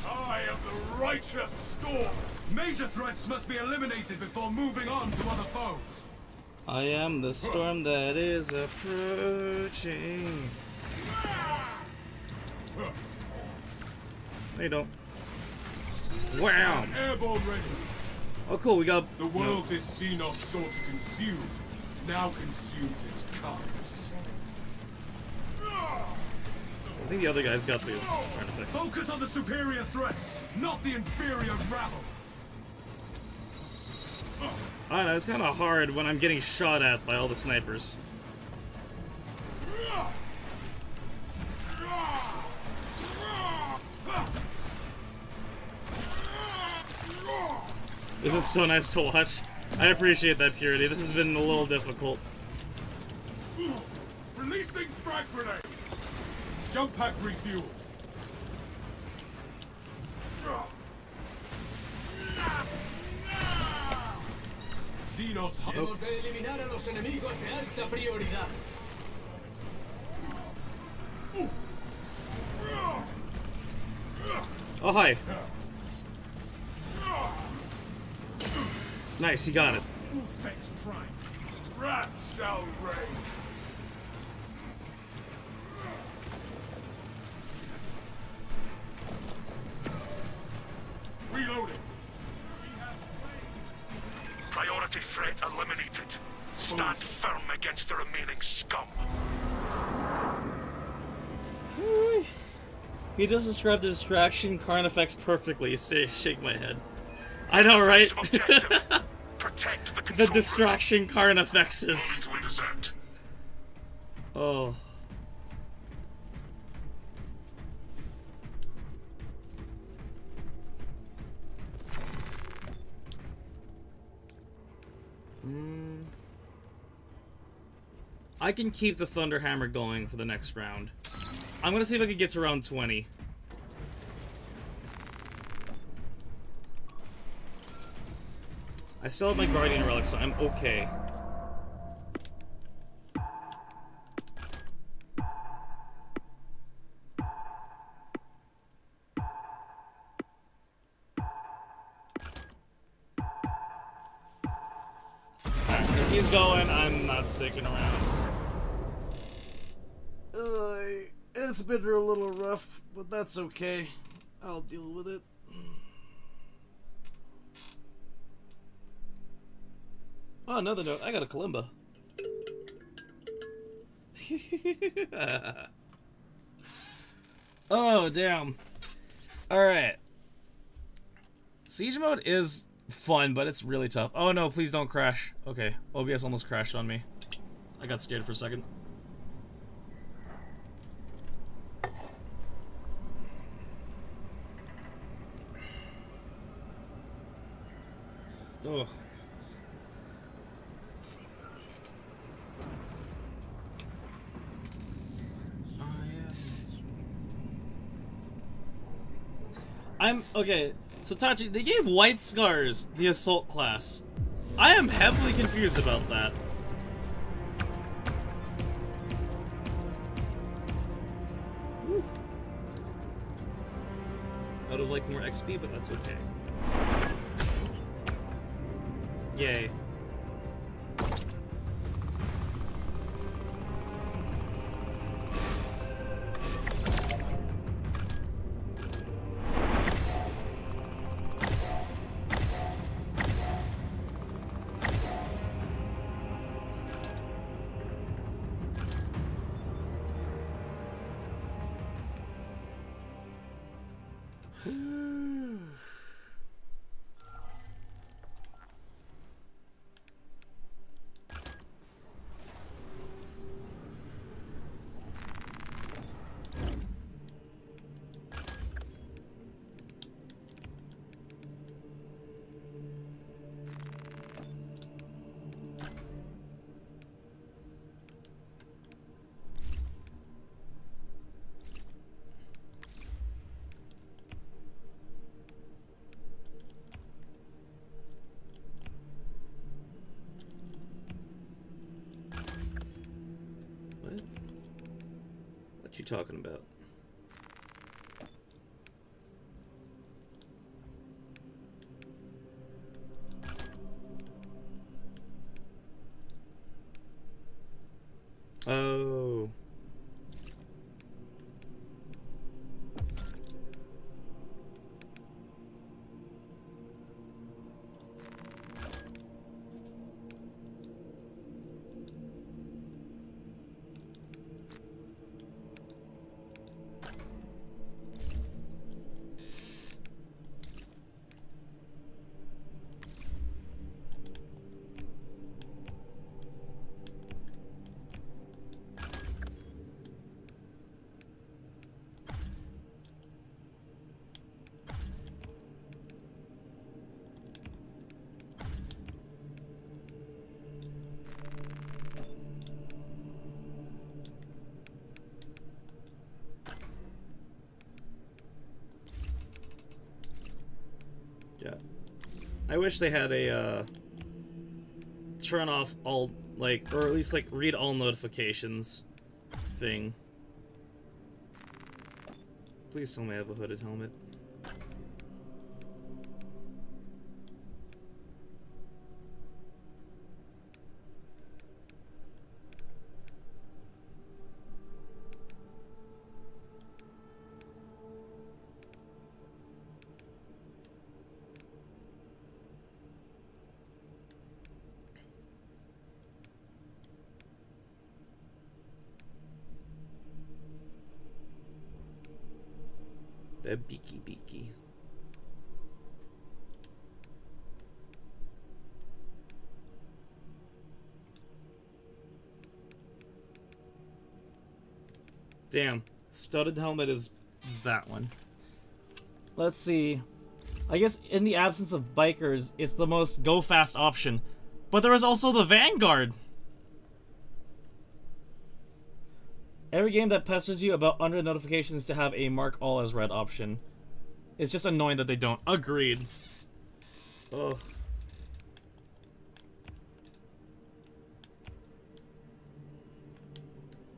I am the righteous storm. Major threats must be eliminated before moving on to other foes. I am the storm that is approaching. No, you don't. Wow. Airborne ready. Oh, cool. We got The world this Xenos sought to consume now consumes its carcass. I think the other guys got the artifacts. Focus on the superior threats, not the inferior rabble. I don't know. It's kind of hard when I'm getting shot at by all the snipers. This is so nice to watch. I appreciate that purity. This has been a little difficult. Releasing frag grenade. Jump pack refueled. Xenos. Hemos de eliminar a los enemigos de alta prioridad. Oh, hi. Nice, he got it. All specs prime. Wrath shall reign. Reloading. Priority threat eliminated. Stand firm against the remaining scum. He does describe the distraction Karn effects perfectly. Shake my head. I know, right? Objective. Protect the The control distraction Karn effects room. is. Into intercept. Oh. I can keep the Thunderhammer going for the next round. I'm gonna see if I can get to round 20. I still have my Guardian Relic, so I'm okay. Alright, if he's going, I'm not sticking around. It's been a little rough, but that's okay. I'll deal with it. Oh, another note. I got a Kalimba. Oh, damn. Alright. Siege mode is fun, but it's really tough. Oh no, please don't crash. Okay, OBS almost crashed on me. I got scared for a second. Ugh. I'm okay. So Tachi, they gave White Scars the assault class. I am heavily confused about that. Whew. I would have liked more XP, but that's okay. Yay. you talking about? Oh. Yeah. I wish they had a, turn off all, like, or at least, like, read all notifications thing. Please tell me I have a hooded helmet. The beaky beaky. Damn, studded helmet is that one. Let's see. I guess in the absence of bikers, it's the most go fast option. But there is also the Vanguard. Every game that pesters you about under notifications to have a mark all as red option. It's just annoying that they don't. Agreed. Ugh.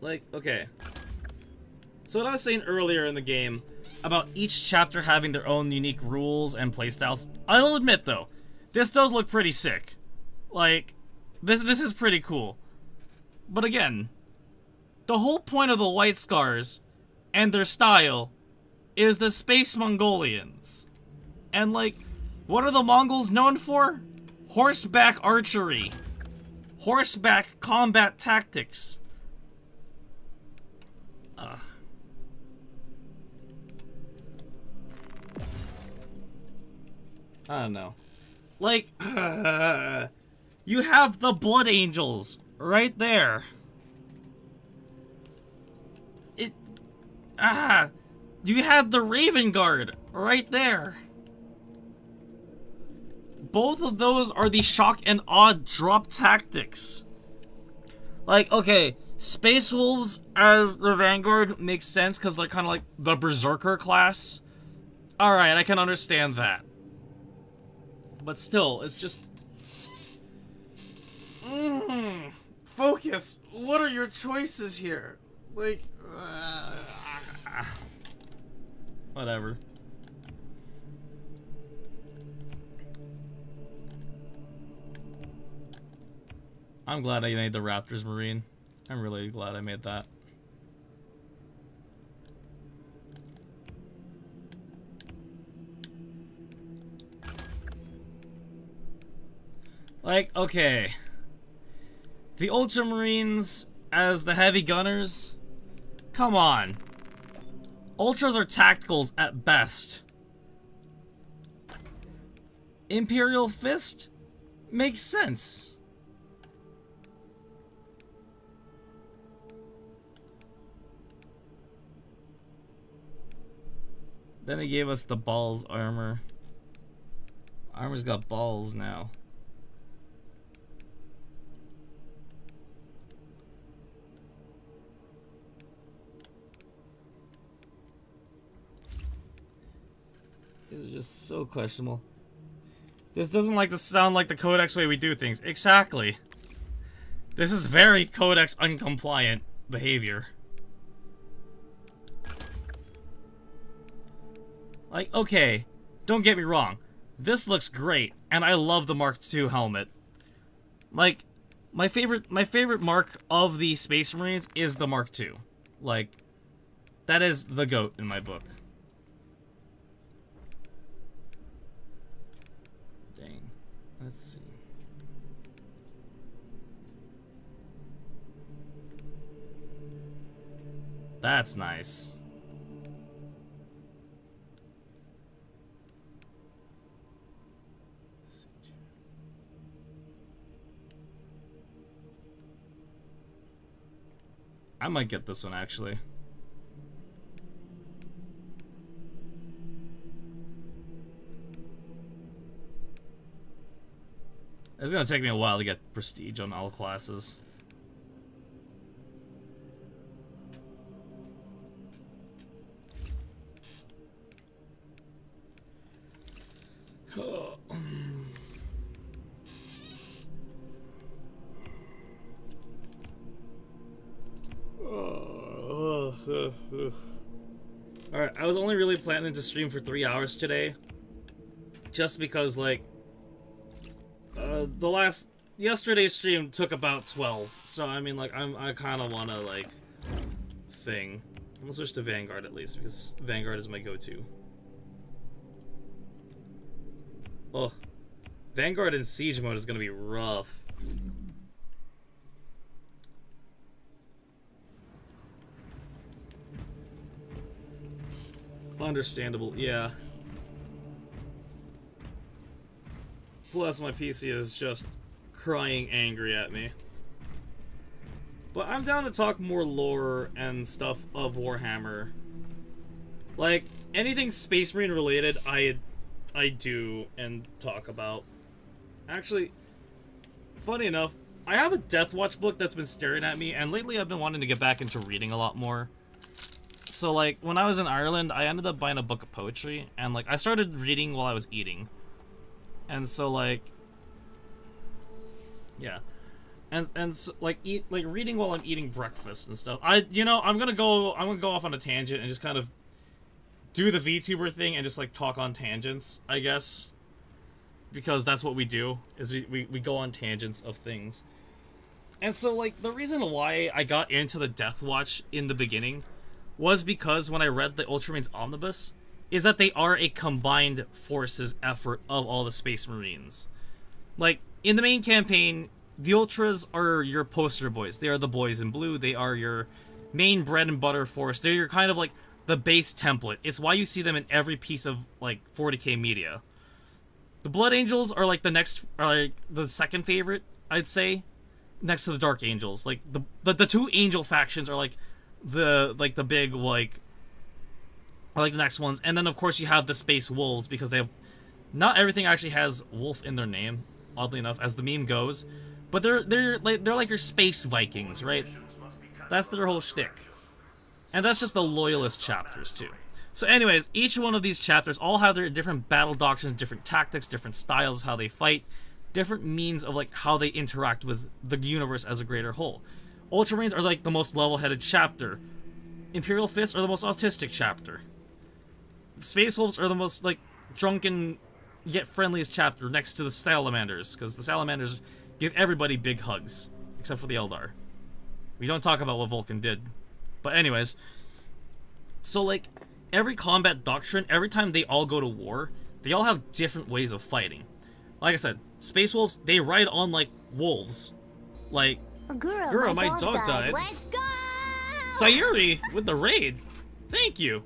Like, okay. So what I was saying earlier in the game about each chapter having their own unique rules and playstyles, I'll admit though, this does look pretty sick. Like, this is pretty cool. But again, the whole point of the White Scars and their style is the Space Mongolians. And like, what are the Mongols known for? Horseback archery. Horseback combat tactics. Ugh. I don't know. Like, you have the Blood Angels right there. You had the Raven Guard right there. Both of those are the shock and awe drop tactics. Like, okay, Space Wolves as the Vanguard makes sense because they're kind of like the Berserker class. Alright, I can understand that. But still, it's just... Focus! What are your choices here? Like... Whatever. I'm glad I made the Raptors Marine. I'm really glad I made that. Like, okay. The Ultramarines as the heavy gunners? Come on. Ultras are tacticals at best. Imperial Fist? Makes sense. Then they gave us the balls armor. Armor's got balls now. These are just so questionable. This doesn't like to sound like the Codex way we do things. Exactly. This is very Codex uncompliant behavior. Like, okay, don't get me wrong. This looks great, and I love the Mark II helmet. Like, my favorite Mark of the Space Marines is the Mark II. Like, that is the GOAT in my book. Dang. Let's see. That's nice. I might get this one, actually. It's gonna take me a while to get prestige on all classes. Alright, I was only really planning to stream for 3 hours today. Just because, like, yesterday's stream took about 12. So, I mean, like, I kind of want to, like, thing. I'm gonna switch to Vanguard at least, because Vanguard is my go-to. Oh, Vanguard in Siege mode is gonna be rough. Understandable, yeah. Plus, my PC is just crying angry at me. But I'm down to talk more lore and stuff of Warhammer. Like, anything Space Marine related, I do and talk about. Actually, funny enough, I have a Death Watch book that's been staring at me, and lately I've been wanting to get back into reading a lot more. So, like, when I was in Ireland, I ended up buying a book of poetry, and, like, I started reading while I was eating. And so, like, yeah. And so, like, reading while I'm eating breakfast and stuff. I'm gonna go off on a tangent and just kind of do the VTuber thing and just, like, talk on tangents, I guess. Because that's what we do, is we go on tangents of things. And so, like, the reason why I got into the Death Watch in the beginning was because when I read the Ultramarines Omnibus, is that they are a combined forces effort of all the Space Marines. Like, in the main campaign, the Ultras are your poster boys. They are the boys in blue. They are your main bread and butter force. They're your kind of, like, the base template. It's why you see them in every piece of, like, 40k media. The Blood Angels are, like, the second favorite, I'd say, next to the Dark Angels. Like, the two Angel factions are, like, the big, like the next ones. And then, of course, you have the Space Wolves, because they have, not everything actually has Wolf in their name, oddly enough, as the meme goes. But they're like your Space Vikings, right? That's their whole shtick. And that's just the Loyalist chapters, too. So anyways, each one of these chapters all have their different battle doctrines, different tactics, different styles of how they fight, different means of, like, how they interact with the universe as a greater whole. Ultramarines are, like, the most level-headed chapter. Imperial Fists are the most autistic chapter. Space Wolves are the most, like, drunken yet friendliest chapter next to the Salamanders, because the Salamanders give everybody big hugs, except for the Eldar. We don't talk about what Vulcan did. But anyways, so, like, every combat doctrine, every time they all go to war, they all have different ways of fighting. Like I said, Space Wolves, they ride on like wolves. Like, girl, my dog died. Let's go! Sayuri with the raid. Thank you.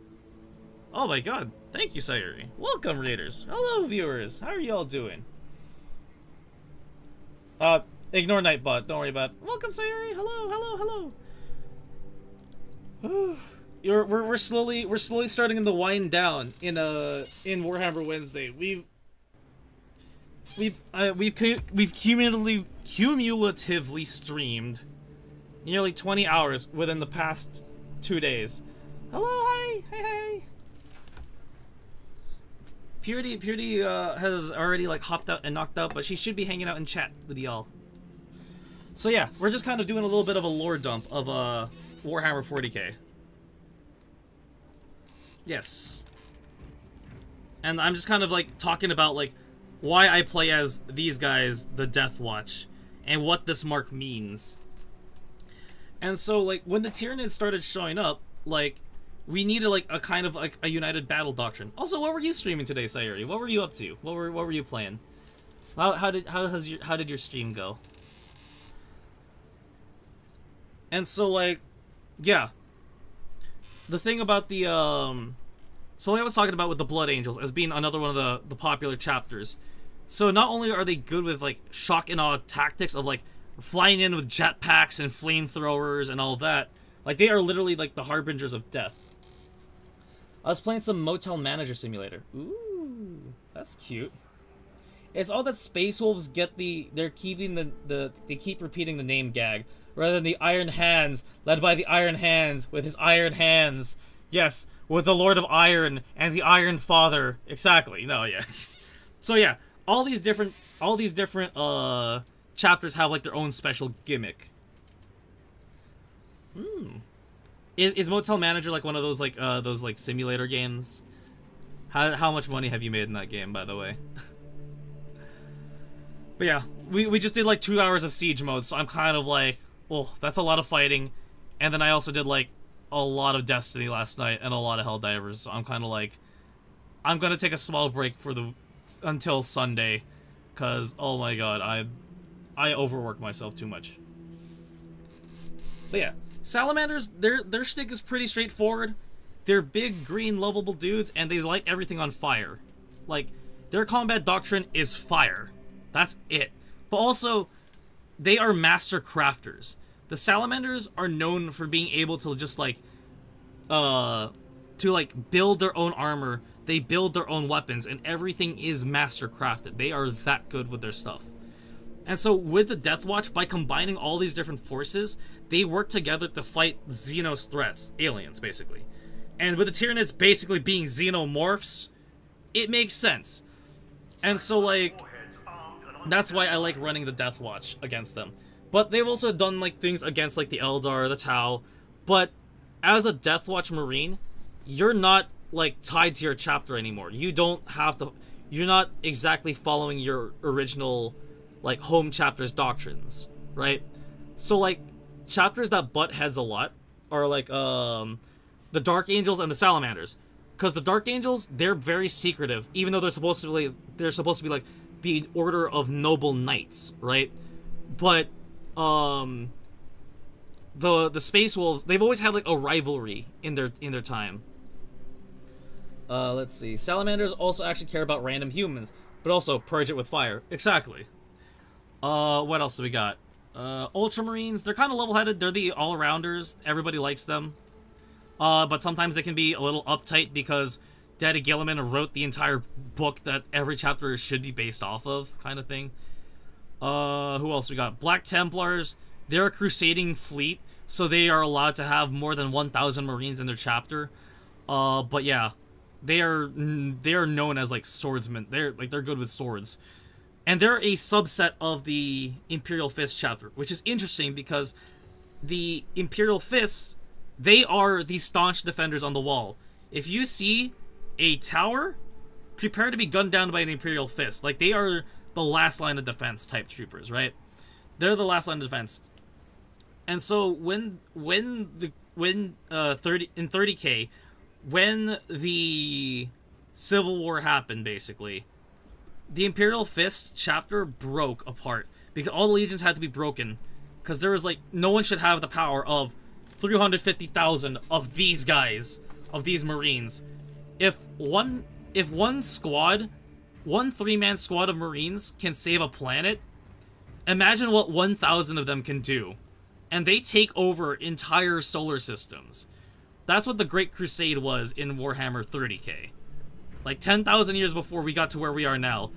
Oh my god. Thank you, Sayuri. Welcome, raiders. Hello, viewers. How are y'all doing? Ignore Nightbot. Don't worry about it. Welcome, Sayuri. Hello, hello, hello. We're slowly starting to wind down in Warhammer Wednesday. We've cumulatively streamed nearly 20 hours within the past 2 days. Hello, hi, hey. Purity has already, like, hopped out and knocked out, but she should be hanging out in chat with y'all. So yeah, we're just kind of doing a little bit of a lore dump of Warhammer 40k. Yes. And I'm just kind of like talking about like why I play as these guys, the Death Watch, and what this mark means. And so like when the Tyranids started showing up, like we needed like a kind of like a united battle doctrine. Also, what were you streaming today, Sayuri? What were you up to? What were you playing? How did your stream go? And so like, yeah. The thing about the so like I was talking about with the Blood Angels as being another one of the popular chapters. So not only are they good with like shock and awe tactics of like flying in with jetpacks and flamethrowers and all that, like they are literally like the harbingers of death. I was playing some Motel Manager Simulator. Ooh, that's cute. It's all that Space Wolves get they're keeping they keep repeating the name gag rather than the Iron Hands, led by the Iron Hands with his iron hands. Yes, with the Lord of Iron and the Iron Father. Exactly. No, yeah. So yeah, all these different chapters have like their own special gimmick. Is Motel Manager like one of those like simulator games? How much money have you made in that game, by the way? But yeah, we just did like 2 hours of siege mode, so I'm kind of like, oh, that's a lot of fighting. And then I also did like a lot of Destiny last night and a lot of Helldivers, so I'm kind of like, I'm gonna take a small break until Sunday, cause oh my god, I overwork myself too much. But yeah, Salamanders, their shtick is pretty straightforward. They're big, green, lovable dudes, and they light everything on fire. Like, their combat doctrine is fire. That's it. But also, they are master crafters. The Salamanders are known for being able to just like, build their own armor. They build their own weapons, and everything is master crafted. They are that good with their stuff. And so with the Death Watch, by combining all these different forces, they work together to fight Xenos threats, aliens basically. And with the Tyranids basically being xenomorphs, it makes sense. And so like, that's why I like running the Death Watch against them. But they've also done like things against like the Eldar, the Tau. But as a Death Watch Marine, you're not like tied to your chapter anymore. You don't have to, you're not exactly following your original like home chapter's doctrines, right? So like chapters that butt heads a lot are like the Dark Angels and the Salamanders, because the Dark Angels, they're very secretive, even though they're supposed to be like the Order of Noble Knights, right? But the Space Wolves, they've always had like a rivalry in their time. Let's see. Salamanders also actually care about random humans, but also purge it with fire. Exactly. What else do we got? Ultramarines, they're kind of level-headed. They're the all-rounders. Everybody likes them. But sometimes they can be a little uptight because Daddy Gilliman wrote the entire book that every chapter should be based off of, kind of thing. Who else we got? Black Templars, they're a crusading fleet, so they are allowed to have more than 1,000 Marines in their chapter. But yeah, they are known as like swordsmen. They're good with swords. And they're a subset of the Imperial Fist chapter, which is interesting because the Imperial Fists, they are the staunch defenders on the wall. If you see a tower, prepare to be gunned down by an Imperial Fist. Like, they are the last line of defense type troopers, right? They're the last line of defense. And so when 30K, when the Civil War happened, basically, the Imperial Fist chapter broke apart because all the legions had to be broken because there was like no one should have the power of 350,000 of these guys, of these Marines. If one squad, one 3-man squad of Marines can save a planet, imagine what 1,000 of them can do. And they take over entire solar systems. That's what the Great Crusade was in Warhammer 30K. Like 10,000 years before we got to where we are now,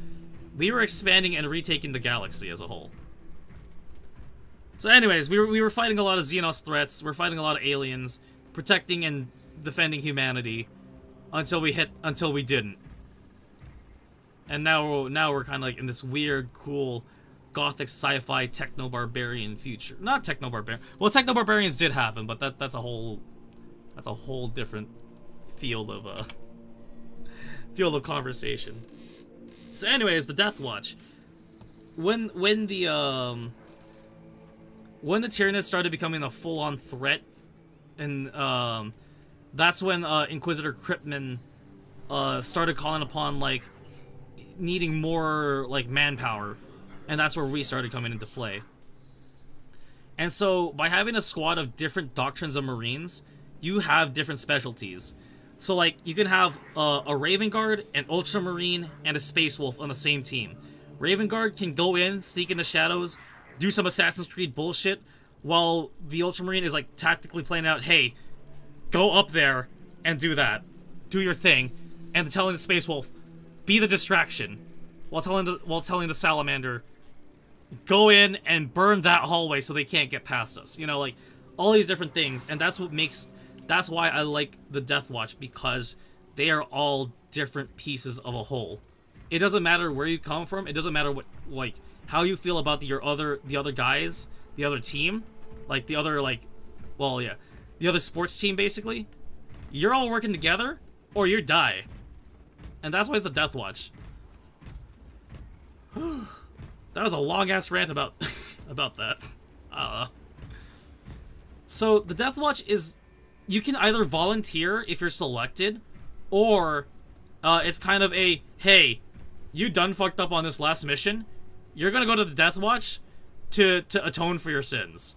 we were expanding and retaking the galaxy as a whole. So anyways, we were fighting a lot of Xenos threats, we're fighting a lot of aliens, protecting and defending humanity, until we didn't. And now we're kind of like in this weird, cool, gothic sci-fi techno-barbarian future. Not techno-barbarian. Well, techno-barbarians did happen, but that's a whole different field of field of conversation. So anyways, the Death Watch. When the Tyranids started becoming a full-on threat, and that's when Inquisitor Cryptman started calling upon, like, needing more, like, manpower. And that's where we started coming into play. And so, by having a squad of different doctrines of Marines, you have different specialties. So, like, you can have a Raven Guard, an Ultramarine, and a Space Wolf on the same team. Raven Guard can go in, sneak in the shadows, do some Assassin's Creed bullshit, while the Ultramarine is, like, tactically playing out, hey, go up there and do that. Do your thing. And telling the Space Wolf, be the distraction. While telling the Salamander, go in and burn that hallway so they can't get past us. You know, like, all these different things. And that's why I like the Death Watch, because they are all different pieces of a whole. It doesn't matter where you come from. It doesn't matter what, like, how you feel about the other guys, the other team, like the other, like, well, yeah, the other sports team, basically. You're all working together, or you die. And that's why it's the Death Watch. That was a long-ass rant about about that. So, the Death Watch is... You can either volunteer if you're selected, or it's kind of a, hey, you done fucked up on this last mission, you're gonna go to the Death Watch to atone for your sins.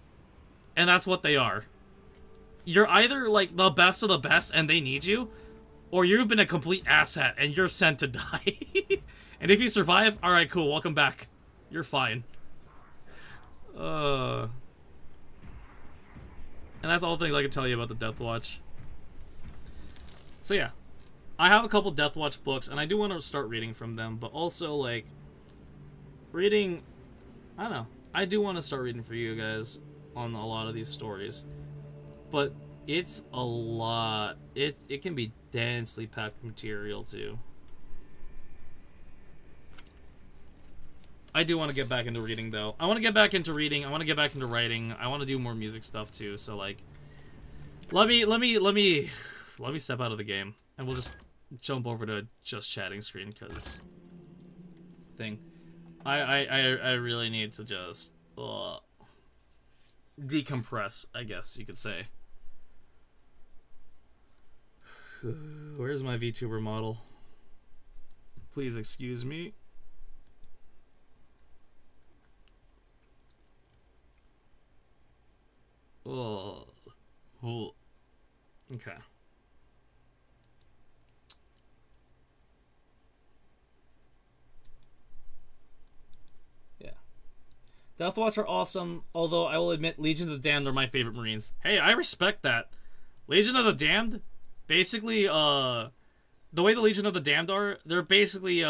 And that's what they are. You're either, like, the best of the best and they need you, or you've been a complete asshat and you're sent to die. And if you survive, alright, cool, welcome back. You're fine. And that's all the things I can tell you about the Death Watch. So yeah, I have a couple Death Watch books, and I do want to start reading from them, but also, like, reading, I don't know, I do want to start reading for you guys on a lot of these stories. But it's a lot. It can be densely packed material, too. I do want to get back into reading, though. I want to get back into reading. I want to get back into writing. I want to do more music stuff, too. So, like, let me step out of the game, and we'll just jump over to just chatting screen, because I really need to just decompress, I guess you could say. Where's my VTuber model? Please excuse me. Oh. Okay. Yeah. Deathwatch are awesome, although I will admit Legion of the Damned are my favorite Marines. Hey, I respect that. Legion of the Damned, basically, the way the Legion of the Damned are, they're basically,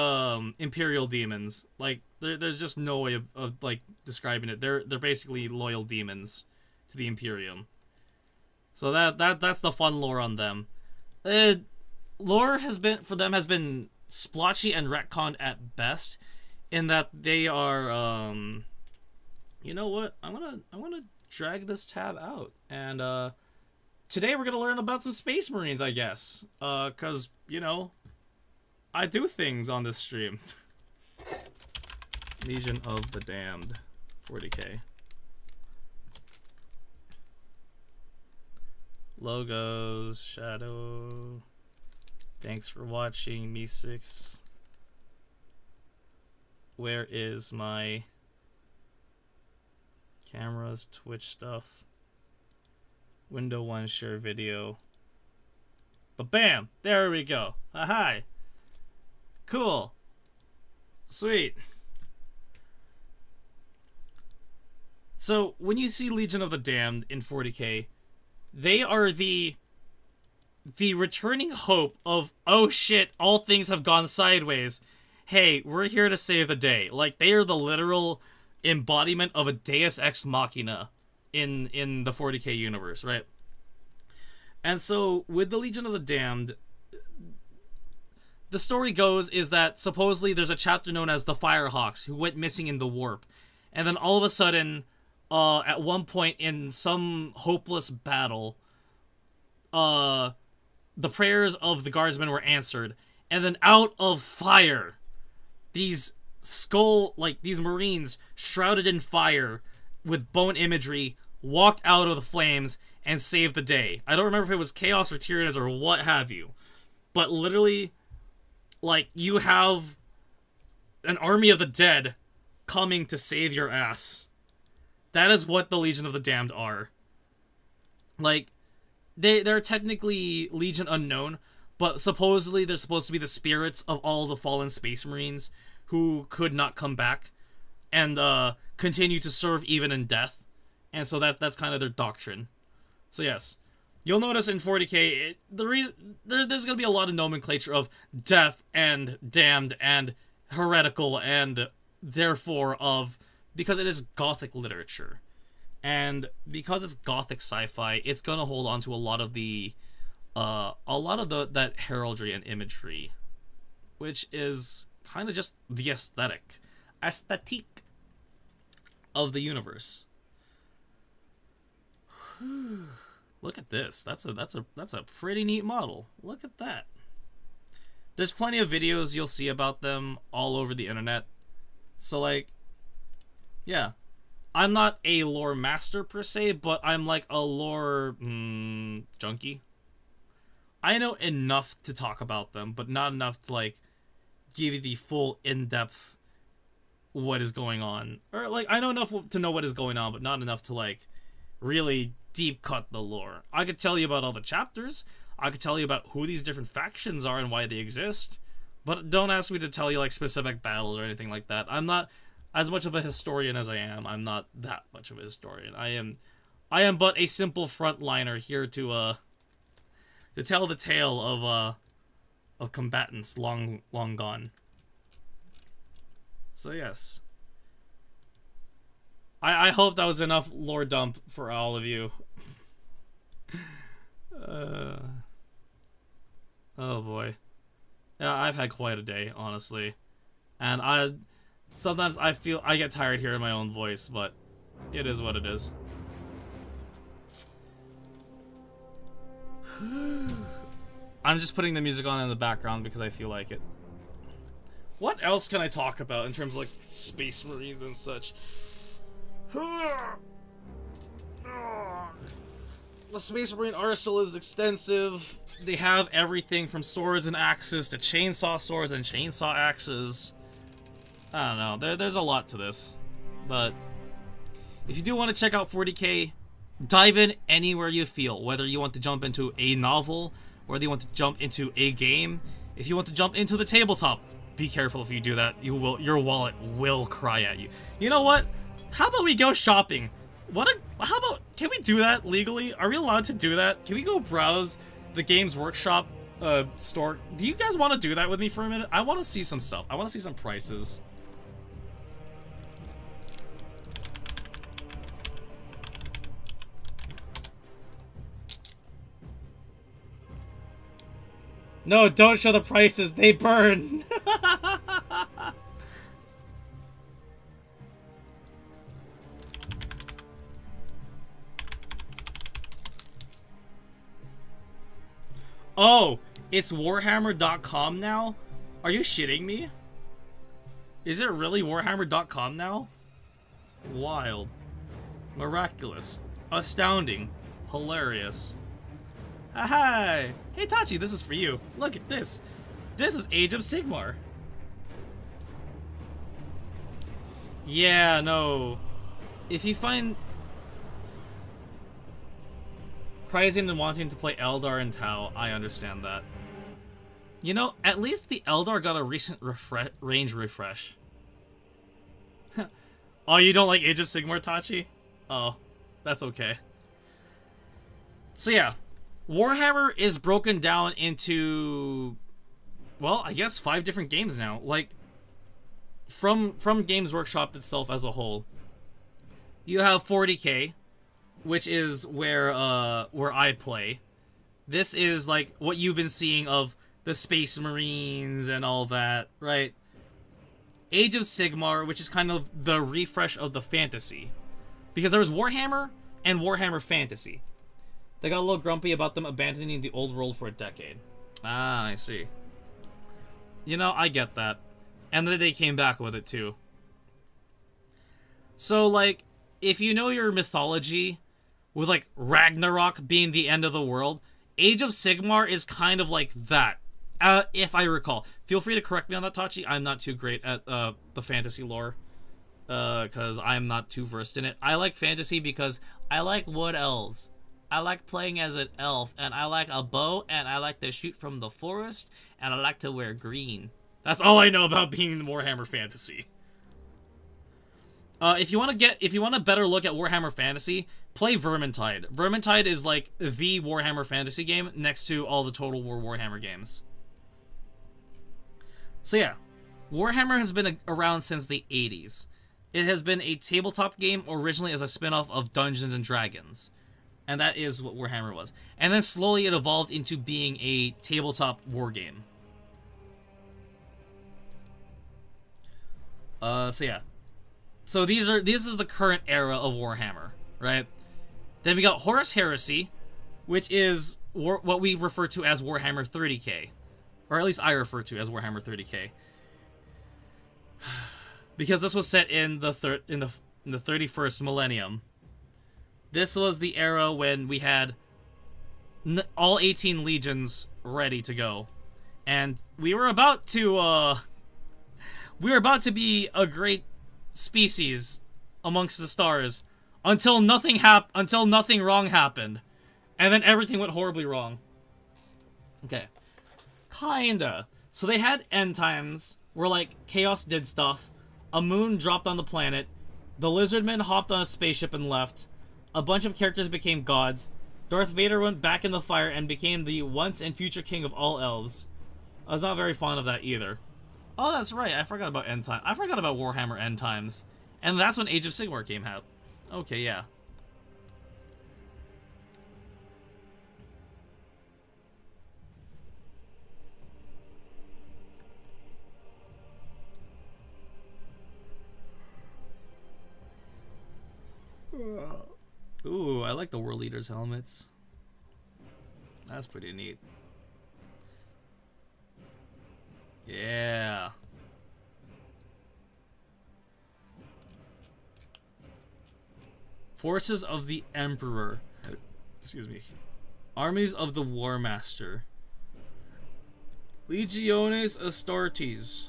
Imperial demons. Like, there's just no way of like, describing it. They're basically loyal demons to the Imperium. So that's the fun lore on them. Lore has been splotchy and retconned at best, in that they are, you know what? I'm gonna drag this tab out, and today we're gonna learn about some Space Marines, I guess. 'Cause, you know, I do things on this stream. Legion of the Damned, 40k. Logos, shadow. Thanks for watching, Me6. Where is my cameras, Twitch stuff? Window 1, share video. But bam! There we go. Hi. Cool. Sweet. So, when you see Legion of the Damned in 40k, they are the returning hope of, oh shit, all things have gone sideways. Hey, we're here to save the day. Like, they are the literal embodiment of a Deus Ex Machina in the 40k universe, right? And so, with the Legion of the Damned, the story goes is that supposedly there's a chapter known as the Firehawks who went missing in the warp. And then all of a sudden, at one point in some hopeless battle, the prayers of the guardsmen were answered, and then out of fire, these these Marines shrouded in fire with bone imagery walked out of the flames and saved the day. I don't remember if it was Chaos or Tyranids or what have you, but literally, like, you have an army of the dead coming to save your ass. That is what the Legion of the Damned are. Like, they're technically Legion Unknown, but supposedly they're supposed to be the spirits of all the fallen Space Marines who could not come back and continue to serve even in death. And so that's kind of their doctrine. So yes, you'll notice in 40k, there's going to be a lot of nomenclature of death and damned and heretical and therefore of, because it is Gothic literature. And because it's Gothic sci-fi, it's going to hold on to a lot of that heraldry and imagery, which is kind of just the aesthetic of the universe. Look at this. That's a pretty neat model. Look at that. There's plenty of videos you'll see about them all over the internet. So, like, yeah. I'm not a lore master per se, but I'm like a lore junkie. I know enough to talk about them, but not enough to, like, give you the full in-depth what is going on. Or, like, I know enough to know what is going on, but not enough to, like, really deep cut the lore. I could tell you about all the chapters. I could tell you about who these different factions are and why they exist. But don't ask me to tell you, like, specific battles or anything like that. I'm not as much of a historian as I am. I'm not that much of a historian. I am but a simple frontliner here to tell the tale of combatants long gone. So yes. I hope that was enough lore dump for all of you. Oh boy. Yeah, I've had quite a day, honestly. And sometimes I feel I get tired hearing my own voice, but it is what it is. I'm just putting the music on in the background because I feel like it. What else can I talk about in terms of, like, Space Marines and such? The Space Marine arsenal is extensive. They have everything from swords and axes to chainsaw swords and chainsaw axes. I don't know. There's a lot to this. But if you do want to check out 40k, dive in anywhere you feel. Whether you want to jump into a novel, whether you want to jump into a game, if you want to jump into the tabletop, be careful if you do that. Your wallet will cry at you. You know what? How about we go shopping? How about, can we do that legally? Are we allowed to do that? Can we go browse the Games Workshop store? Do you guys want to do that with me for a minute? I want to see some stuff. I want to see some prices. No, don't show the prices. They burn. Oh, it's Warhammer.com now? Are you shitting me? Is it really Warhammer.com now? Wild. Miraculous. Astounding. Hilarious. Hi! Hey Tachi, this is for you. Look at this. This is Age of Sigmar. Yeah, no. If you find crazy and wanting to play Eldar and Tau, I understand that. You know, at least the Eldar got a recent range refresh. Oh, you don't like Age of Sigmar, Tachi? Oh, that's okay. So yeah, Warhammer is broken down into, well, I guess 5 different games now. Like, from Games Workshop itself as a whole, you have 40k, which is where I play. This is like what you've been seeing of the Space Marines and all that, right? Age of Sigmar, which is kind of the refresh of the fantasy. Because there was Warhammer and Warhammer Fantasy. They got a little grumpy about them abandoning the old world for a decade. Ah, I see. You know, I get that. And then they came back with it too. So, like, if you know your mythology, with, like, Ragnarok being the end of the world, Age of Sigmar is kind of like that, if I recall. Feel free to correct me on that, Tachi. I'm not too great at the fantasy lore, because I'm not too versed in it. I like fantasy because I like wood elves. I like playing as an elf, and I like a bow, and I like to shoot from the forest, and I like to wear green. That's all I know about being in Warhammer Fantasy. If you want a better look at Warhammer Fantasy, play Vermintide. Vermintide is like the Warhammer Fantasy game next to all the Total War Warhammer games. So yeah, Warhammer has been around since the 80s. It has been a tabletop game originally as a spin-off of Dungeons and Dragons. And that is what Warhammer was. And then slowly it evolved into being a tabletop war game. So yeah. So this is the current era of Warhammer, right? Then we got Horus Heresy, which is what we refer to as Warhammer 30k. Or at least I refer to as Warhammer 30k. Because this was set in the 31st millennium. This was the era when we had all 18 legions ready to go. And we were about to be a great species amongst the stars until nothing wrong happened. And then everything went horribly wrong. Okay. Kinda. So they had end times where, like, chaos did stuff. A moon dropped on the planet. The lizardmen hopped on a spaceship and left. A bunch of characters became gods. Darth Vader went back in the fire and became the once and future king of all elves. I was not very fond of that either. Oh, that's right. I forgot about End Time. I forgot about Warhammer End Times. And that's when Age of Sigmar came out. Okay, yeah. Ooh, I like the World Leaders helmets. That's pretty neat. Yeah. Forces of the Emperor. Excuse me. Armies of the War Master. Legiones Astartes.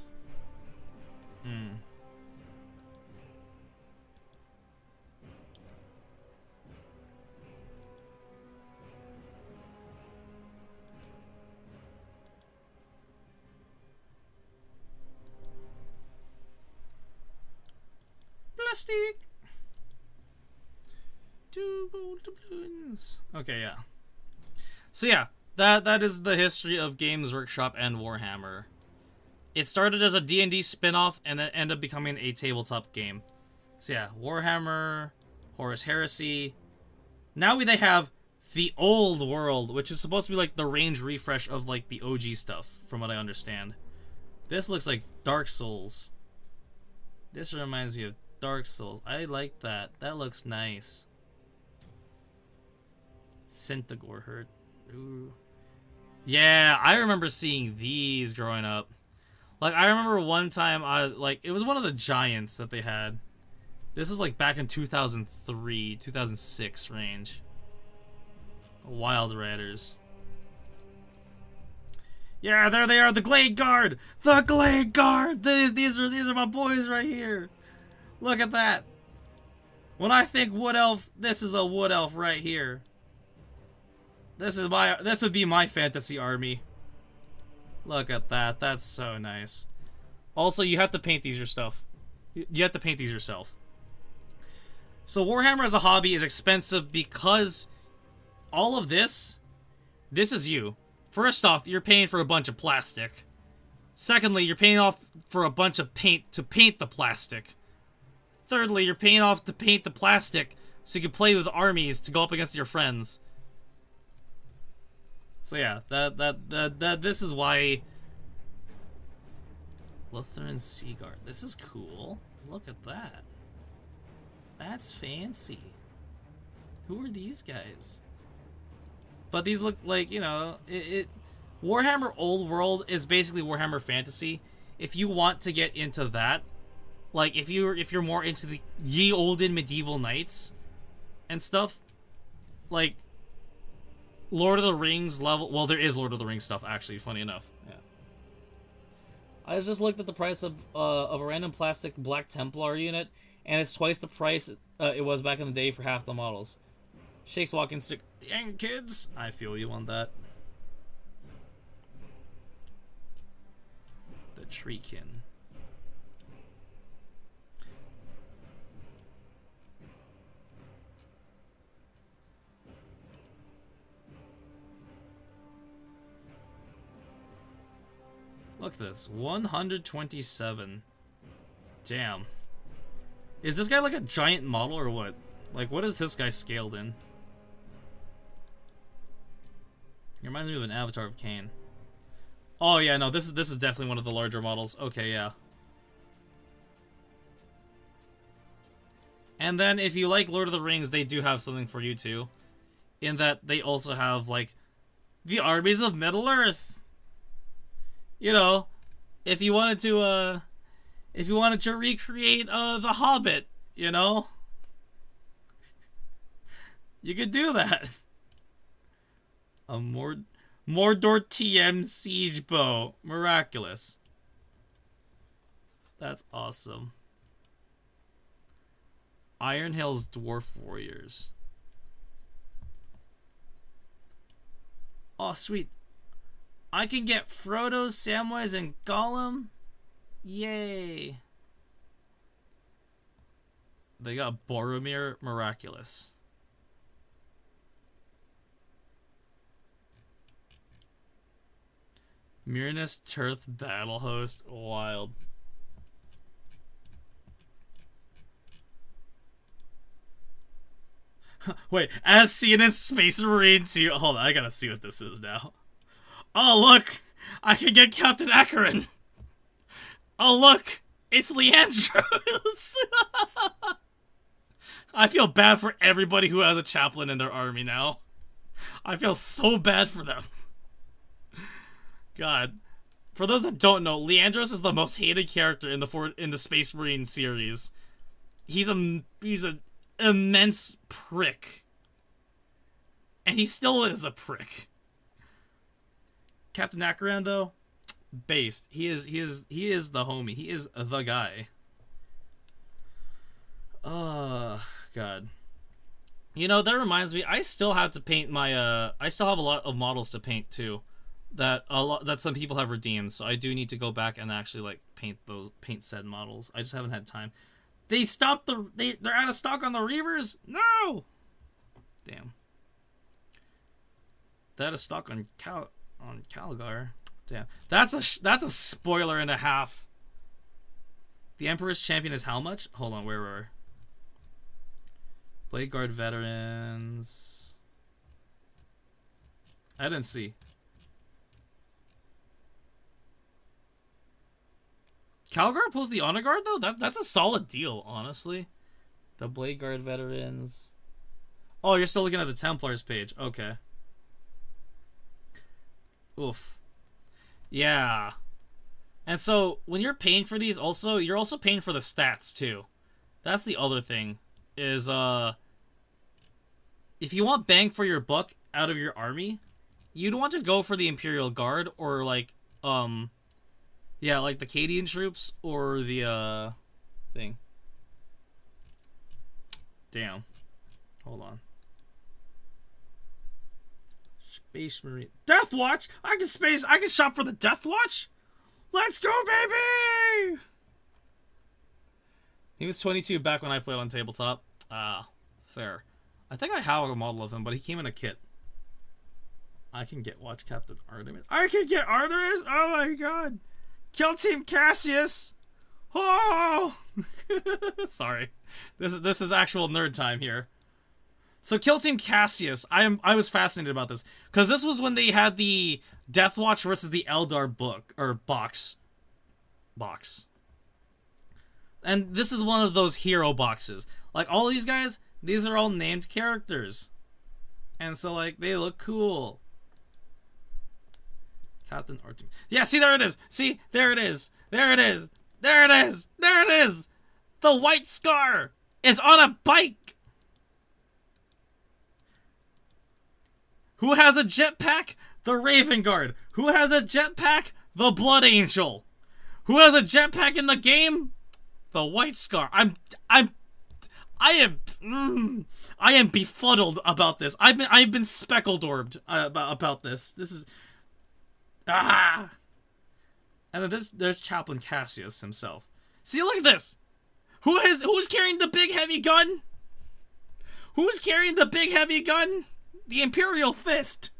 Plastic. 2 gold doubloons. Okay, yeah. So yeah, that is the history of Games Workshop and Warhammer. It started as a D&D spin-off and then ended up becoming a tabletop game. So yeah, Warhammer, Horus Heresy. Now they have the Old World, which is supposed to be like the range refresh of like the OG stuff, from what I understand. This looks like Dark Souls. This reminds me of Dark Souls. I like that. That looks nice. Centigore hurt. Ooh. Yeah, I remember seeing these growing up. Like, I remember one time, it was one of the giants that they had. This is like back in 2003, 2006 range. Wild Raiders. Yeah, there they are, the Glade Guard! The Glade Guard! These are my boys right here. Look at that. When I think Wood Elf, this is a Wood Elf right here. This would be my fantasy army. Look at that. That's so nice. Also, you have to paint these yourself. You have to paint these yourself. So Warhammer as a hobby is expensive because all of this is you. First off, you're paying for a bunch of plastic. Secondly, you're paying off for a bunch of paint to paint the plastic. Thirdly, you're paying off to paint the plastic so you can play with armies to go up against your friends. So yeah, this is why Lutheran Seaguard. This is cool. Look at that. That's fancy. Who are these guys? But these look like, you know, Warhammer Old World is basically Warhammer Fantasy. If you want to get into that, like if you're more into the ye olden medieval knights and stuff, like Lord of the Rings level. Well, there is Lord of the Rings stuff actually. Funny enough, yeah. I just looked at the price of a random plastic Black Templar unit, and it's twice the price it was back in the day for half the models. Shakes walking stick. Dang kids, I feel you on that. The Treekin. Look at this, 127. Damn. Is this guy like a giant model or what? Like, what is this guy scaled in? It reminds me of an avatar of Cain. Oh yeah, no, this is definitely one of the larger models. Okay, yeah. And then if you like Lord of the Rings, they do have something for you too. In that they also have like the armies of Middle-earth. You know, if you wanted to recreate The Hobbit, you know, you could do that. A Mordor TM siege bow, miraculous. That's awesome. Iron Hill's dwarf warriors. Oh, sweet. I can get Frodo, Samwise, and Gollum. Yay. They got Boromir, miraculous. Myrnus Tirth battle host, wild. Wait, as seen in Space Marine 2. Hold on, I gotta see what this is now. Oh, look! I can get Captain Acheron! Oh, look! It's Leandros! I feel bad for everybody who has a chaplain in their army now. I feel so bad for them. God. For those that don't know, Leandros is the most hated character in the Space Marine series. He's an immense prick. And he still is a prick. Captain Acheron, though, based. He is the homie. He is the guy. Oh, God. You know, that reminds me, I still have to paint my I still have a lot of models to paint too. That some people have redeemed, so I do need to go back and actually like paint said models. I just haven't had time. They stopped they're out of stock on the Reavers? No! Damn. They're out of stock on Calgar. Damn. That's a spoiler and a half. The Emperor's Champion is how much? Hold on, where were we? Blade Guard veterans. I didn't see. Calgar pulls the Honor Guard though? That's a solid deal, honestly. The Blade Guard veterans. Oh, you're still looking at the Templars page. Okay. Oof. Yeah. And so when you're paying for these also, you're also paying for the stats too. That's the other thing. Is if you want bang for your buck out of your army, you'd want to go for the Imperial Guard or like yeah, like the Cadian troops or the thing. Damn. Hold on. Space Marine. Death Watch? I can shop for the Death Watch? Let's go, baby! He was 22 back when I played on tabletop. Ah, fair. I think I have a model of him, but he came in a kit. I can get Watch Captain Artemis. I can get Artemis? Oh my god. Kill Team Cassius! Oh! Sorry. This is actual nerd time here. So Kill Team Cassius, I was fascinated about this. Because this was when they had the Death Watch versus the Eldar book, or box. And this is one of those hero boxes. Like, all these guys, these are all named characters. And so, like, they look cool. Captain Arctic. Yeah, see, there it is. See, there it is. There it is. There it is. There it is. The White Scar is on a bike. Who has a jetpack? The Raven Guard. Who has a jetpack? The Blood Angel. Who has a jetpack in the game? The White Scar. I am befuddled about this. I've been speckled-orbed about this. This is and then there's Chaplain Cassius himself. See, look at this. Who's carrying the big heavy gun? Who's carrying the big heavy gun? The Imperial Fist.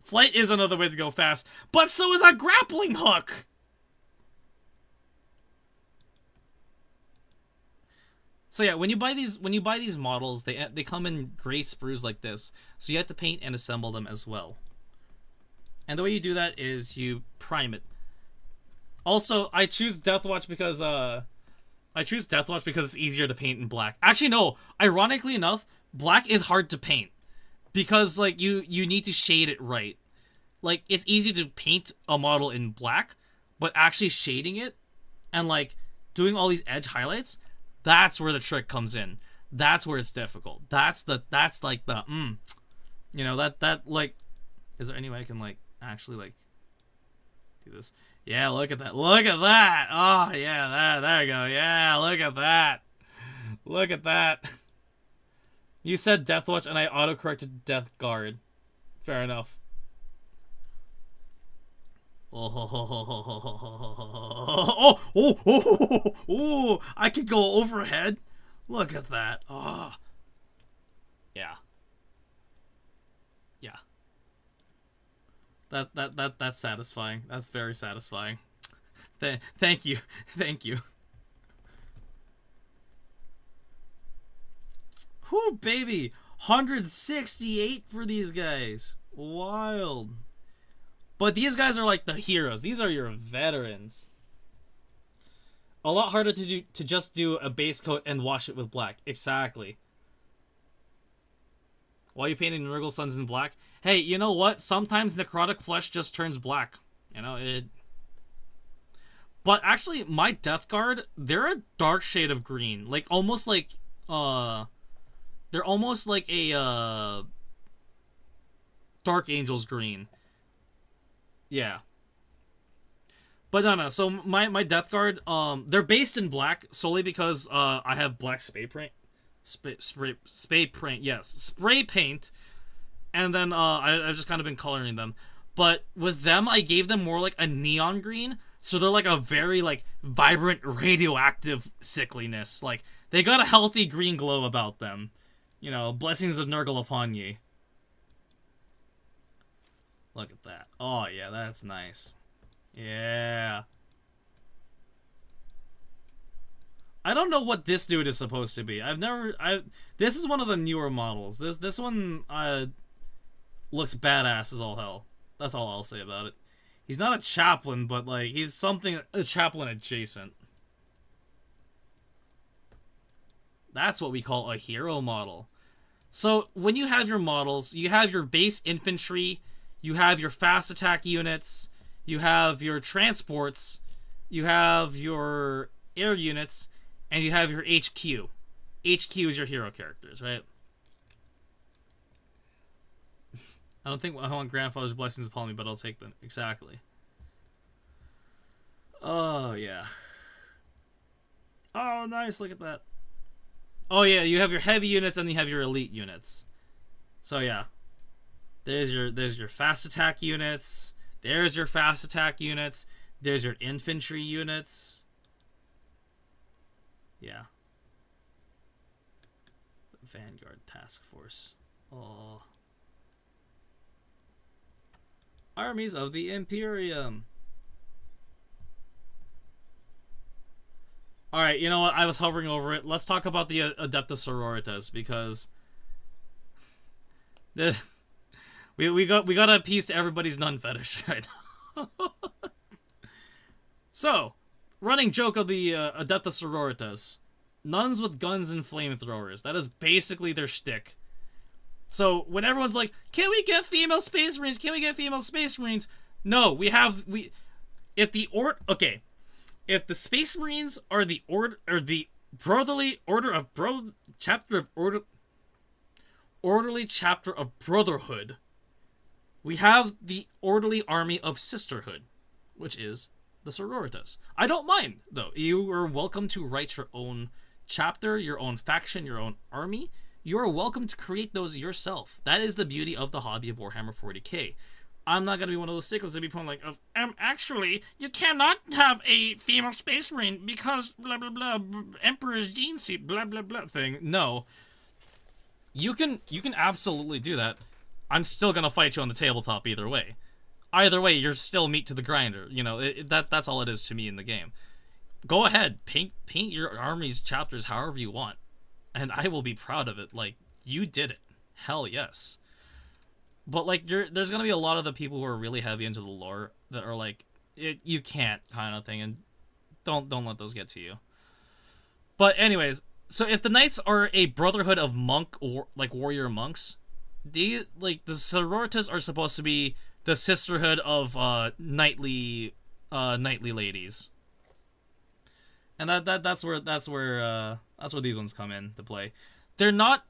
Flight is another way to go fast, but so is a grappling hook. So yeah, when you buy these models, they come in gray sprues like this, so you have to paint and assemble them as well. And the way you do that is you prime it. Also, I choose Deathwatch because it's easier to paint in black. Actually, no. Ironically enough, black is hard to paint because like you need to shade it right. Like it's easy to paint a model in black, but actually shading it and like doing all these edge highlights, that's where the trick comes in. That's where it's difficult. That's like the you know, that like, is there any way I can like actually like do this? Yeah, look at that. Look at that. Oh, yeah, there you go. Yeah, look at that. Look at that. You said Deathwatch and I auto-corrected Death Guard. Fair enough. Oh, I could go overhead. Look at that. Oh. Yeah. Yeah. That's satisfying. That's very satisfying. Thank you. Thank you. Whoo, baby. 168 for these guys. Wild. But these guys are like the heroes. These are your veterans. A lot harder to just do a base coat and wash it with black. Exactly. Why are you painting Nurgle Sons in black? Hey, you know what? Sometimes necrotic flesh just turns black. You know, it... But actually, my Death Guard, they're a dark shade of green. Like, almost like, they're almost like a, Dark Angels green. Yeah. But no. So, my Death Guard, they're based in black solely because, I have black spray paint. Spray paint, yes. Spray paint. And then I've just kind of been coloring them. But with them, I gave them more like a neon green. So they're like a very like vibrant radioactive sickliness. Like they got a healthy green glow about them. You know, blessings of Nurgle upon ye. Look at that. Oh yeah, that's nice. Yeah. I don't know what this dude is supposed to be. This is one of the newer models. This one looks badass as all hell. That's all I'll say about it. He's not a chaplain, but like he's something a chaplain adjacent. That's what we call a hero model. So when you have your models, you have your base infantry, you have your fast attack units, you have your transports, you have your air units, and you have your HQ. HQ is your hero characters, right? I don't think I want grandfather's blessings upon me, but I'll take them. Exactly. Oh, yeah. Oh, nice. Look at that. Oh, yeah. You have your heavy units and you have your elite units. So, yeah. There's your fast attack units. There's your fast attack units. There's your infantry units. Yeah. The Vanguard Task Force. Oh. Armies of the Imperium. Alright, you know what? I was hovering over it. Let's talk about the Adeptus Sororitas, because we got to appease to everybody's nun fetish right now. So, running joke of the Adeptus Sororitas. Nuns with guns and flamethrowers. That is basically their shtick. So when everyone's like, "Can we get female Space Marines? Can we get female Space Marines?" No, if the Space Marines are the orderly chapter of Brotherhood, we have the orderly army of Sisterhood, which is the Sororitas. I don't mind, though. You are welcome to write your own chapter, your own faction, your own army. You are welcome to create those yourself. That is the beauty of the hobby of Warhammer 40k. I'm not going to be one of those sticklers to be put like, actually, you cannot have a female Space Marine because blah, blah, blah, Emperor's gene seed, blah, blah, blah thing. No. You can absolutely do that. I'm still going to fight you on the tabletop either way. Either way, you're still meat to the grinder. You know, that's all it is to me in the game. Go ahead, paint your army's chapters however you want. And I will be proud of it. Like, you did it. Hell yes. But, like, there's going to be a lot of the people who are really heavy into the lore that are like, you can't kind of thing. And don't let those get to you. But anyways, so if the knights are a brotherhood of monk or, like, warrior monks, the sororitas are supposed to be the sisterhood of knightly ladies. And that's where these ones come in to play. They're not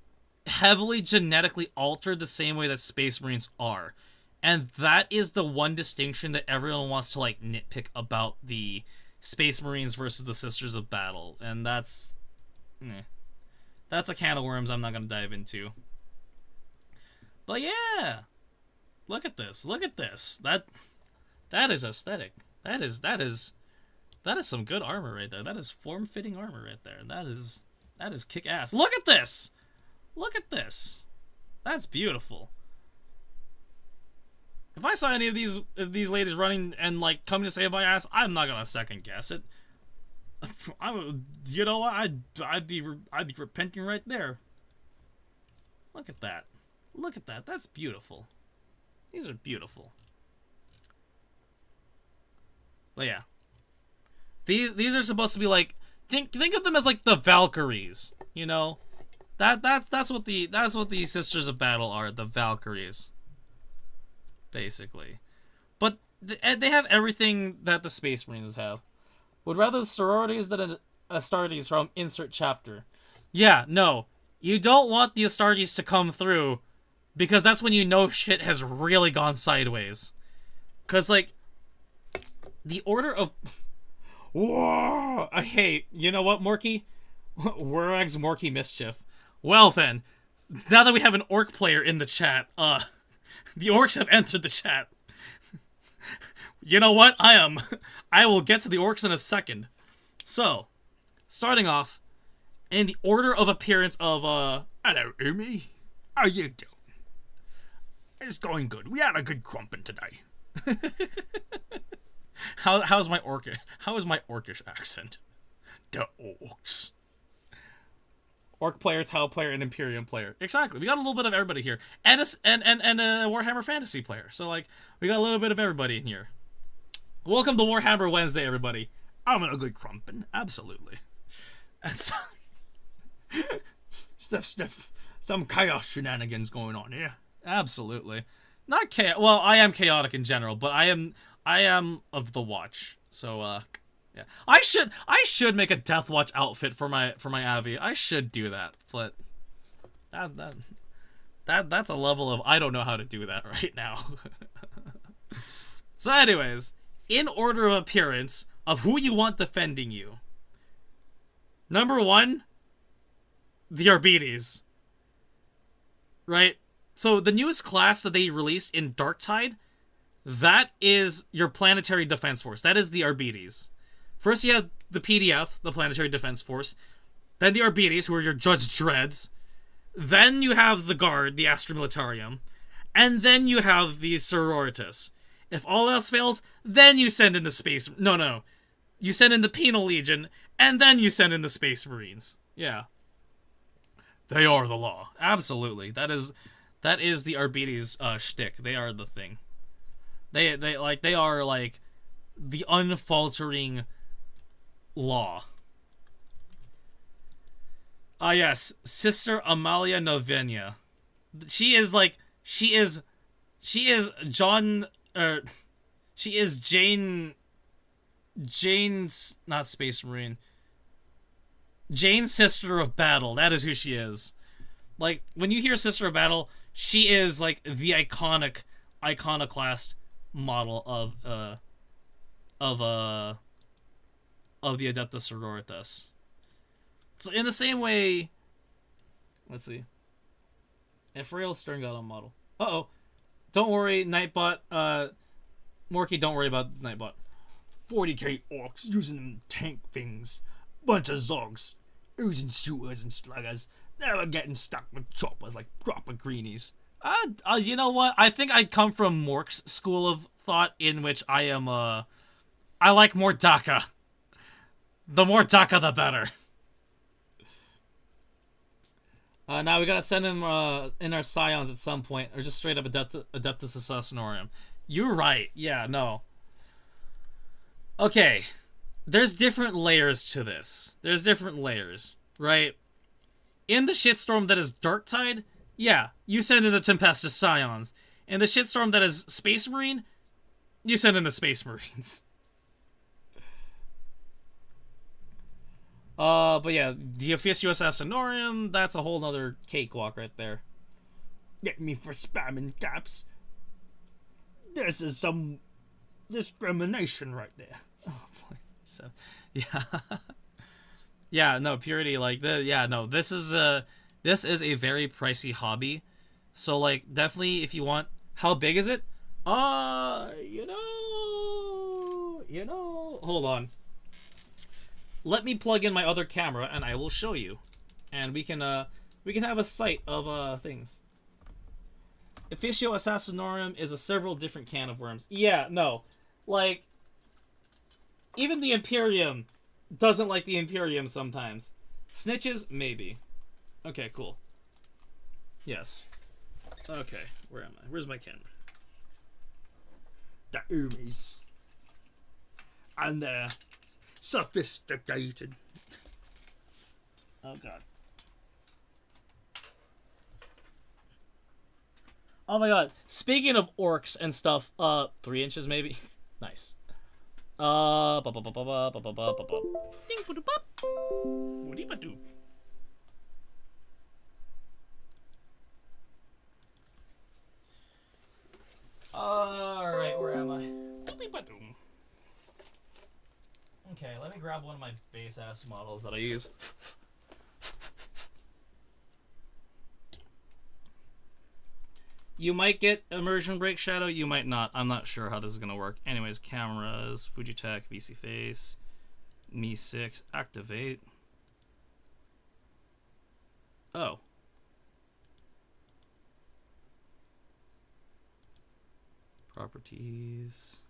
heavily genetically altered the same way that Space Marines are. And that is the one distinction that everyone wants to, like, nitpick about the Space Marines versus the Sisters of Battle. And that's a can of worms I'm not going to dive into. But yeah, look at this. Look at this. That is aesthetic. That is some good armor right there. That is form-fitting armor right there. That is kick-ass. Look at this. Look at this. That's beautiful. If I saw any of these ladies running and, like, coming to save my ass, I'm not gonna second guess it. You know what? I'd be repenting right there. Look at that. Look at that. That's beautiful. These are beautiful. But yeah. These are supposed to be like, think of them as like the Valkyries, you know? That's what the Sisters of Battle are, the Valkyries. Basically. But they have everything that the Space Marines have. Would rather the sororities than Astartes from insert chapter. Yeah, no. You don't want the Astartes to come through, because that's when you know shit has really gone sideways. Cause like the order of whoa, hey, you know what, Morky? Warag's Morky Mischief. Well then, now that we have an orc player in the chat, the orcs have entered the chat. You know what? I will get to the orcs in a second. So, starting off, in the order of appearance of, hello, Umi. How you doing? It's going good. We had a good crumpin' today. How is my orcish accent? The orcs. Orc player, Tau player, and Imperium player. Exactly. We got a little bit of everybody here. And a Warhammer Fantasy player. So, like, we got a little bit of everybody in here. Welcome to Warhammer Wednesday, everybody. I'm in a good crumpin'. Absolutely. And so... some chaos shenanigans going on here. Absolutely. Not chaos. Well, I am chaotic in general, but I am of the Watch. So, yeah. I should make a Death Watch outfit for my Avi. I should do that, but that's a level of I don't know how to do that right now. So, anyways, in order of appearance of who you want defending you. Number 1, the Arbites. Right? So the newest class that they released in Darktide, that is your Planetary Defense Force. That is the Arbites. First you have the PDF, the Planetary Defense Force. Then the Arbites, who are your Judge Dreads. Then you have the Guard, the Astra Militarium. And then you have the Sororitas. If all else fails, then you send in the Space... No. You send in the Penal Legion, and then you send in the Space Marines. Yeah. They are the law. Absolutely. That is the Arbites shtick. They are the thing. They are like the unfaltering law. Yes, Sister Amalia Novena. She is John, she is Jane's, not Space Marine. Jane's Sister of Battle. That is who she is. Like, when you hear Sister of Battle, she is, like, the iconoclast model of the Adeptus Sororitas. So in the same way, let's see. Ephrael Stern got on model. Uh-oh. Don't worry, Nightbot. Morky, don't worry about Nightbot. 40k orcs using them tank things. Bunch of zogs. Using shooters and sluggers. Never getting stuck with choppers like proper greenies. You know what? I think I come from Mork's school of thought, in which I am, I like more DACA. The more DACA, the better. Now we gotta send him in our Scions at some point, or just straight up Adeptus Assassinorum. You're right. Yeah, no. Okay. There's different layers to this. There's different layers, right? In the shitstorm that is Darktide, yeah, you send in the Tempestus Scions. In the shitstorm that is Space Marine, you send in the Space Marines. But yeah, the Officio Assassinorum, that's a whole nother cakewalk right there. Get me for spamming caps. This is some discrimination right there. Oh boy. So, yeah. Yeah, no, Purity, like, this is a very pricey hobby. So, like, definitely, if you want, how big is it? Hold on. Let me plug in my other camera, and I will show you. And we can have a sight of, things. Officio Assassinorum is a several different can of worms. Yeah, no. Like, even the Imperium doesn't like the Imperium sometimes. Snitches? Maybe. Okay, cool. Yes. Okay, where am I? Where's my camera? The Umis. And they're sophisticated. Oh god. Oh my god. Speaking of orcs and stuff, 3 inches maybe? Nice. Alright, where am I? Okay, let me grab one of my base ass models that I use. You might get immersion break shadow, you might not. I'm not sure how this is gonna work. Anyways, cameras, Fujitech, VC face, Mi 6, activate. Oh. Properties.